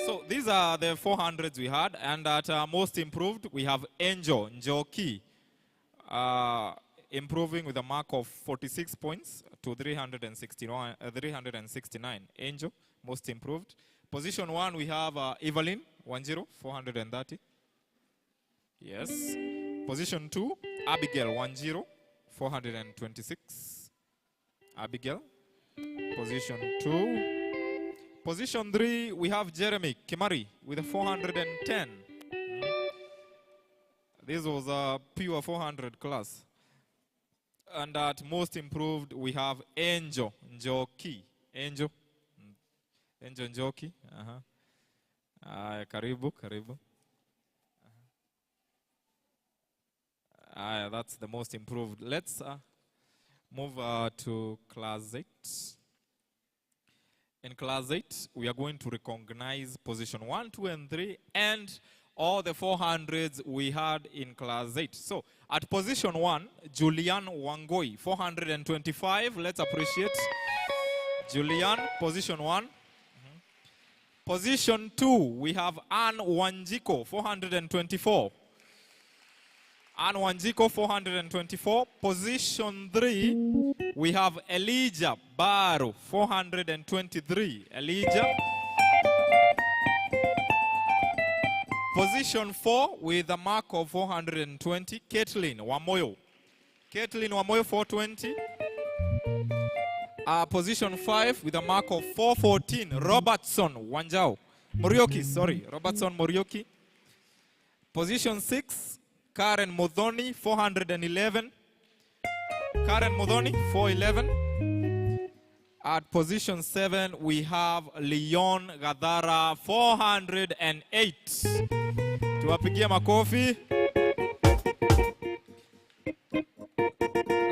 So these are the 400s we had. And at most improved, we have Angel Njoki. Improving with a mark of 46 points to 369. Angel, most improved. Position 1, we have Evelyn 10, 430. Yes. Position 2, Abigail 10, 426. Abigail. Position 2. Position 3, we have Jeremy Kimari with a 410. This was a pure 400 class. And at most improved, we have Angel Njoki. Angel Njoki. Karibu. That's the most improved. Let's move to class 8. In class 8, we are going to recognize position 1, 2, and 3, and all the 400s we had in class 8. So, at position 1, Julian Wangoi, 425. Let's appreciate Julian, position 1. Position 2, we have Anne Wanjiko, 424. Anne Wanjiko, 424. Position 3, we have Elijah Baro, 423. Elijah. Position 4, with a mark of 420, Caitlin Wamoyo. Caitlin Wamoyo, 420. Position 5, with a mark of 414, Robertson Wanjao. Robertson Morioki. Position 6, Karen Modoni, 411. Karen Modoni, 411. At position 7, we have Leon Gadara, 408. Tuwapigie makofi.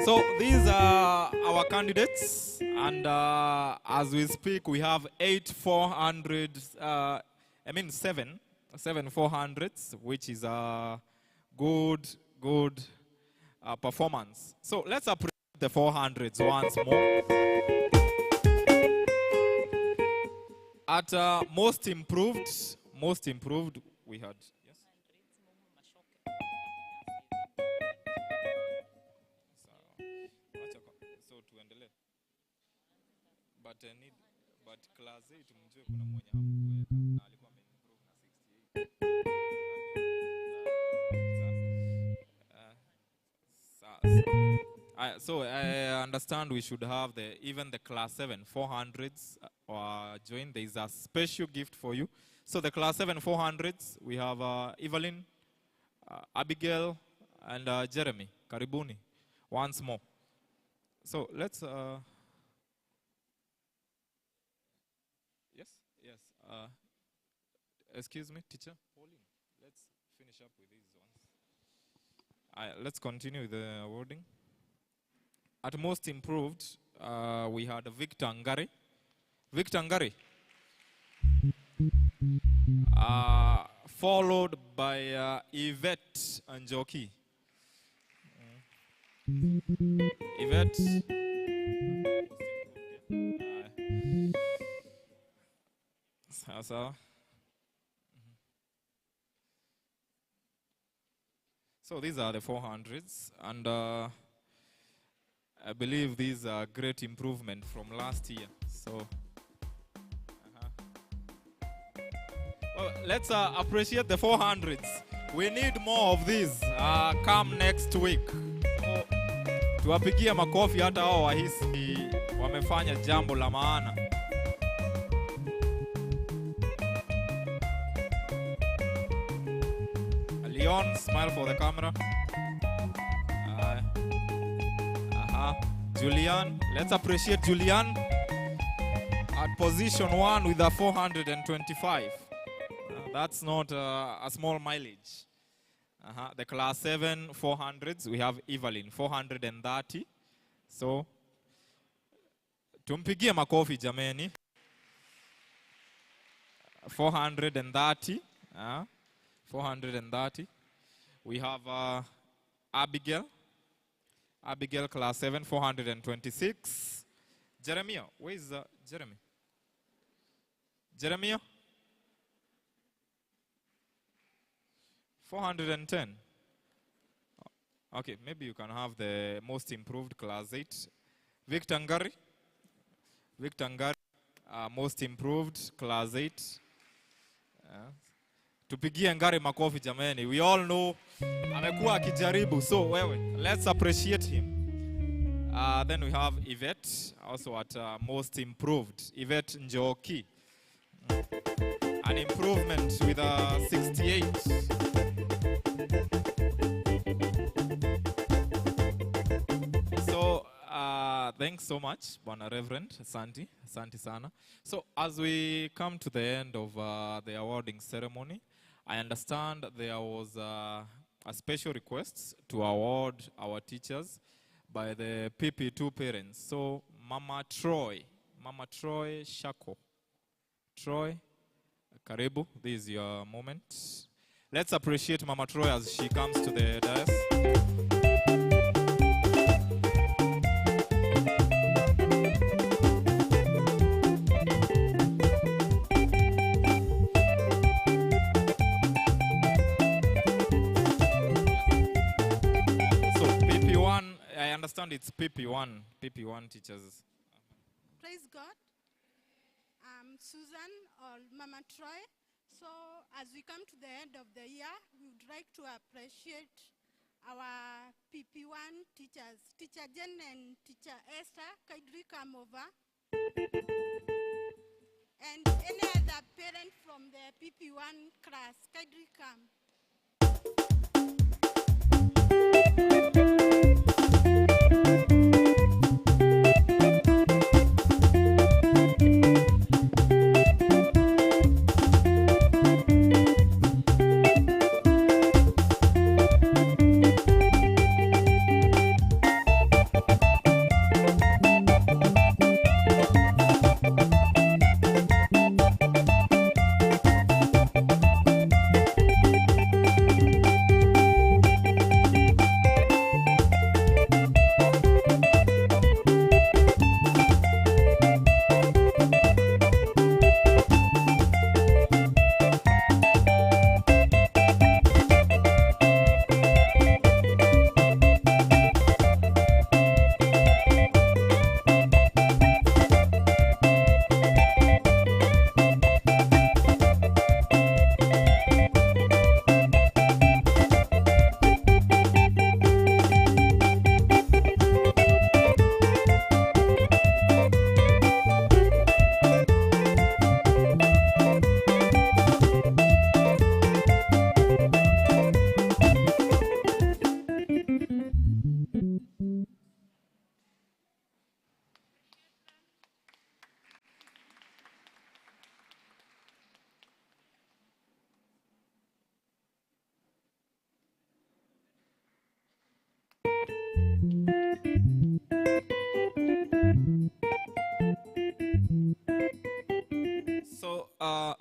So these are our candidates, and as we speak, we have 7 400s, which is a good performance. So let's appreciate the 400s once more. At most improved, we had. So tuendelee. But class 8 mjue kuna mwenye hakuweka na alikuwa ameimprove na 68. So I understand we should have even the class 7 400s join. There is a special gift for you. So the class 7 400s, we have Evelyn, Abigail, and Jeremy. Karibuni. Once more. So let's. Yes. Excuse me, teacher. Pauline. Let's finish up with these ones. Let's continue with the awarding. At most improved, we had Victor Ngari. Victor Ngari. Followed by Yvette Njoki. Yvette. So these are the 400s, and I believe these are great improvement from last year. So well, let's appreciate the 400s. We need more of these. Come next week. So, tuwapigie makofi hata hao wahisi wamefanya jambo la maana. Leon, smile for the camera. Julian, let's appreciate Julian at position 1 with a 425. That's not a small mileage. The class 7 400s, we have Evelyn 430. So tumpigie makofi jameni. 430. 430. We have Abigail. Abigail class 7 426. Jeremiah, where is Jeremy? Jeremiah? 410. Okay, maybe you can have the most improved class 8. Victor Ngari. Victor Ngari, most improved class 8. Tupigie Ngari makofi jameni. We all know amekuwa akijaribu. So wewe, let's appreciate him. Then we have Yvette, also at most improved. Yvette Njoki. An improvement with 68. So thanks so much, Bwana Reverend Santi sana. So as we come to the end of the awarding ceremony, I understand there was a special request to award our teachers by the PP2 parents. So Mama Troy Shako. Troy, karibu, this is your moment. Let's appreciate Mama Troy as she comes to the dais. I understand it's PP1 teachers. Praise God. I'm Susan or Mama Troy. So as we come to the end of the year, we would like to appreciate our PP1 teachers, Teacher Jen and Teacher Esther. Kindly come over. And any other parent from the PP1 class, kindly come.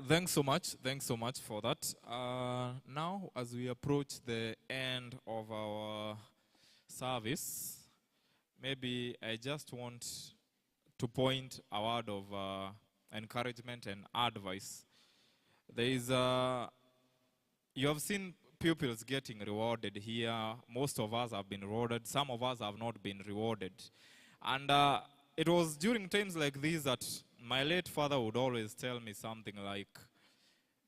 Thanks so much. Thanks so much for that. Now, as we approach the end of our service, maybe I just want to point a word of encouragement and advice. There is you have seen pupils getting rewarded here. Most of us have been rewarded. Some of us have not been rewarded. And it was during times like these that my late father would always tell me something like,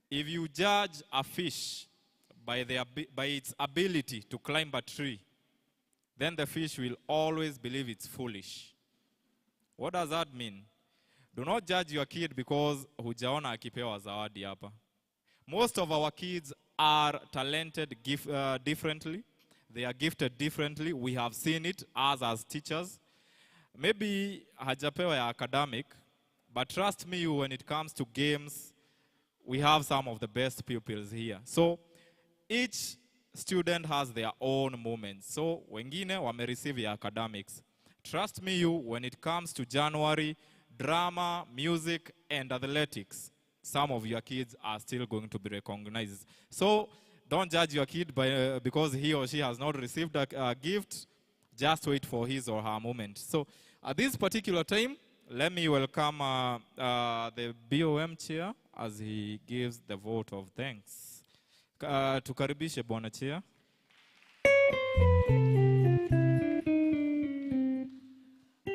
if you judge a fish by its ability to climb a tree, then the fish will always believe it's foolish. What does that mean? Do not judge your kid because hujaona akipewa zawadi hapa. Most of our kids are talented differently. They are gifted differently. We have seen it as teachers. Maybe hajapewa ya academic, but trust me, when it comes to games, we have some of the best pupils here. So each student has their own moments. So wengine wame receive your academics. Trust me, when it comes to January, drama, music, and athletics, some of your kids are still going to be recognized. So don't judge your kid because he or she has not received a gift. Just wait for his or her moment. So at this particular time, let me welcome the BOM chair as he gives the vote of thanks. Tukaribishe Bwana Chair.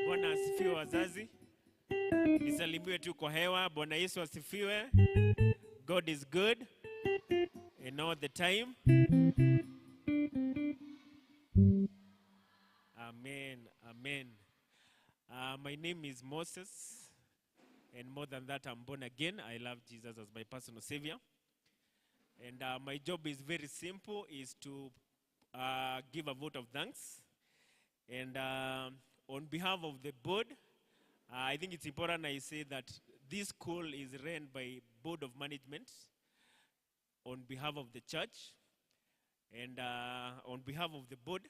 Bwana asifiwe wazazi. Nisalimiwe tu kwa hewa. Bwana Yesu asifiwe. God is good and all the time. Amen. Amen. My name is Moses, and more than that, I'm born again. I love Jesus as my personal savior. And my job is very simple, is to give a vote of thanks. And on behalf of the board, I think it's important I say that this school is run by Board of Management on behalf of the church. And on behalf of the board,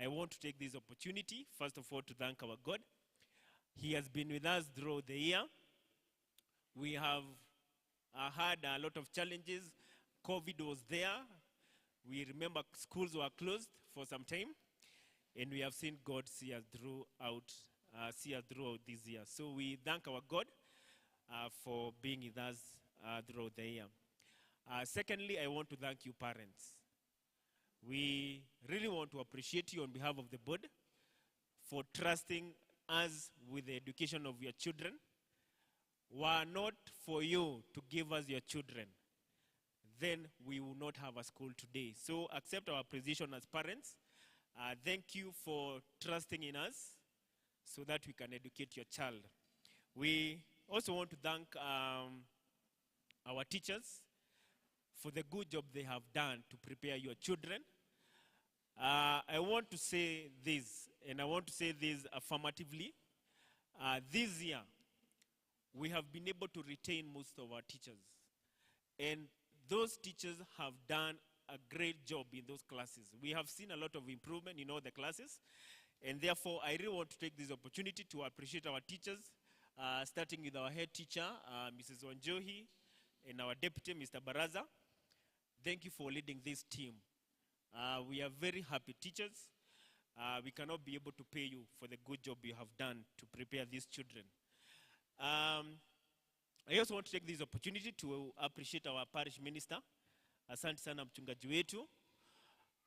I want to take this opportunity, first of all, to thank our God. He has been with us throughout the year. We have had a lot of challenges. COVID was there. We remember schools were closed for some time. And we have seen God see us throughout this year. So we thank our God for being with us throughout the year. Secondly, I want to thank you parents. We really want to appreciate you on behalf of the board for trusting us with the education of your children. Were not for you to give us your children, then we will not have a school today. So accept our position as parents. Thank you for trusting in us so that we can educate your child. We also want to thank our teachers for the good job they have done to prepare your children. I want to say this, and I want to say this affirmatively. This year, we have been able to retain most of our teachers. And those teachers have done a great job in those classes. We have seen a lot of improvement in all the classes. And therefore, I really want to take this opportunity to appreciate our teachers, starting with our head teacher, Mrs. Wanjohi, and our deputy, Mr. Baraza. Thank you for leading this team. We are very happy teachers. We cannot be able to pay you for the good job you have done to prepare these children. I also want to take this opportunity to appreciate our parish minister, Asante sana mchungaji wetu.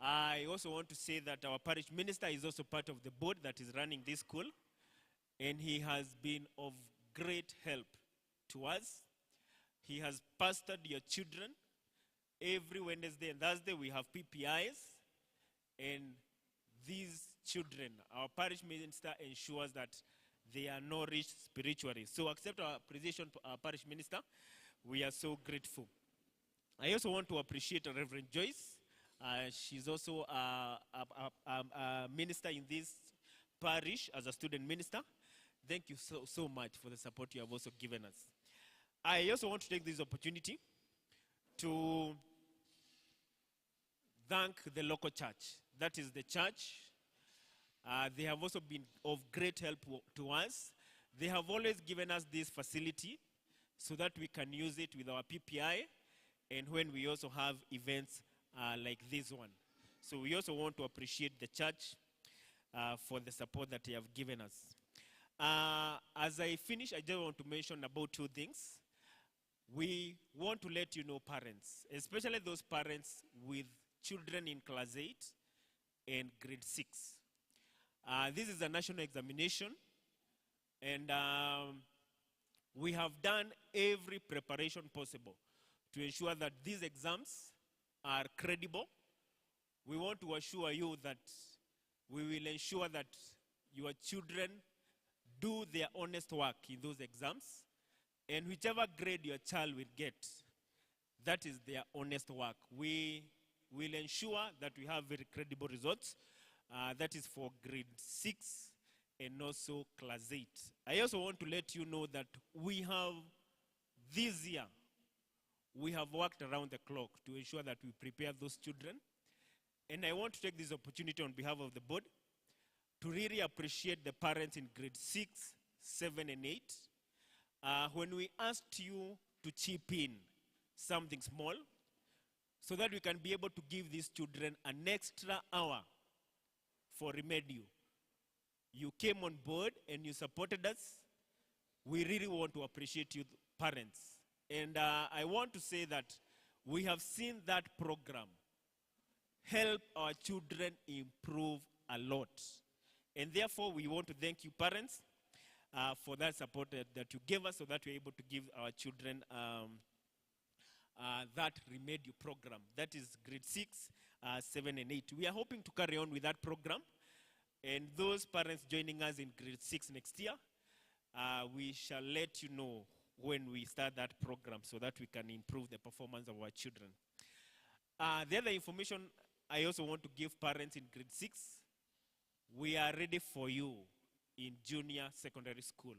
I also want to say that our parish minister is also part of the board that is running this school, and he has been of great help to us. He has pastored your children. Every Wednesday and Thursday we have PPIs, and these children, our parish minister ensures that they are nourished spiritually. So accept our appreciation, our parish minister. We are so grateful. I also want to appreciate Reverend Joyce. She's also a minister in this parish as a student minister. Thank you so much for the support you have also given us. I also want to take this opportunity to thank the local church. That is the church. They have also been of great help to us. They have always given us this facility so that we can use it with our PPI and when we also have events like this one. So we also want to appreciate the church for the support that they have given us. As I finish, I just want to mention about 2 things. We want to let you know, parents, especially those parents with children in class 8 and grade 6. This is a national examination, and we have done every preparation possible to ensure that these exams are credible. We want to assure you that we will ensure that your children do their honest work in those exams, and whichever grade your child will get, that is their honest work. We will ensure that we have very credible results. That is for grade 6 and also class 8. I also want to let you know that we have, this year, we have worked around the clock to ensure that we prepare those children. And I want to take this opportunity on behalf of the board to really appreciate the parents in grade 6, 7, and 8. When we asked you to chip in something small so that we can be able to give these children an extra hour for remedial, you came on board and you supported us. We really want to appreciate you, parents. And I want to say that we have seen that program help our children improve a lot. And therefore, we want to thank you, parents, for that support that you gave us so that we're able to give our children that remedial program. That is grade 6, 7, and 8. We are hoping to carry on with that program. And those parents joining us in grade 6 next year, we shall let you know when we start that program so that we can improve the performance of our children. The other information I also want to give parents in grade 6, we are ready for you in junior secondary school.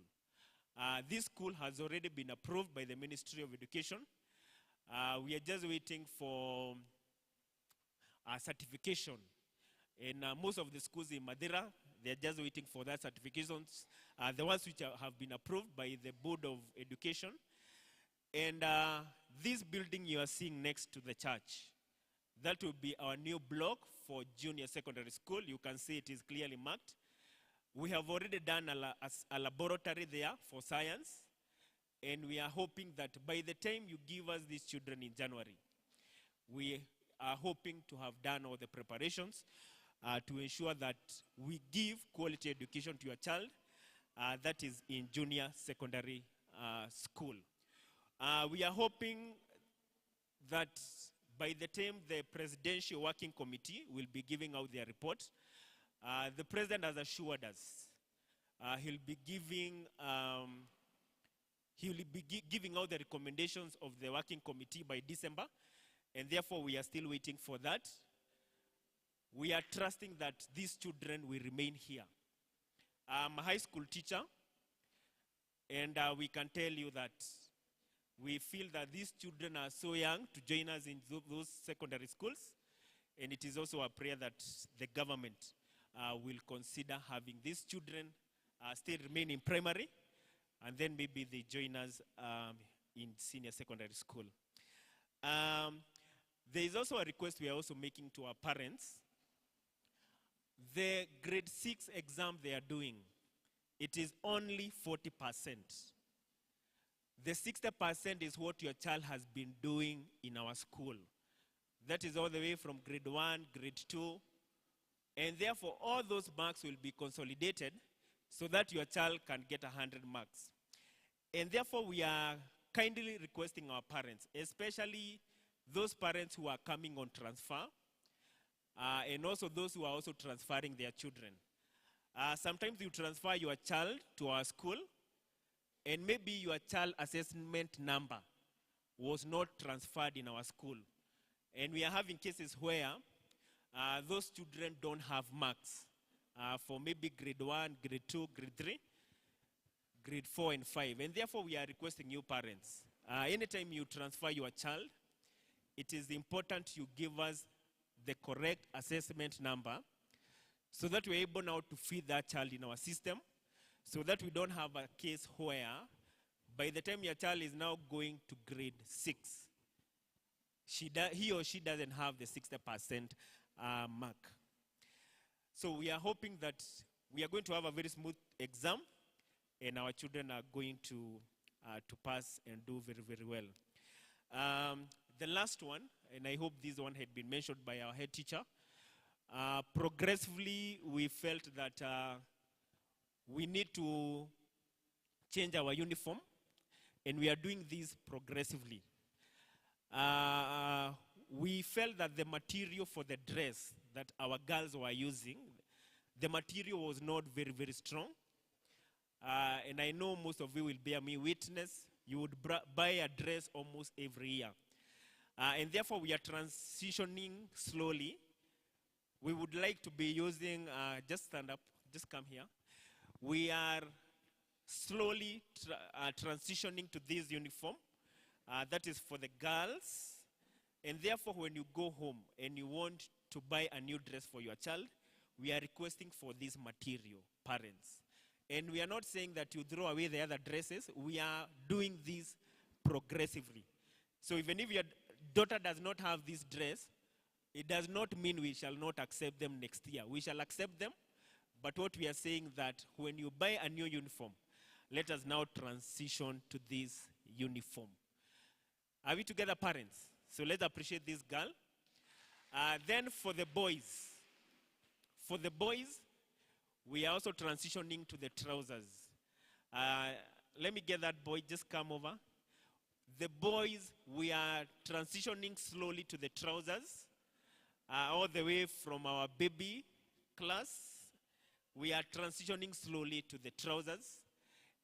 This school has already been approved by the Ministry of Education. We are just waiting for certification. And most of the schools in Madeira, they're just waiting for that certifications. The ones which have been approved by the Board of Education. And this building you are seeing next to the church, that will be our new block for junior secondary school. You can see it is clearly marked. We have already done a laboratory there for science. And we are hoping that by the time you give us these children in January, we are hoping to have done all the preparations to ensure that we give quality education to your child that is in junior secondary school. We are hoping that by the time the Presidential Working Committee will be giving out their report, the President has assured us he'll be giving out the recommendations of the Working Committee by December, and therefore we are still waiting for that. We are trusting that these children will remain here. I'm a high school teacher, and we can tell you that we feel that these children are so young to join us in those secondary schools, and it is also a prayer that the government will consider having these children still remain in primary, and then maybe they join us in senior secondary school. There is also a request we are also making to our parents. The grade 6 exam they are doing, it is only 40%. The 60% is what your child has been doing in our school. That is all the way from grade 1, grade 2. And therefore, all those marks will be consolidated so that your child can get 100 marks. And therefore, we are kindly requesting our parents, especially those parents who are coming on transfer, and also those who are also transferring their children. Sometimes you transfer your child to our school, and maybe your child assessment number was not transferred in our school. And we are having cases where those children don't have marks for maybe grade 1, grade 2, grade 3, grade 4, and 5. And therefore, we are requesting you parents, anytime you transfer your child, it is important you give us the correct assessment number so that we're able now to feed that child in our system, so that we don't have a case where by the time your child is now going to grade 6, he or she doesn't have the 60% mark. So we are hoping that we are going to have a very smooth exam, and our children are going to pass and do very, very well. The last one, and I hope this one had been mentioned by our head teacher, progressively we felt that we need to change our uniform, and we are doing this progressively. We felt that the material for the dress that our girls were using, the material was not very, very strong. And I know most of you will bear me witness. You would buy a dress almost every year. And therefore, we are transitioning slowly. We would like to be using, just stand up, just come here. We are slowly transitioning to this uniform. That is for the girls. And therefore, when you go home and you want to buy a new dress for your child, we are requesting for this material, parents. And we are not saying that you throw away the other dresses. We are doing this progressively. So even if your daughter does not have this dress, it does not mean we shall not accept them next year. We shall accept them. But what we are saying that when you buy a new uniform, let us now transition to this uniform. Are we together, parents? So let's appreciate this girl. Then for the boys, we are also transitioning to the trousers. Let me get that boy, just come over. The boys, we are transitioning slowly to the trousers, all the way from our baby class. We are transitioning slowly to the trousers.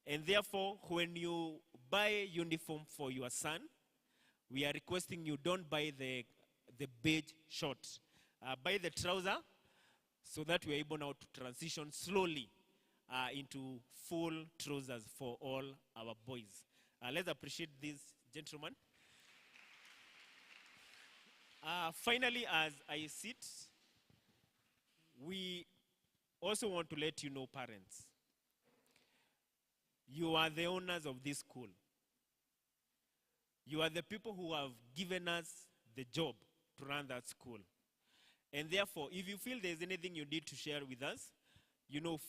And therefore, when you buy a uniform for your son, we are requesting you don't buy the beige short. Buy the trouser so that we are able now to transition slowly into full trousers for all our boys. Let's appreciate this gentleman. Finally, as I sit, we also want to let you know, parents, you are the owners of this school. You are the people who have given us the job to run that school. And therefore, if you feel there's anything you need to share with us,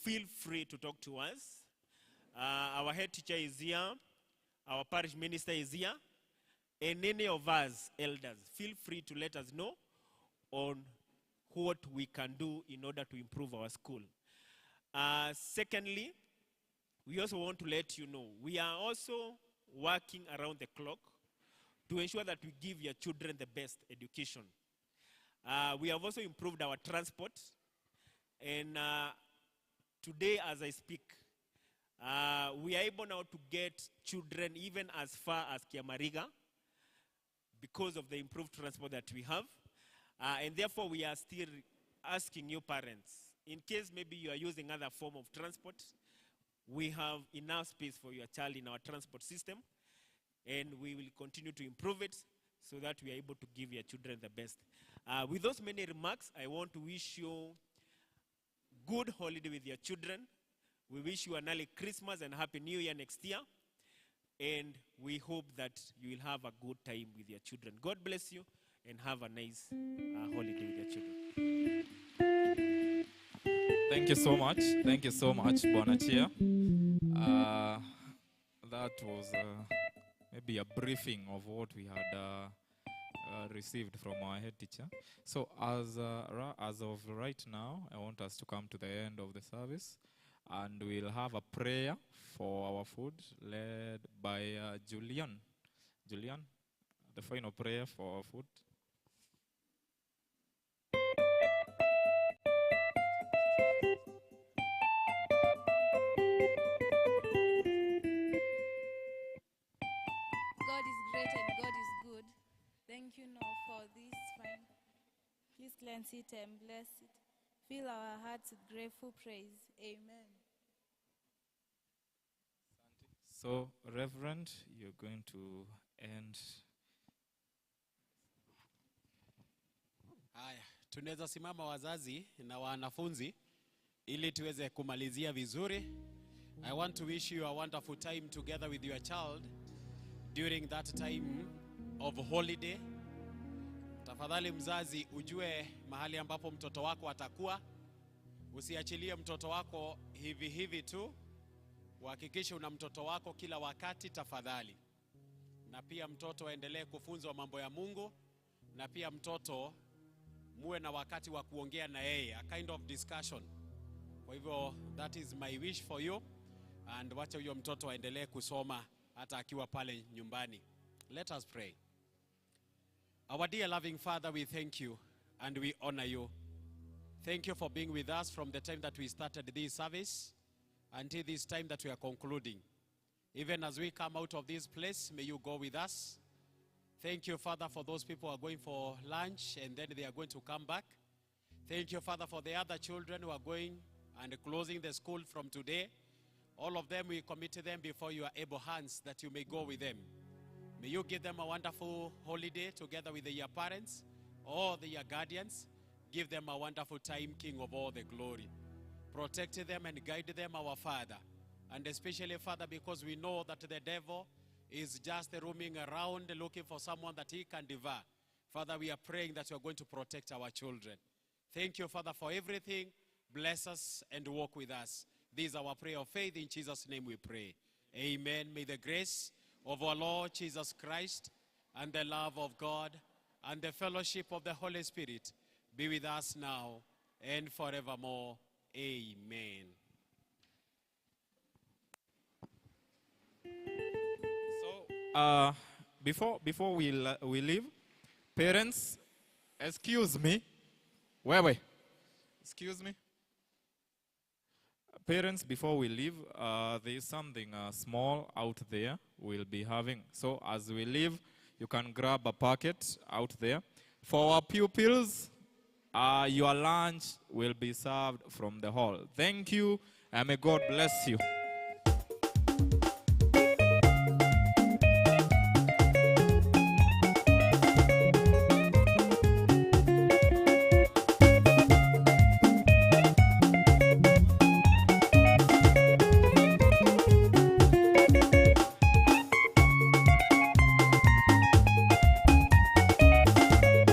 feel free to talk to us. Our head teacher is here. Our parish minister is here. And any of us elders, feel free to let us know on what we can do in order to improve our school. Secondly, we also want to let you know, we are also working around the clock to ensure that we give your children the best education. We have also improved our transport. And today, as I speak, we are able now to get children even as far as Kiamariga because of the improved transport that we have. And therefore, we are still asking you parents, in case maybe you are using other form of transport, we have enough space for your child in our transport system, and we will continue to improve it so that we are able to give your children the best. With those many remarks, I want to wish you good holiday with your children. We wish you an early Christmas and Happy New Year next year. And we hope that you will have a good time with your children. God bless you and have a nice holiday with your children. Thank you so much. Thank you so much, Bonachia. That was maybe a briefing of what we had received from our head teacher. So as of right now, I want us to come to the end of the service, and we'll have a prayer for our food led by Julian. Julian, the final prayer for our food. God is great and God is good. Thank you, Lord, for this wine. Please cleanse it and bless it. Fill our hearts with grateful praise. Amen. So, Reverend, you're going to end. Haya, tunaweza simama wazazi na wanafunzi ili tuweze kumalizia vizuri. I want to wish you a wonderful time together with your child during that time of holiday. Tafadhali mzazi, ujue mahali ambapo mtoto wako atakuwa. Usiachilie mtoto wako hivi hivi tu. Uhakikishe una mtoto wako kila wakati tafadhali. Na pia mtoto aendelee kufunzwa mambo ya Mungu, na pia mtoto muwe na wakati wa kuongea na yeye, a kind of discussion. Kwa hivyo that is my wish for you, and wacha huyo mtoto aendelee kusoma hata akiwa pale nyumbani. Let us pray. Our dear loving Father, we thank you and we honor you. Thank you for being with us from the time that we started this service until this time that we are concluding. Even as we come out of this place, may you go with us. Thank you, Father, for those people who are going for lunch and then they are going to come back. Thank you, Father, for the other children who are going and closing the school from today. All of them, we commit them before your able hands that you may go with them. May you give them a wonderful holiday together with their parents, all their guardians. Give them a wonderful time, King of all the glory. Protect them and guide them, our Father. And especially, Father, because we know that the devil is just roaming around looking for someone that he can devour. Father, we are praying that you are going to protect our children. Thank you, Father, for everything. Bless us and walk with us. This is our prayer of faith. In Jesus' name we pray. Amen. May the grace of our Lord Jesus Christ and the love of God and the fellowship of the Holy Spirit be with us now and forevermore. Amen. So, before we leave, parents, excuse me. Wait. Excuse me. Parents, before we leave, there is something small out there we'll be having. So as we leave, you can grab a packet out there. For our pupils, your lunch will be served from the hall. Thank you, and may God bless you.